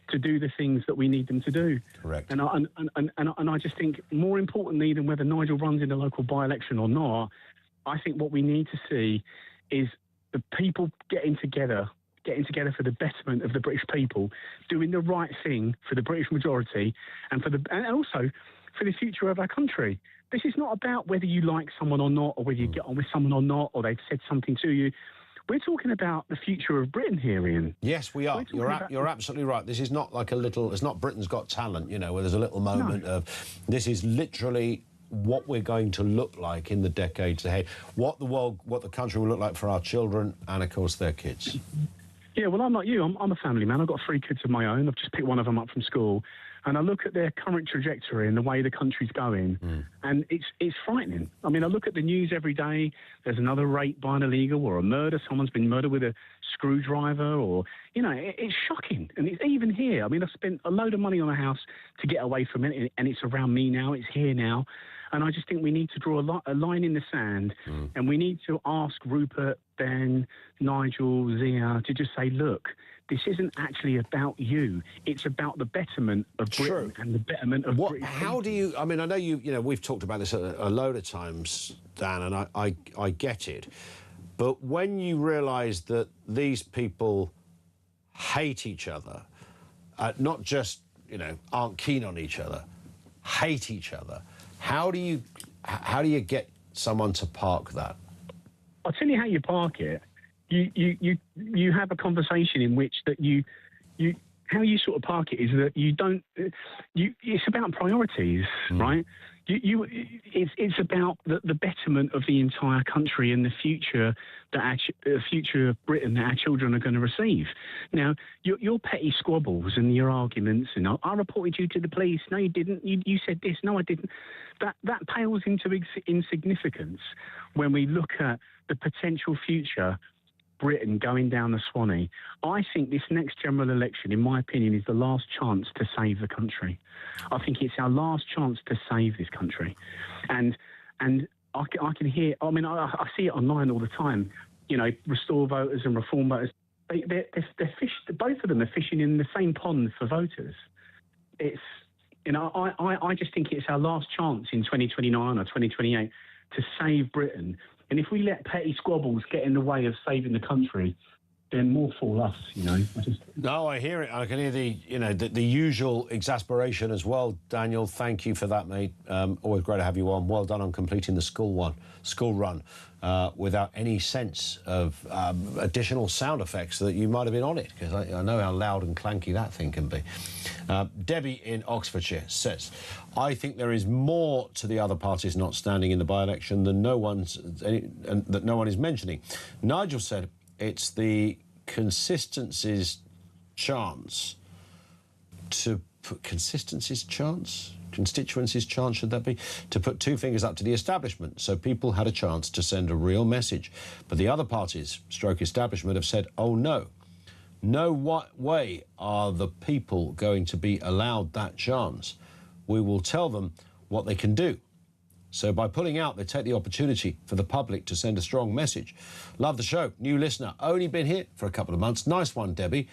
to do the things that we need them to do. Correct. And I just think more importantly than whether Nigel runs in the local by-election or not, I think what we need to see is the people getting together for the betterment of the British people, doing the right thing for the British majority and also for the future of our country. This is not about whether you like someone or not, or whether you get on with someone or not, or they've said something to you. We're talking about the future of Britain here, Ian. Yes, we are. You're absolutely right. This is not like it's not Britain's Got Talent, where there's a little moment of, this is literally what we're going to look like in the decades ahead, what the country will look like for our children and, of course, their kids. Yeah, well, I'm like you. I'm a family man. I've got 3 kids of my own. I've just picked one of them up from school. And I look at their current trajectory and the way the country's going, and it's frightening. I mean, I look at the news every day. There's another rape by an illegal or a murder. Someone's been murdered with a screwdriver, or, you know, it's shocking. And it's even here. I mean, I spent a load of money on a house to get away from it, and it's around me now. It's here now. And I just think we need to draw a line in the sand, and we need to ask Rupert, Ben, Nigel, Zia to just say, look, this isn't actually about you. It's about the betterment of Britain and the betterment of Britain. How do you... I mean, I know you know, we've talked about this a load of times, Dan, and I get it. But when you realise that these people hate each other, not just, you know, aren't keen on each other, hate each other, how do you get someone to park that? I'll tell you how you park it. You have a conversation in which that you how you sort of park it is that you don't it's about priorities, right? It's about the betterment of the entire country and the future that future of Britain that our children are going to receive. Now, your petty squabbles and your arguments, and I reported you to the police. No, you didn't. You said this. No, I didn't. That pales into insignificance when we look at the potential future Britain going down the Swanee. I think this next general election, in my opinion, is the last chance to save the country. I think it's our last chance to save this country. And I can hear, I mean, I see it online all the time, you know, Restore voters and Reform voters, they're both of them are fishing in the same pond for voters. It's, you know, I just think it's our last chance in 2029 or 2028 to save Britain. And if we let petty squabbles get in the way of saving the country, then more fall us, you know. No, I hear it. I can hear the usual exasperation as well. Daniel, thank you for that, mate. Always great to have you on. Well done on completing the school run without any sense of additional sound effects that you might have been on it, because I know how loud and clanky that thing can be. Debbie in Oxfordshire says, I think there is more to the other parties not standing in the by-election than that no one is mentioning. Nigel said it's the constituency's chance, should that be, to put two fingers up to the establishment so people had a chance to send a real message. But the other parties, establishment, have said, oh no, what way are the people going to be allowed that chance? We will tell them what they can do. So by pulling out, they take the opportunity for the public to send a strong message. Love the show. New listener. Only been here for a couple of months. Nice one, Debbie.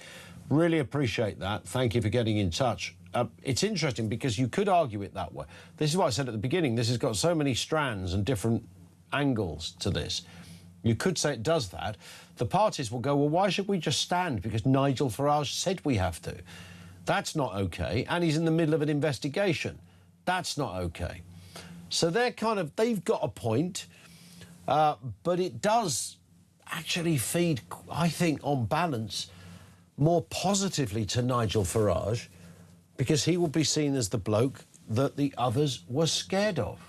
Really appreciate that. Thank you for getting in touch. It's interesting because you could argue it that way. This is what I said at the beginning. This has got so many strands and different angles to this. You could say it does that. The parties will go, well, why should we just stand? Because Nigel Farage said we have to. That's not OK. And he's in the middle of an investigation. That's not OK. So they've got a point, but it does actually feed, I think, on balance, more positively to Nigel Farage, because he will be seen as the bloke that the others were scared of.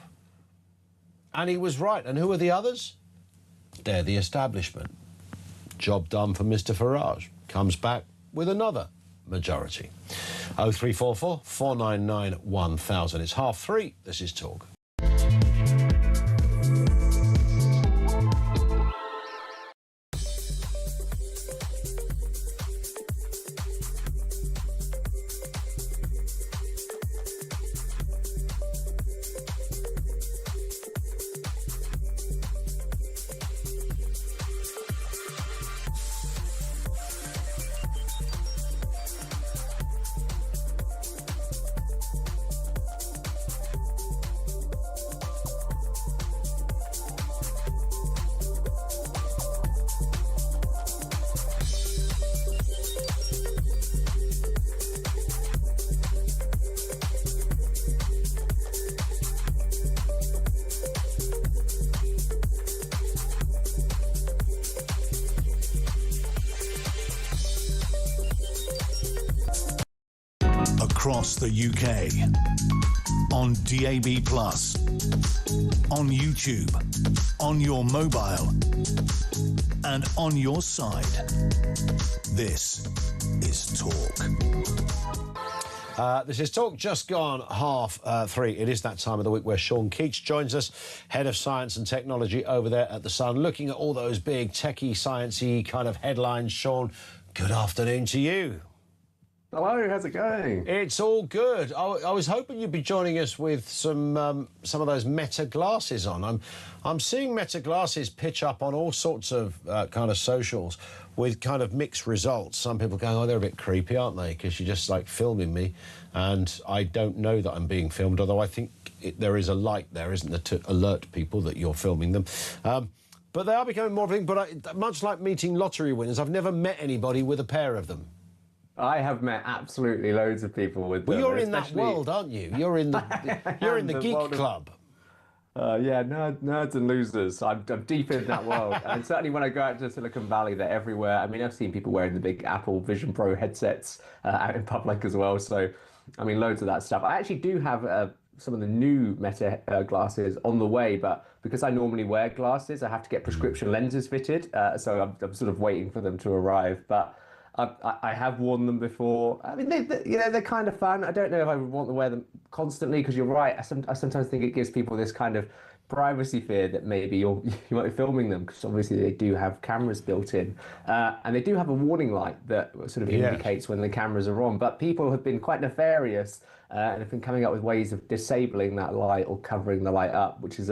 And he was right. And who are the others? They're the establishment. Job done for Mr. Farage. Comes back with another majority. 0344 499 1000. It's 3:30. This is Talk. Across the UK, on DAB+, on YouTube, on your mobile, and on your side. This is Talk. This is Talk just gone 3:30. It is that time of the week where Sean Keats joins us, Head of Science and Technology over there at The Sun, looking at all those big techie, sciencey kind of headlines. Sean, good afternoon to you. Hello, how's it going? It's all good. I was hoping you'd be joining us with some of those Meta glasses on. I'm seeing Meta glasses pitch up on all sorts of kind of socials with kind of mixed results. Some people going, oh, they're a bit creepy, aren't they? Because you're just like filming me, and I don't know that I'm being filmed. Although I think there is a light there, isn't there, to alert people that you're filming them. But they are becoming more of a thing. But much like meeting lottery winners, I've never met anybody with a pair of them. I have met absolutely loads of people with them. Well, you're in that world, aren't you? You're in the geek club. Yeah, nerds and losers. I'm deep in that world. And certainly when I go out to Silicon Valley, they're everywhere. I mean, I've seen people wearing the big Apple Vision Pro headsets out in public as well. So, I mean, loads of that stuff. I actually do have some of the new Meta glasses on the way, but because I normally wear glasses, I have to get prescription lenses fitted. So I'm sort of waiting for them to arrive. But I have worn them before. I mean, they're kind of fun. I don't know if I would want to wear them constantly, because you're right. I sometimes think it gives people this kind of privacy fear that maybe you might be filming them, because obviously they do have cameras built in. And they do have a warning light that sort of indicates when the cameras are on. But people have been quite nefarious and have been coming up with ways of disabling that light or covering the light up, which is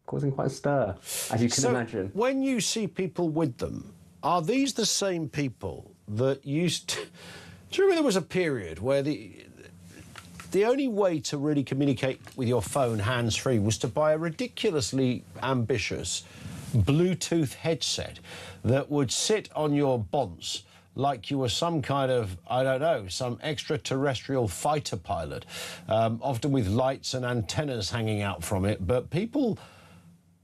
causing quite a stir, as you can imagine. When you see people with them, are these the same people that used to... Do you remember there was a period where the only way to really communicate with your phone hands-free was to buy a ridiculously ambitious Bluetooth headset that would sit on your bonce like you were some kind of, I don't know, some extraterrestrial fighter pilot, often with lights and antennas hanging out from it, but people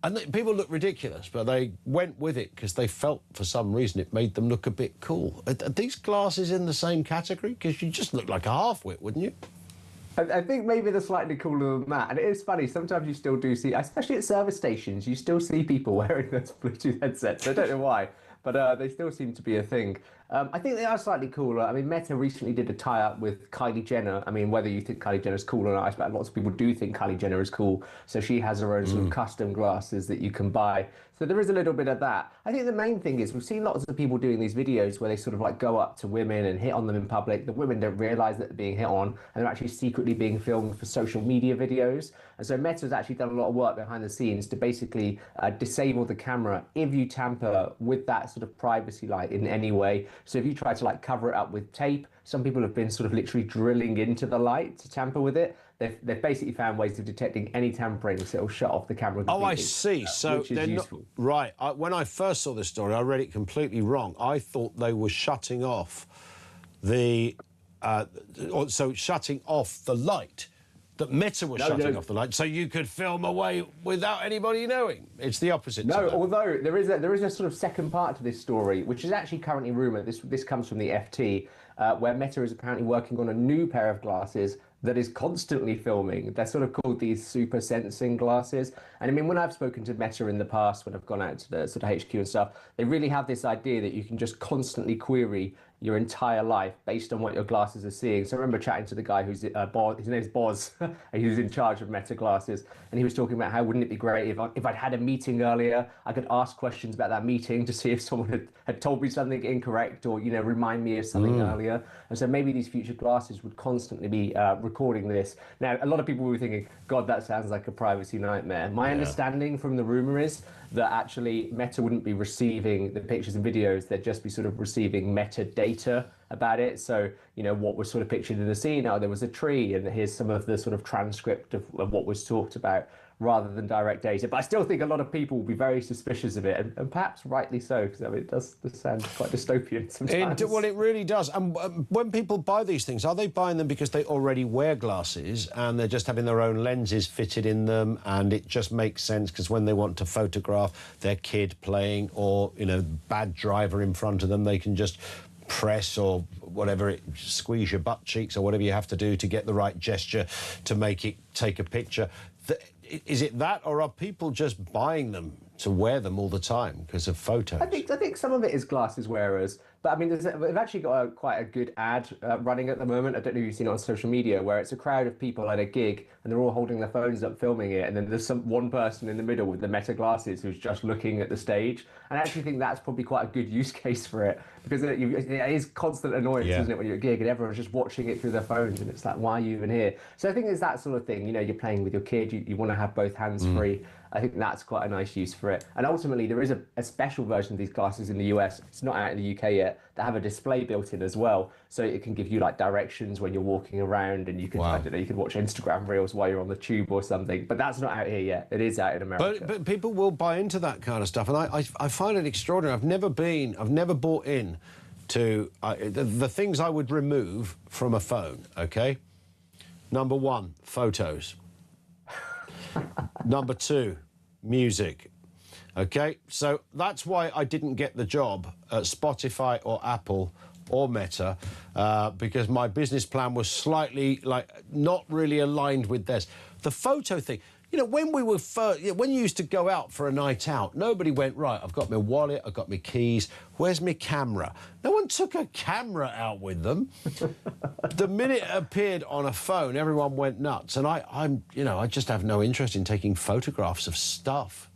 look ridiculous, but they went with it because they felt for some reason it made them look a bit cool. Are these glasses in the same category? Because you just look like a half-wit, wouldn't you? I think maybe they're slightly cooler than that. And it is funny, sometimes you still do see, especially at service stations, you still see people wearing those Bluetooth headsets. I don't know why, but they still seem to be a thing. I think they are slightly cooler. I mean, Meta recently did a tie-up with Kylie Jenner. I mean, whether you think Kylie Jenner is cool or not, I expect lots of people do think Kylie Jenner is cool. So she has her own sort of custom glasses that you can buy. So there is a little bit of that. I think the main thing is we've seen lots of people doing these videos where they sort of like go up to women and hit on them in public. The women don't realise that they're being hit on, and they're actually secretly being filmed for social media videos. And so Meta's actually done a lot of work behind the scenes to basically disable the camera if you tamper with that sort of privacy light in any way. So if you try to like cover it up with tape, some people have been sort of literally drilling into the light to tamper with it. They've basically found ways of detecting any tampering, so it'll shut off the camera completely. Oh, I see. So which is useful. Right. When I first saw this story, I read it completely wrong. I thought they were shutting off shutting off the light. That Meta was shutting off the light, so you could film away without anybody knowing. It's the opposite. No, although there is a sort of second part to this story, which is actually currently rumoured. This comes from the FT, where Meta is apparently working on a new pair of glasses that is constantly filming. They're sort of called these super sensing glasses. And I mean, when I've spoken to Meta in the past, when I've gone out to the sort of HQ and stuff, they really have this idea that you can just constantly query your entire life based on what your glasses are seeing. So I remember chatting to the guy who's his name's Boz, and he was in charge of Meta glasses, and he was talking about how wouldn't it be great if I'd had a meeting earlier, I could ask questions about that meeting to see if someone had told me something incorrect, or remind me of something earlier. And so maybe these future glasses would constantly be recording this. Now, a lot of people will be thinking, God, that sounds like a privacy nightmare. My understanding from the rumor is that actually Meta wouldn't be receiving the pictures and videos, they'd just be sort of receiving metadata about it. So, what was sort of pictured in the scene, there was a tree, and here's some of the sort of transcript of what was talked about, rather than direct data. But I still think a lot of people will be very suspicious of it, and perhaps rightly so, because it does sound quite dystopian sometimes. Well, it really does. And when people buy these things, are they buying them because they already wear glasses and they're just having their own lenses fitted in them, and it just makes sense because when they want to photograph their kid playing or, bad driver in front of them, they can just press or whatever, squeeze your butt cheeks or whatever you have to do to get the right gesture to make it take a picture. Is it that, or are people just buying them to wear them all the time because of photos? I think some of it is glasses wearers. But I mean, they've actually got quite a good ad running at the moment. I don't know if you've seen it on social media, where it's a crowd of people at a gig and they're all holding their phones up filming it. And then there's one person in the middle with the Meta glasses who's just looking at the stage. And I actually think that's probably quite a good use case for it, because it is constant annoyance, isn't it, when you're at a gig and everyone's just watching it through their phones and it's like, why are you even here? So I think there's that sort of thing. You know, you're playing with your kid, you want to have both hands free. I think that's quite a nice use for it. And ultimately, there is a special version of these glasses in the US. It's not out in the UK yet. They have a display built in as well, so it can give you like directions when you're walking around, and you can I don't know, you can watch Instagram reels while you're on the tube or something. But that's not out here yet. It is out in America. But people will buy into that kind of stuff, and I find it extraordinary. I've never bought in to the things I would remove from a phone. Okay, number one, photos. Number two, music. Okay, so that's why I didn't get the job at Spotify or Apple or Meta, because my business plan was slightly not really aligned with this. The photo thing, you know, when we were when you used to go out for a night out, nobody went, right, I've got my wallet, I've got my keys, where's my camera? No one took a camera out with them. The minute it appeared on a phone, everyone went nuts. And I just have no interest in taking photographs of stuff.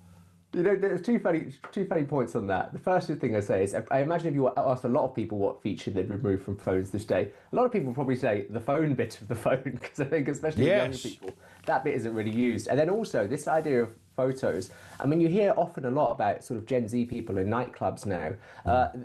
You know, there's two funny points on that. The first thing I say is, I imagine if you asked a lot of people what feature they'd remove from phones this day, a lot of people would probably say the phone bit of the phone, because I think especially young people, that bit isn't really used. And then also this idea of photos. I mean, you hear often a lot about sort of Gen Z people in nightclubs now.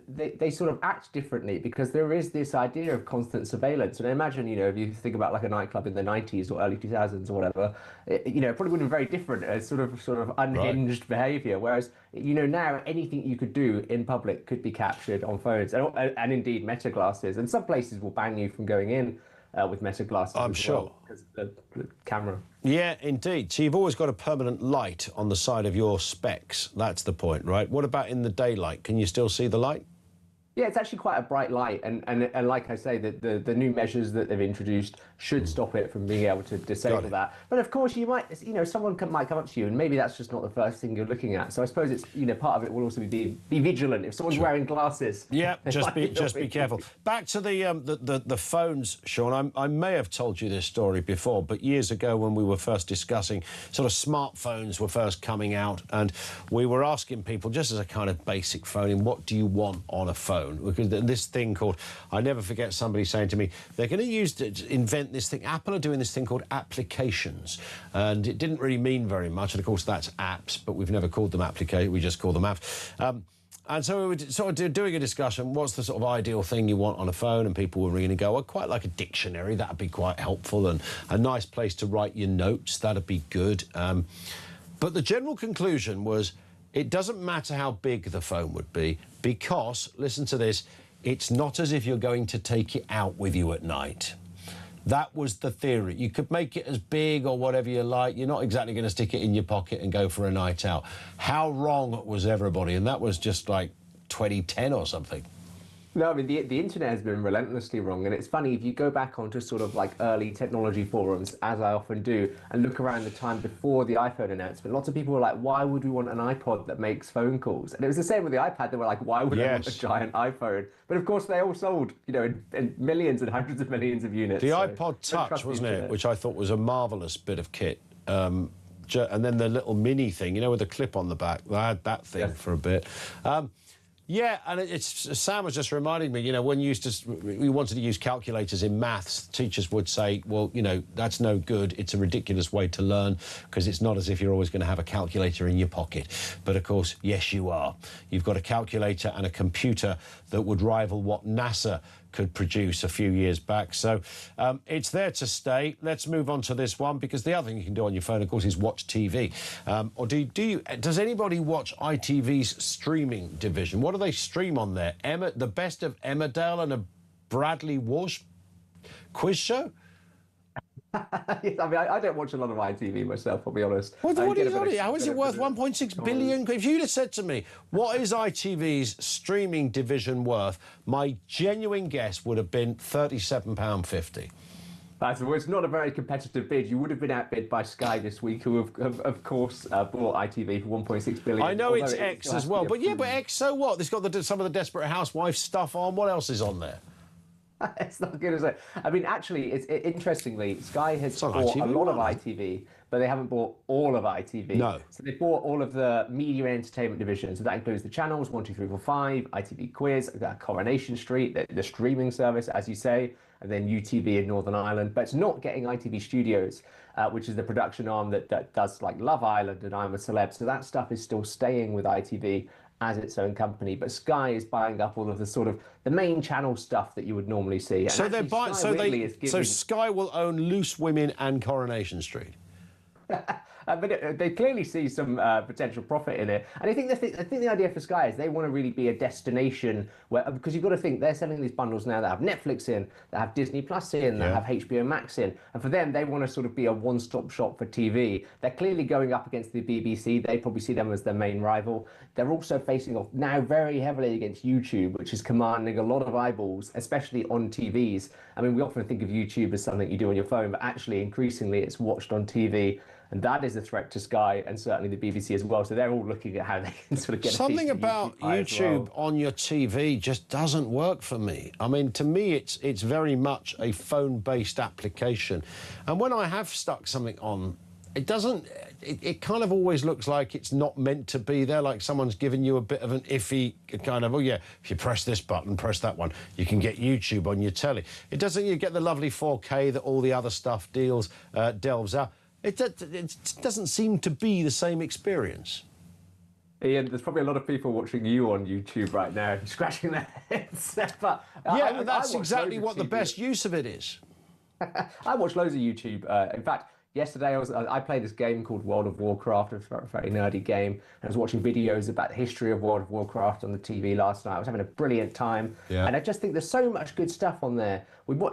They sort of act differently because there is this idea of constant surveillance. And I imagine, you know, if you think about like a nightclub in the 90s or early 2000s or whatever, it probably would have been very different as sort of unhinged behaviour. Whereas, you know, now anything you could do in public could be captured on phones and indeed Meta glasses. And some places will ban you from going in with Meta glasses. I'm sure. Because of the camera. Yeah, indeed. So you've always got a permanent light on the side of your specs. That's the point, right? What about in the daylight? Can you still see the light? Yeah, it's actually quite a bright light, and like I say, the new measures that they've introduced should stop it from being able to disable that. But of course, you might, you know, someone might come up to you, and maybe that's just not the first thing you're looking at. So I suppose it's, you know, part of it will also be vigilant. If someone's wearing glasses, yeah, just be careful. Back to the phones, Sean. I may have told you this story before, but years ago when we were first discussing sort of smartphones were first coming out, and we were asking people just as a kind of basic phoning, what do you want on a phone? Because this thing called, I never forget somebody saying to me, they're going to invent this thing. Apple are doing this thing called applications, and it didn't really mean very much. And of course, that's apps, but we've never called them applications. We just call them apps. And so we were sort of doing a discussion. What's the sort of ideal thing you want on a phone? And people were ringing and go, "I quite like a dictionary. That'd be quite helpful, and a nice place to write your notes. That'd be good." But the general conclusion was, it doesn't matter how big the phone would be, because, listen to this, it's not as if you're going to take it out with you at night. That was the theory. You could make it as big or whatever you like. You're not exactly going to stick it in your pocket and go for a night out. How wrong was everybody? And that was just like 2010 or something. No, I mean, the internet has been relentlessly wrong. And it's funny, if you go back onto sort of like early technology forums, as I often do, and look around the time before the iPhone announcement, lots of people were like, why would we want an iPod that makes phone calls? And it was the same with the iPad. They were like, why would I want a giant iPhone? But of course, they all sold, you know, in millions and hundreds of millions of units. The iPod Touch, wasn't it? Which I thought was a marvellous bit of kit. And then the little mini thing, you know, with the clip on the back. I had that thing for a bit. Yeah, and Sam was just reminding me, you know, when we wanted to use calculators in maths, teachers would say, well, you know, that's no good. It's a ridiculous way to learn, because it's not as if you're always going to have a calculator in your pocket. But of course, yes, you are. You've got a calculator and a computer that would rival what NASA could produce a few years back. So it's there to stay. Let's move on to this one, because the other thing you can do on your phone, of course, is watch TV. Or does anybody watch ITV's streaming division? What do they stream on there? The best of Emmerdale and a Bradley Walsh quiz show? Yes, I mean, I don't watch a lot of ITV myself, I'll be honest. What are you on? How is it worth 1.6 billion? If you'd have said to me, what is ITV's streaming division worth, my genuine guess would have been £37.50. Well, it's not a very competitive bid. You would have been outbid by Sky this week, who have of course bought ITV for 1.6 billion. I know it's X as well, but but X, so what? It's got some of the Desperate Housewives stuff on. What else is on there? It's not good, is it? I mean, actually, interestingly, Sky has bought a lot of ITV, but they haven't bought all of ITV. No. So they bought all of the media and entertainment division. So that includes the channels 1, 2, 3, 4, 5, ITV Quiz, Coronation Street, the streaming service, as you say, and then UTV in Northern Ireland. But it's not getting ITV Studios, which is the production arm that does like Love Island and I'm a Celeb. So that stuff is still staying with ITV as its own company, but Sky is buying up all of the sort of the main channel stuff that you would normally see. And so they're buying. So Sky will own Loose Women and Coronation Street. But they clearly see some potential profit in it, and I think the idea for Sky is they want to really be a destination where, because you've got to think they're selling these bundles now that have Netflix in, that have Disney Plus in, that have HBO Max in, and for them they want to sort of be a one-stop shop for TV. They're clearly going up against the BBC. They probably see them as their main rival. They're also facing off now very heavily against YouTube, which is commanding a lot of eyeballs, especially on TVs. I mean, we often think of YouTube as something you do on your phone, but actually increasingly it's watched on TV. And that is a threat to Sky and certainly the BBC as well. So they're all looking at how they can sort of get something about YouTube on your TV just doesn't work for me. I mean, to me, it's very much a phone-based application. And when I have stuck something on, it doesn't. It kind of always looks like it's not meant to be there, like someone's giving you a bit of an iffy kind of, oh yeah, if you press this button, press that one, you can get YouTube on your telly. It doesn't. You get the lovely 4K that all the other stuff delves out. It doesn't seem to be the same experience. Ian, there's probably a lot of people watching you on YouTube right now, scratching their heads. But yeah, that's exactly what the best use of it is. I watch loads of YouTube. In fact, yesterday I played this game called World of Warcraft. It's a very nerdy game. I was watching videos about the history of World of Warcraft on the TV last night. I was having a brilliant time. Yeah. And I just think there's so much good stuff on there.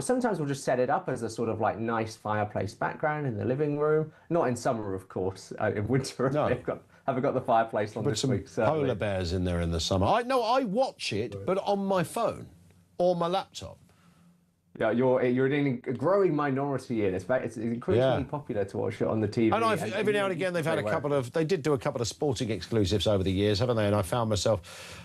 Sometimes we'll just set it up as a sort of like nice fireplace background in the living room. Not in summer, of course. In winter, no. Haven't got the fireplace on this week. Put some polar bears in there in the summer. I watch it, but on my phone or my laptop. Yeah, you're in a growing minority in. It's increasingly popular to watch it on the TV. And every now and again they've had they did do a couple of sporting exclusives over the years, haven't they? And I found myself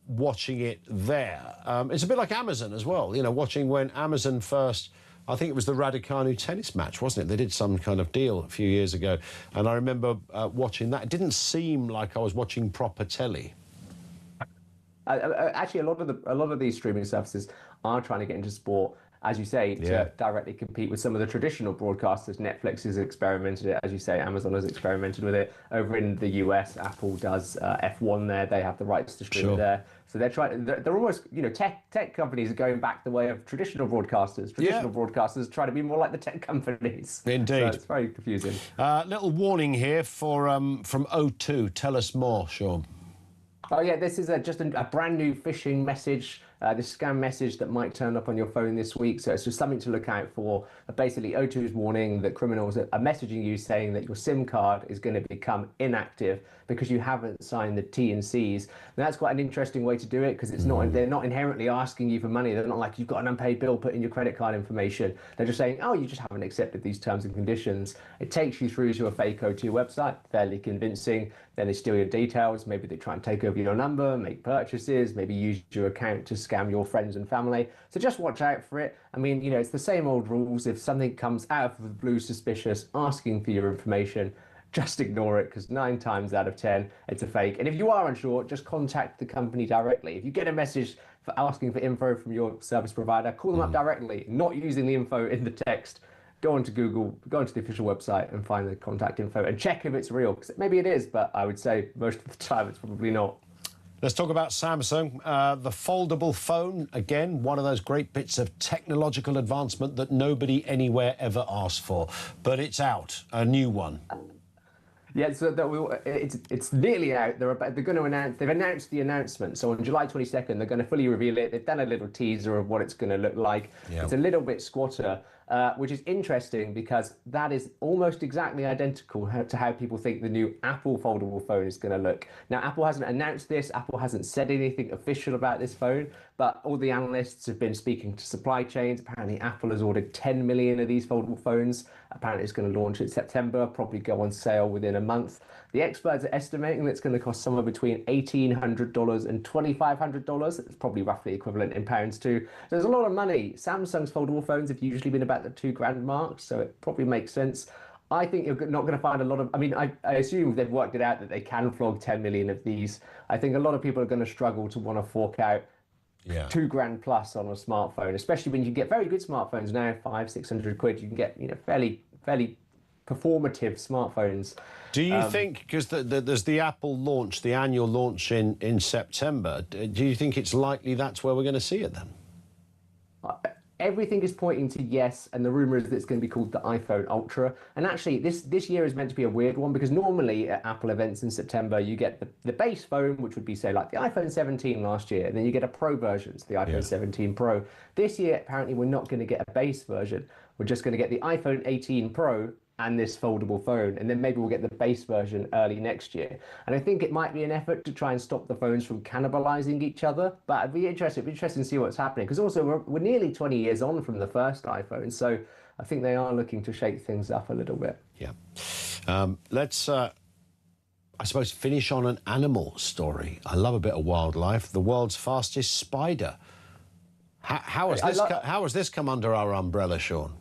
watching it there. It's a bit like Amazon as well, you know, watching when Amazon first, I think it was the Raducanu tennis match, wasn't it? They did some kind of deal a few years ago. And I remember watching that. It didn't seem like I was watching proper telly. Actually, a lot of these streaming services are trying to get into sport, as you say, to directly compete with some of the traditional broadcasters. Netflix has experimented it, as you say, Amazon has experimented with it. Over in the US, Apple does F1 there. They have the rights to stream it there. So they're trying. They're almost, you know, tech companies are going back the way of traditional broadcasters. Traditional broadcasters try to be more like the tech companies. Indeed, so it's very confusing. Little warning here from O2. Tell us more, Sean. Oh yeah, this is just a brand new phishing message. This scam message that might turn up on your phone this week. So it's just something to look out for. Basically, O2 is warning that criminals are messaging you saying that your SIM card is going to become inactive because you haven't signed the T&Cs. And that's quite an interesting way to do it because they're not inherently asking you for money. They're not like, you've got an unpaid bill, put in your credit card information. They're just saying, oh, you just haven't accepted these terms and conditions. It takes you through to a fake O2 website, fairly convincing. Then they steal your details. Maybe they try and take over your number, make purchases, maybe use your account to scam your friends and family. So just watch out for it. I mean, you know, it's the same old rules. If something comes out of the blue suspicious, asking for your information, just ignore it because 9 times out of 10, it's a fake. And if you are unsure, just contact the company directly. If you get a message for asking for info from your service provider, call them up directly, not using the info in the text. Go onto Google, go onto the official website and find the contact info and check if it's real. Because maybe it is, but I would say most of the time it's probably not. Let's talk about Samsung. The foldable phone, again, one of those great bits of technological advancement that nobody anywhere ever asked for. But it's out, a new one. Yeah, so it's nearly out. They're going to announce. They've announced the announcement. So on July 22nd, they're going to fully reveal it. They've done a little teaser of what it's going to look like. Yeah. It's a little bit squatter. which is interesting because that is almost exactly identical to how people think the new Apple foldable phone is going to look. Now, Apple hasn't announced this. Apple hasn't said anything official about this phone, but all the analysts have been speaking to supply chains. Apparently, Apple has ordered 10 million of these foldable phones. Apparently, it's going to launch in September, probably go on sale within a month. The experts are estimating that it's going to cost somewhere between $1,800 and $2,500. It's probably roughly equivalent in pounds too. So there's a lot of money. Samsung's foldable phones have usually been about the $2,000 mark, so it probably makes sense. I think you're not going to find a lot of... I mean, I assume they've worked it out that they can flog 10 million of these. I think a lot of people are going to struggle to want to fork out $2,000 plus on a smartphone, especially when you get very good smartphones now, 500-600 quid. You can get fairly performative smartphones. Do you think, because there's the Apple launch, the annual launch in September, do you think it's likely that's where we're going to see it then? Everything is pointing to yes, and the rumour is that it's going to be called the iPhone Ultra. And actually, this year is meant to be a weird one because normally at Apple events in September, you get the base phone, which would be, say, like the iPhone 17 last year, and then you get a Pro version, so the iPhone 17 Pro. This year, apparently, we're not going to get a base version. We're just going to get the iPhone 18 Pro and this foldable phone, and then maybe we'll get the base version early next year. And I think it might be an effort to try and stop the phones from cannibalizing each other, but it'd be interesting to see what's happening, because also we're nearly 20 years on from the first iPhone, so I think they are looking to shake things up a little bit. Yeah. Let's, I suppose, finish on an animal story. I love a bit of wildlife. The world's fastest spider. How has this come under our umbrella, Sean?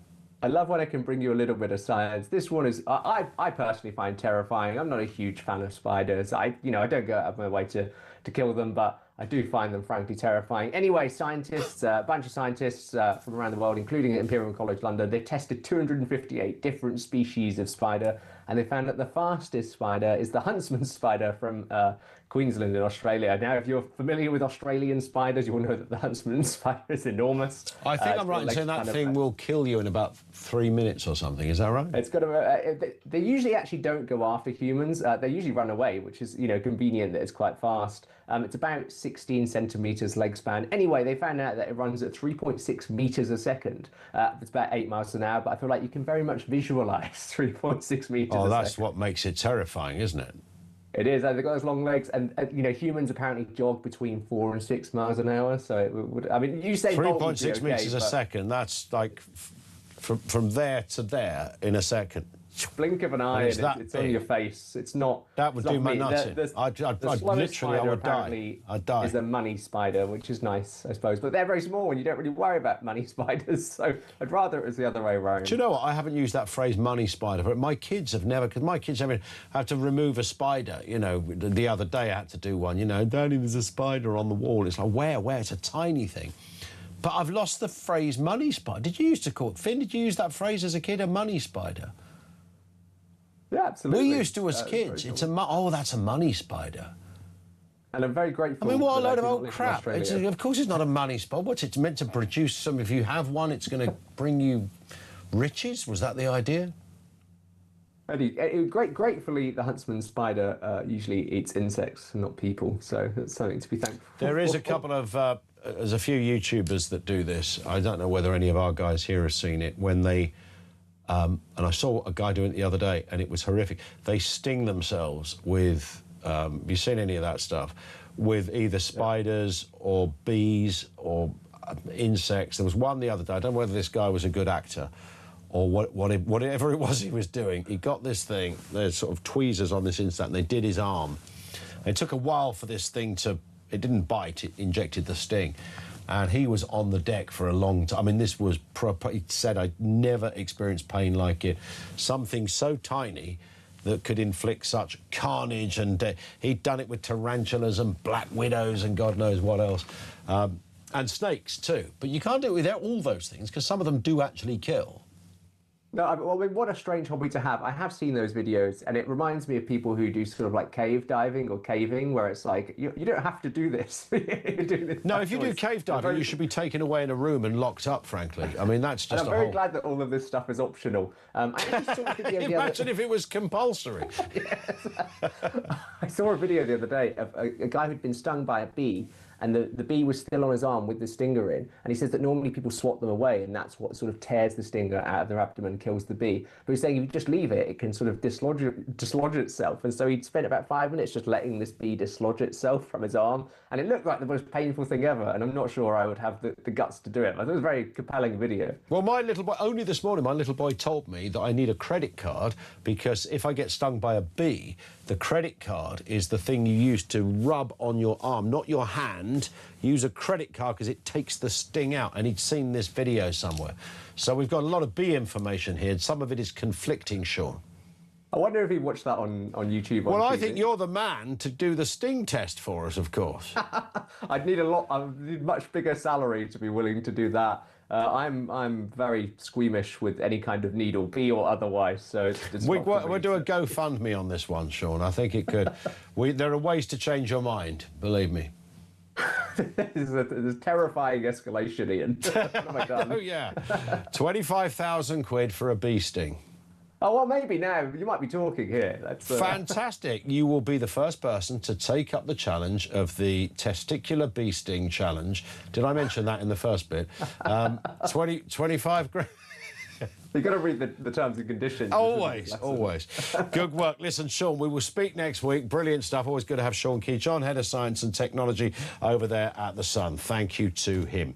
I love when I can bring you a little bit of science. This one is, I personally find terrifying. I'm not a huge fan of spiders. I don't go out of my way to kill them, but I do find them frankly terrifying. Anyway, scientists, a bunch of scientists from around the world, including at Imperial College London, they've tested 258 different species of spider, and they found that the fastest spider is the huntsman spider from Queensland in Australia. Now, if you're familiar with Australian spiders, you will know that the huntsman spider is enormous. I think I'm right in saying that thing will kill you in about 3 minutes or something. Is that right? It's got they usually actually don't go after humans. They usually run away, which is convenient that it's quite fast. It's about 16 centimeters leg span. Anyway, they found out that it runs at 3.6 meters a second. It's about 8 miles an hour, but I feel like you can very much visualize 3.6 meters a second. That's what makes it terrifying, isn't it? It is. They've got those long legs, and humans apparently jog between 4 and 6 miles an hour. So it would. I mean, you say 3.6 meters a second. That's like from there to there in a second. Blink of an eye, and it's on your face. It's not. That would do my nuts in. I'd literally, I would die. I'd die. Is a money spider, which is nice, I suppose. But they're very small, and you don't really worry about money spiders. So I'd rather it was the other way around. Do you know what? I haven't used that phrase "money spider," but my kids have never. Because my kids have to remove a spider. The other day I had to do one. Daddy, there's a spider on the wall. It's like where? It's a tiny thing. But I've lost the phrase "money spider." Did you used to call it, Finn? Did you use that phrase as a kid, a money spider? Yeah, absolutely. We used to as kids. It's that's a money spider. And I'm very grateful. I mean, what a load of old crap. Of course it's not a money spider. It's meant to produce some. If you have one, it's going to bring you riches. Was that the idea? Gratefully, the huntsman spider usually eats insects, not people. So that's something to be thankful for. There is a couple of... there's a few YouTubers that do this. I don't know whether any of our guys here have seen it. When they... and I saw a guy doing it the other day, and it was horrific. They sting themselves with... have you seen any of that stuff? With either spiders or bees or insects. There was one the other day. I don't know whether this guy was a good actor or whatever it was he was doing. He got this thing, there's sort of tweezers on this insect, and they did his arm. It took a while for this thing to... It didn't bite, it injected the sting. And he was on the deck for a long time. I mean, this was proper. He said, I'd never experienced pain like it. Something so tiny that could inflict such carnage, and he'd done it with tarantulas and black widows and God knows what else. And snakes too. But you can't do it with all those things, because some of them do actually kill. No, I mean, what a strange hobby to have. I have seen those videos, and it reminds me of people who do sort of like cave diving or caving, where it's like, you don't have to do this. No, if you do cave diving, you should be taken away in a room and locked up, frankly. I mean, that's just I'm very glad that all of this stuff is optional. Imagine if it was compulsory. I saw a video the other day of a guy who'd been stung by a bee, and the bee was still on his arm with the stinger in. And he says that normally people swat them away, and that's what sort of tears the stinger out of their abdomen and kills the bee. But he's saying if you just leave it, it can sort of dislodge itself. And so he'd spent about 5 minutes just letting this bee dislodge itself from his arm, and it looked like the most painful thing ever. And I'm not sure I would have the guts to do it. I thought it was a very compelling video. Well, my little boy, only this morning, my little boy told me that I need a credit card because if I get stung by a bee, the credit card is the thing you use to rub on your arm, not your hand. Use a credit card because it takes the sting out. And he'd seen this video somewhere. So we've got a lot of bee information here. Some of it is conflicting, Sean. I wonder if he watched that on YouTube. Well, I think you're the man to do the sting test for us, of course. I'd need much bigger salary to be willing to do that. I'm very squeamish with any kind of needle, bee or otherwise. So we'll do a GoFundMe on this one, Sean. I think it could. There are ways to change your mind, believe me. This is a terrifying escalation, Ian. What have I done? Oh yeah, 25,000 quid for a bee sting. Oh, well, maybe now. You might be talking here. That's fantastic. You will be the first person to take up the challenge of the testicular bee sting challenge. Did I mention that in the first bit? 25 grand. You've got to read the terms and conditions. Always, always. Good work. Listen, Sean, we will speak next week. Brilliant stuff. Always good to have Sean Keach on, Head of Science and Technology over there at The Sun. Thank you to him.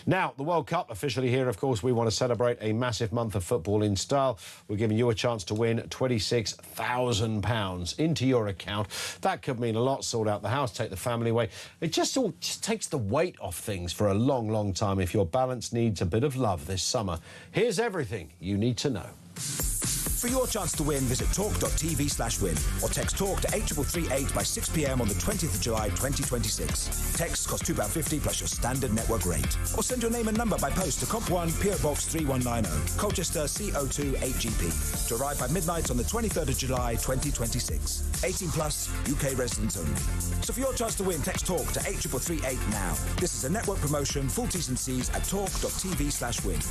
Now, the World Cup officially here, of course. We want to celebrate a massive month of football in style. We're giving you a chance to win £26,000 into your account. That could mean a lot. Sort out the house, take the family away. It just takes the weight off things for a long, long time if your balance needs a bit of love this summer. Here's everything you need to know. For your chance to win, visit talk.tv/win or text talk to 8338 by 6 p.m. on the 20th of July 2026. Texts cost £2.50 plus your standard network rate. Or send your name and number by post to Comp 1, PO Box 3190, Colchester CO2 8GP, to arrive by midnight on the 23rd of July 2026. 18 plus, UK residents only. So for your chance to win, text talk to 8338 now. This is a network promotion. Full T's and C's at talk.tv/win.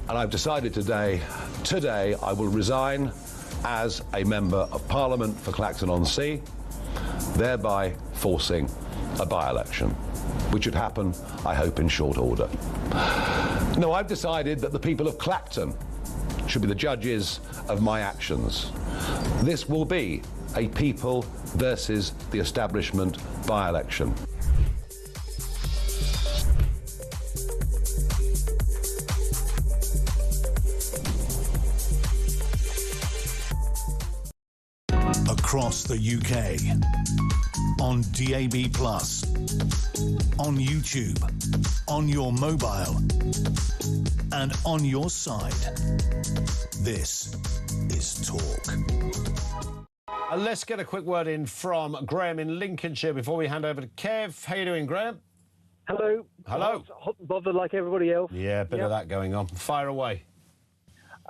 And I've decided today I will resign as a Member of Parliament for Clacton-on-Sea, thereby forcing a by-election, which would happen, I hope, in short order. No, I've decided that the people of Clacton should be the judges of my actions. This will be a people versus the establishment by-election. Across the UK, on DAB+, on YouTube, on your mobile, and on your side. This is Talk. Let's get a quick word in from Graham in Lincolnshire before we hand over to Kev. How you doing, Graham? Hello. Hello. Hot and bothered like everybody else. Yeah, a bit of that going on. Fire away.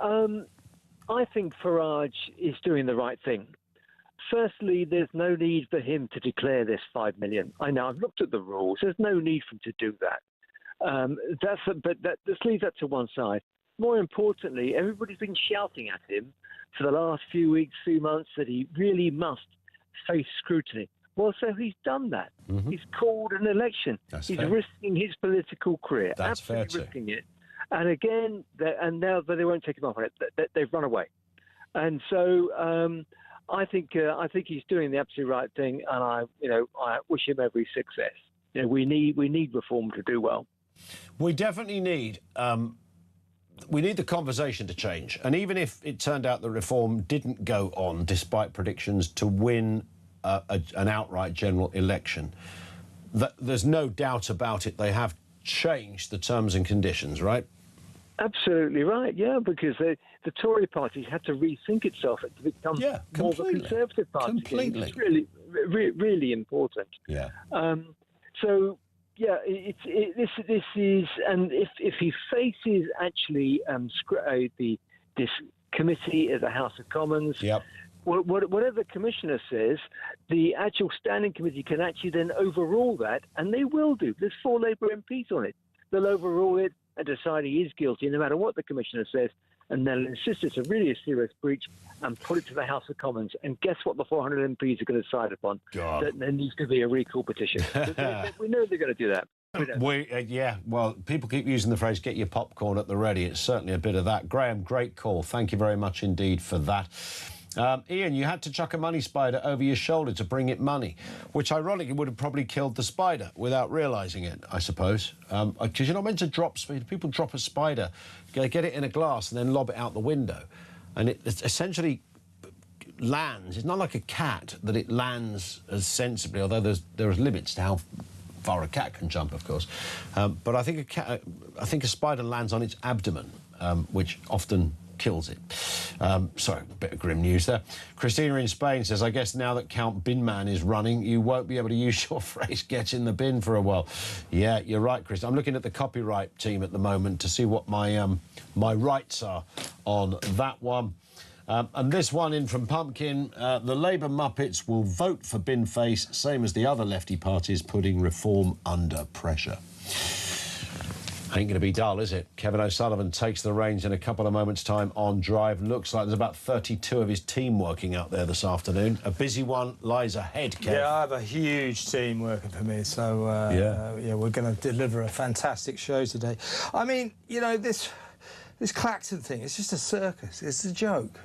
I think Farage is doing the right thing. Firstly, there's no need for him to declare this $5 million. I know, I've looked at the rules. There's no need for him to do that. Let's leave that to one side. More importantly, everybody's been shouting at him for the last few weeks, few months, that he really must face scrutiny. Well, so he's done that. Mm-hmm. He's called an election. He's risking his political career. That's absolutely fair risking it. And again, now they won't take him off on it. They've run away. And so I think he's doing the absolute right thing, and I wish him every success. We need reform to do well. We definitely need. We need the conversation to change. And even if it turned out that reform didn't go on, despite predictions, to win an outright general election, there's no doubt about it. They have changed the terms and conditions, right? Absolutely right, yeah, because the Tory party had to rethink itself to become more of a Conservative party. Completely. It's really, really important. Yeah. So, yeah, this is, and if he faces actually this committee at the House of Commons, whatever the commissioner says, the actual standing committee can actually then overrule that, and they will do. There's 4 Labour MPs on it. They'll overrule it and decide he is guilty, no matter what the commissioner says, and they'll insist it's a really serious breach and put it to the House of Commons. And guess what the 400 MPs are going to decide upon? That there needs to be a recall petition. We know they're going to do that. Well, people keep using the phrase, get your popcorn at the ready. It's certainly a bit of that. Graham, great call. Thank you very much indeed for that. Ian, you had to chuck a money spider over your shoulder to bring it money, which ironically would have probably killed the spider without realising it, I suppose. Because you're not meant to drop spider. People drop a spider, they get it in a glass and then lob it out the window. And it essentially lands. It's not like a cat that it lands as sensibly, although there are limits to how far a cat can jump, of course. But I think a spider lands on its abdomen, which often kills it. Sorry, a bit of grim news there. Christina in Spain says, I guess now that Count Binman is running, you won't be able to use your phrase, get in the bin for a while. Yeah, you're right, Chris. I'm looking at the copyright team at the moment to see what my rights are on that one. And this one in from Pumpkin, the Labour Muppets will vote for bin face, same as the other lefty parties, putting reform under pressure. Ain't going to be dull, is it? Kevin O'Sullivan takes the reins in a couple of moments' time on Drive. Looks like there's about 32 of his team working out there this afternoon. A busy one lies ahead, Kev. Yeah, I have a huge team working for me, so we're going to deliver a fantastic show today. I mean, this Clacton thing, it's just a circus. It's a joke.